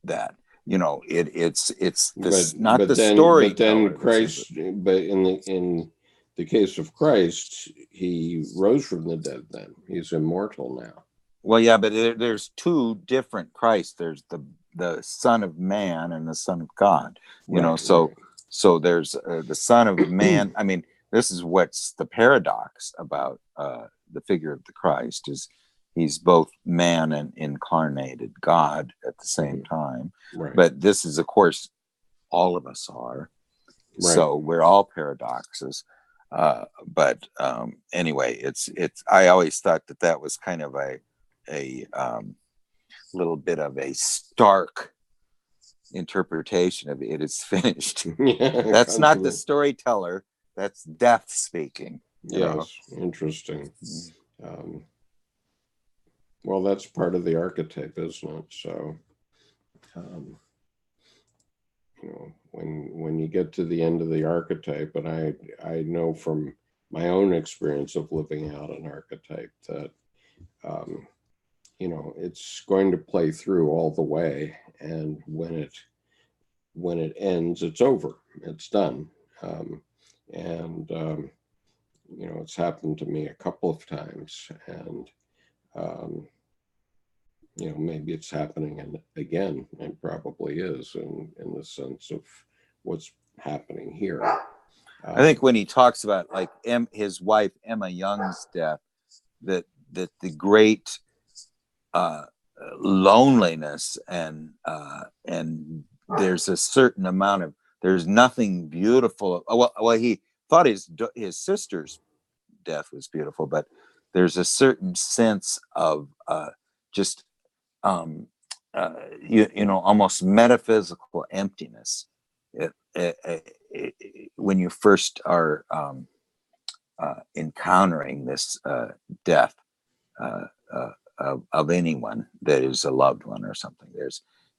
that? It's this, not the story. But then Christ, but in the case of Christ, he rose from the dead. Then he's immortal now. Well, yeah, but there's 2 different Christ. There's the Son of Man and the Son of God. So there's the Son of Man. This is what's the paradox about the figure of the Christ, is he's both man and incarnated God at the same time. Right. But this is, of course, all of us are. Right. So we're all paradoxes. But anyway, it's I always thought that that was kind of a little bit of a stark interpretation of it is finished. That's not the storyteller, that's death speaking. Yes, interesting. Well, that's part of the archetype, isn't it? So, you know, when you get to the end of the archetype, and I know from my own experience of living out an archetype that, you know, it's going to play through all the way, and when it ends, it's over, it's done. You know, it's happened to me a couple of times, and you know, maybe it's happening again, and probably is in the sense of what's happening here. I think when he talks about like his wife Emma Young's death, that the great loneliness and there's a certain amount of, there's nothing beautiful. Well, he thought his sister's death was beautiful, but there's a certain sense of just you know, almost metaphysical emptiness when you first are encountering this death of anyone that is a loved one or something.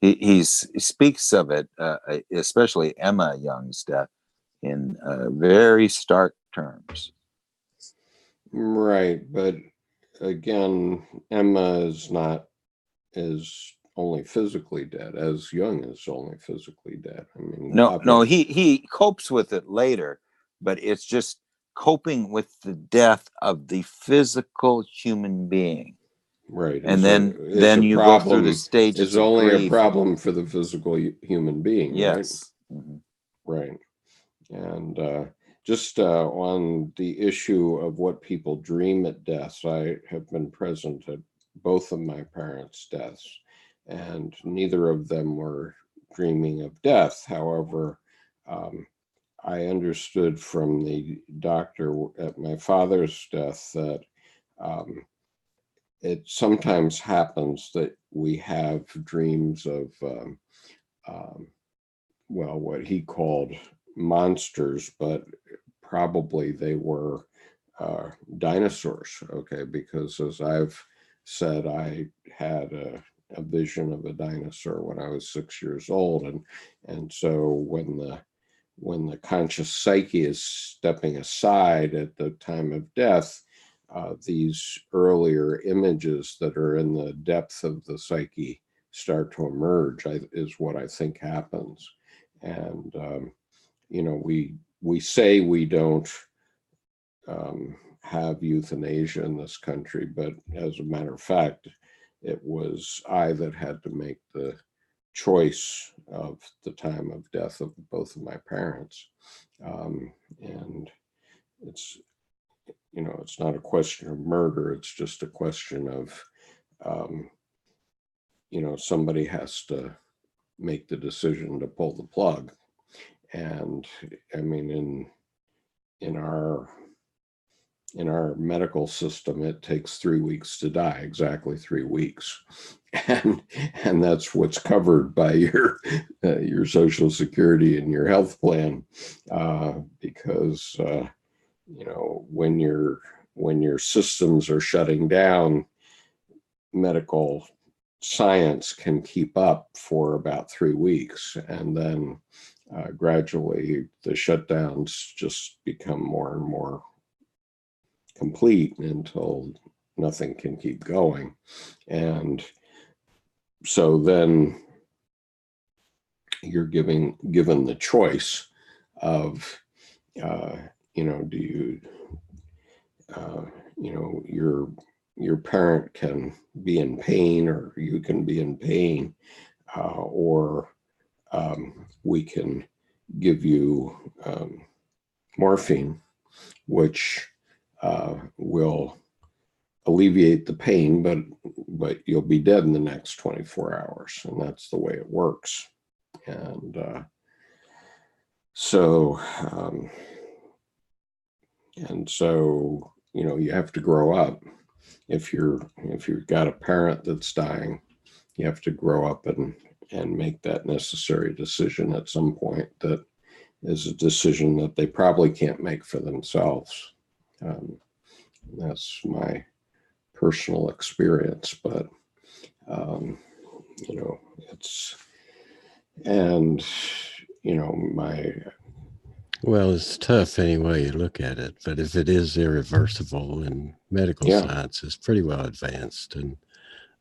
He speaks of it, especially Emma Young's death, in very stark terms. Right, but again, Emma is only physically dead, as Jung is only physically dead. I mean, no, he copes with it later, but it's just coping with the death of the physical human being. Right, and then you go through the stages. It's only a problem for the physical human being. Yes. Right. Mm-hmm. Right. And just on the issue of what people dream at death, I have been present at both of my parents' deaths, and neither of them were dreaming of death. However, I understood from the doctor at my father's death that it sometimes happens that we have dreams of, well, what he called monsters, but probably they were dinosaurs. Okay, because as I've said, I had a vision of a dinosaur when I was 6 years old, and so when the conscious psyche is stepping aside at the time of death, these earlier images that are in the depth of the psyche start to emerge, is what I think happens. And you know, we say we don't have euthanasia in this country, but as a matter of fact, it was I that had to make the choice of the time of death of both of my parents. And it's, you know, it's not a question of murder, it's just a question of, you know, somebody has to make the decision to pull the plug. And I mean, in our medical system, it takes 3 weeks to die, exactly 3 weeks, and that's what's covered by your Social Security and your health plan, because you know, when your systems are shutting down, medical science can keep up for about 3 weeks, and then gradually the shutdowns just become more and more complete until nothing can keep going. And so then you're given the choice of, you know, do you, you know, your parent can be in pain, or you can be in pain, or we can give you morphine, which will alleviate the pain, but you'll be dead in the next 24 hours, and that's the way it works. And so And so, you have to grow up. If you've got a parent that's dying, you have to grow up and make that necessary decision at some point that is a decision that they probably can't make for themselves. That's my personal experience, but it's, and my Well, it's tough any way you look at it, but if it is irreversible, and medical yeah. science is pretty well advanced, and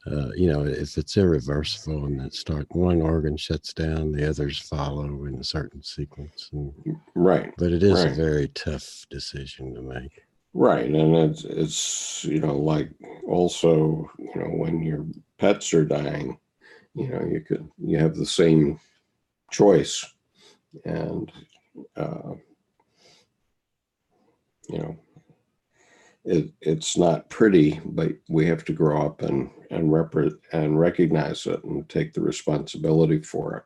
if it's irreversible and one organ shuts down, the others follow in a certain sequence. Right. But it is a Right. very tough decision to make. Right. And it's like also, when your pets are dying, you have the same choice. And, it's not pretty, but we have to grow up and recognize it and take the responsibility for it.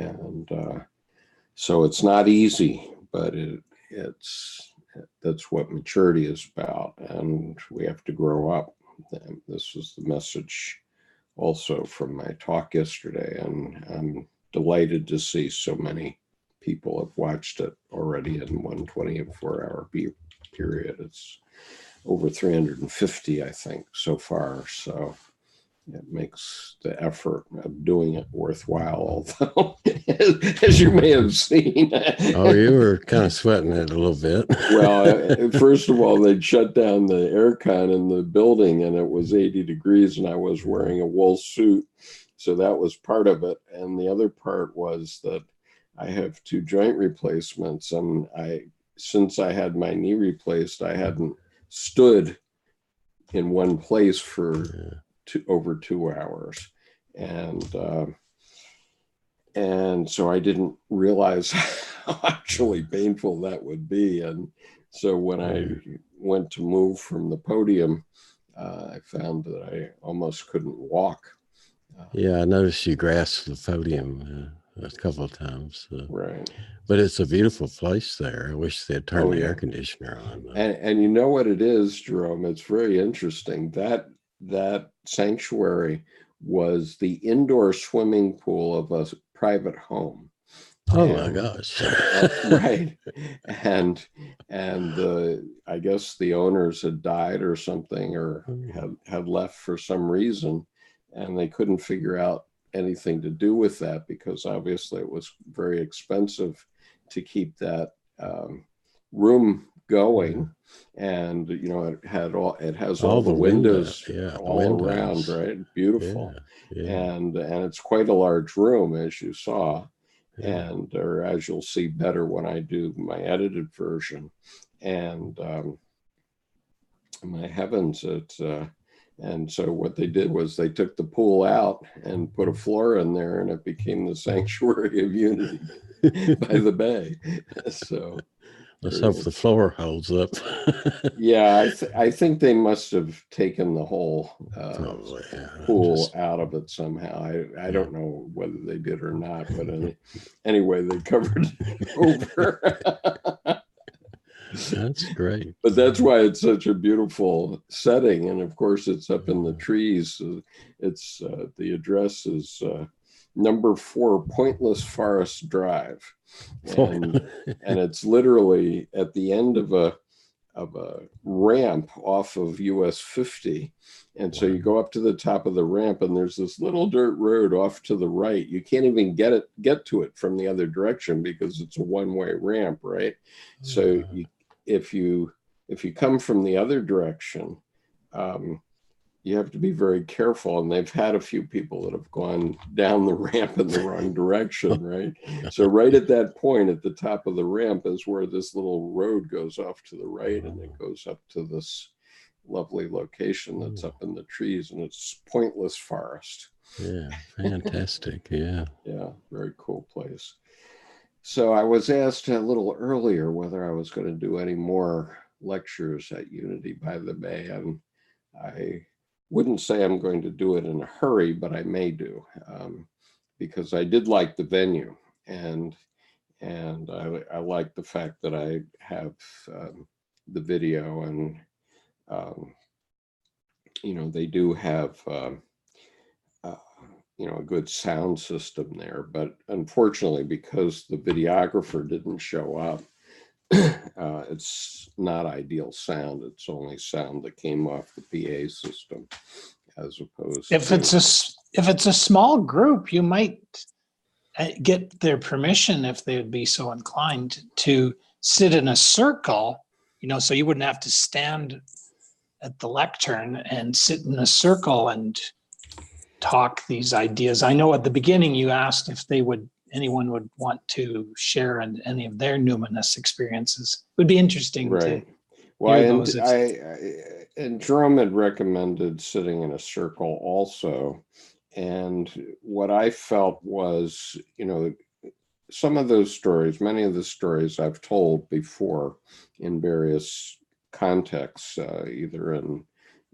And so it's not easy, but that's what maturity is about, and we have to grow up. And this is the message also from my talk yesterday, and I'm delighted to see so many people have watched it already in one 24-hour period. It's over 350, I think, so far. So it makes the effort of doing it worthwhile, although, as you may have seen. Oh, you were kind of sweating it a little bit. Well, first of all, they'd shut down the aircon in the building, and it was 80 degrees, and I was wearing a wool suit. So that was part of it. And the other part was that I have 2 joint replacements, and since I had my knee replaced, I hadn't stood in one place for over 2 hours, and so I didn't realize how actually painful that would be. And so when I went to move from the podium, I found that I almost couldn't walk. Yeah, I noticed you grasped the podium a couple of times. Right. But it's a beautiful place there. I wish they'd turn the air conditioner on. And you know what it is, Jerome? It's very interesting. That sanctuary was the indoor swimming pool of a private home. Oh my gosh. Right. And I guess the owners had died or something, or had left for some reason, and they couldn't figure out anything to do with that, because obviously it was very expensive to keep that room going. And it has all the windows all around, right? Beautiful. And it's quite a large room, as you saw, or as you'll see better when I do my edited version. And my heavens, and so what they did was they took the pool out and put a floor in there, and it became the sanctuary of unity by the bay. So let's hope the floor holds up. Yeah, I think they must have taken the whole pool out of it somehow. I don't know whether they did or not, but anyway, they covered it over. That's great. But that's why it's such a beautiful setting, and of course it's up in the trees. It's the address is number 4 Pointless Forest Drive, and it's literally at the end of a ramp off of US 50. And so you go up to the top of the ramp, and there's this little dirt road off to the right. You can't even get to it from the other direction because it's a one-way ramp, right? So if you come from the other direction, you have to be very careful. And they've had a few people that have gone down the ramp in the wrong direction, right? So right at that point at the top of the ramp is where this little road goes off to the right, and it goes up to this lovely location that's up in the trees, and it's Pointless Forest. Yeah, fantastic. Yeah. Yeah, very cool place. So I was asked a little earlier whether I was going to do any more lectures at Unity by the Bay, and I wouldn't say I'm going to do it in a hurry, but I may do, because I did like the venue, and I like the fact that I have the video, and they do have a good sound system there, but unfortunately, because the videographer didn't show up, it's not ideal sound. It's only sound that came off the PA system, as opposed If to it's a small group, you might get their permission, if they would be so inclined, to sit in a circle, so you wouldn't have to stand at the lectern, and sit in a circle and talk these ideas. I know at the beginning you asked if anyone would want to share any of their numinous experiences. It would be interesting right. to Well, hear and those. and Jerome had recommended sitting in a circle also, and what I felt was, some of those stories, many of the stories I've told before in various contexts, either in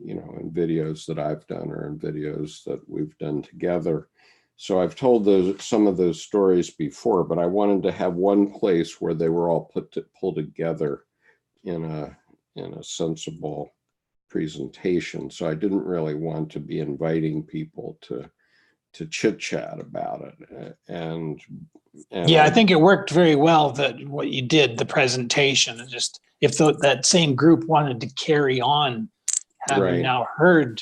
in videos that I've done or in videos that we've done together. So I've told some of those stories before, but I wanted to have one place where they were all pulled together in a sensible presentation. So I didn't really want to be inviting people to chit chat about it. And I think it worked very well, that what you did, the presentation, and just if that same group wanted to carry on, having Right. now heard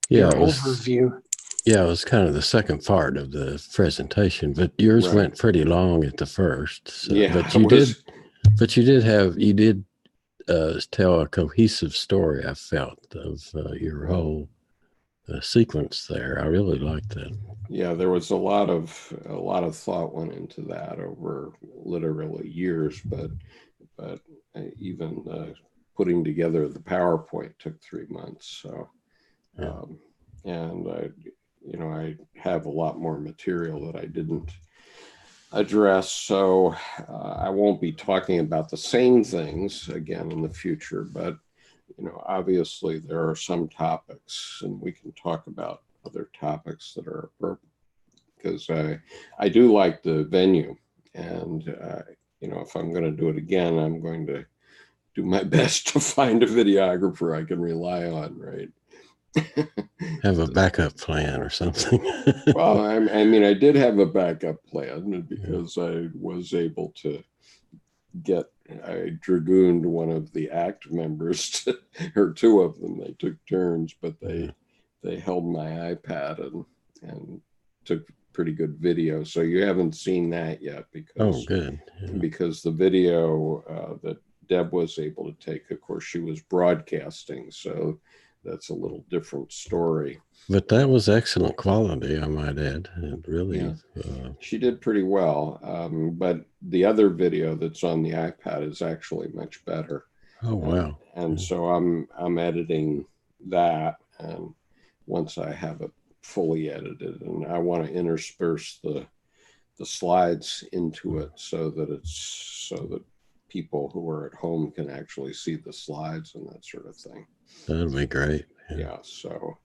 your overview. Yeah, it was kind of the second part of the presentation, but yours Right. went pretty long at the first. So, Yeah, but you did tell a cohesive story, I felt, of your whole sequence there. I really liked that. Yeah, there was a lot of thought went into that over literally years, but even putting together the PowerPoint took 3 months. So, and I have a lot more material that I didn't address. So I won't be talking about the same things again in the future, but obviously there are some topics, and we can talk about other topics that are appropriate, because I do like the venue, and if I'm going to do it again, I'm going to do my best to find a videographer I can rely on, right? Have a backup plan or something. Well, I mean, I did have a backup plan, because I was able to I dragooned one of the ACT members, or two of them. They took turns, but they held my iPad and took pretty good video. So you haven't seen that yet, because good. Because the video that Deb was able to take, of course, she was broadcasting, so that's a little different story. But that was excellent quality, I might add. It really, she did pretty well. But the other video that's on the iPad is actually much better. Oh wow! And so I'm editing that, and once I have it fully edited, and I want to intersperse the slides into it so that people who are at home can actually see the slides and that sort of thing. That'd be great. Yeah, so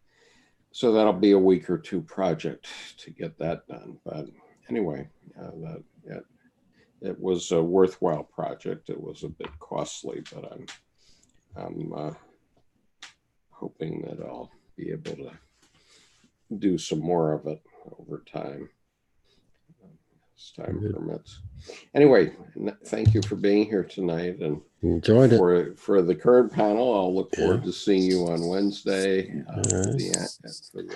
that'll be a week or two project to get that done. But anyway, it was a worthwhile project. It was a bit costly, but I'm hoping that I'll be able to do some more of it over time, as time permits. Anyway, thank you for being here tonight, and enjoyed it. For the current panel, I'll look forward to seeing you on Wednesday.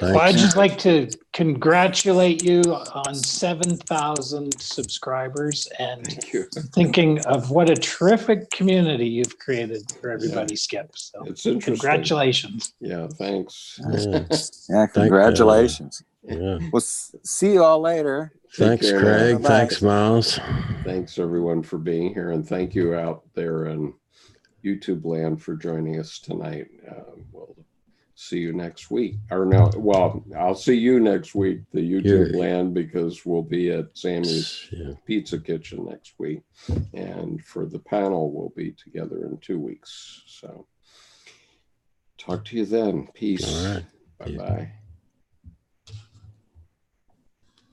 Well, I'd just like to congratulate you on 7,000 subscribers, and thank you. Thinking of what a terrific community you've created for everybody, Skip. So it's interesting. Congratulations. Yeah, thanks. Yeah, congratulations. Yeah. We'll see you all later. Thanks, care, Craig. Bye-bye. Thanks, Miles. Thanks, everyone, for being here. And thank you out there in YouTube land for joining us tonight. We'll see you next week. Or no, well, I'll see you next week, the YouTube land, because we'll be at Sammy's Pizza Kitchen next week. And for the panel, we'll be together in 2 weeks. So talk to you then. Peace. All right. Bye-bye.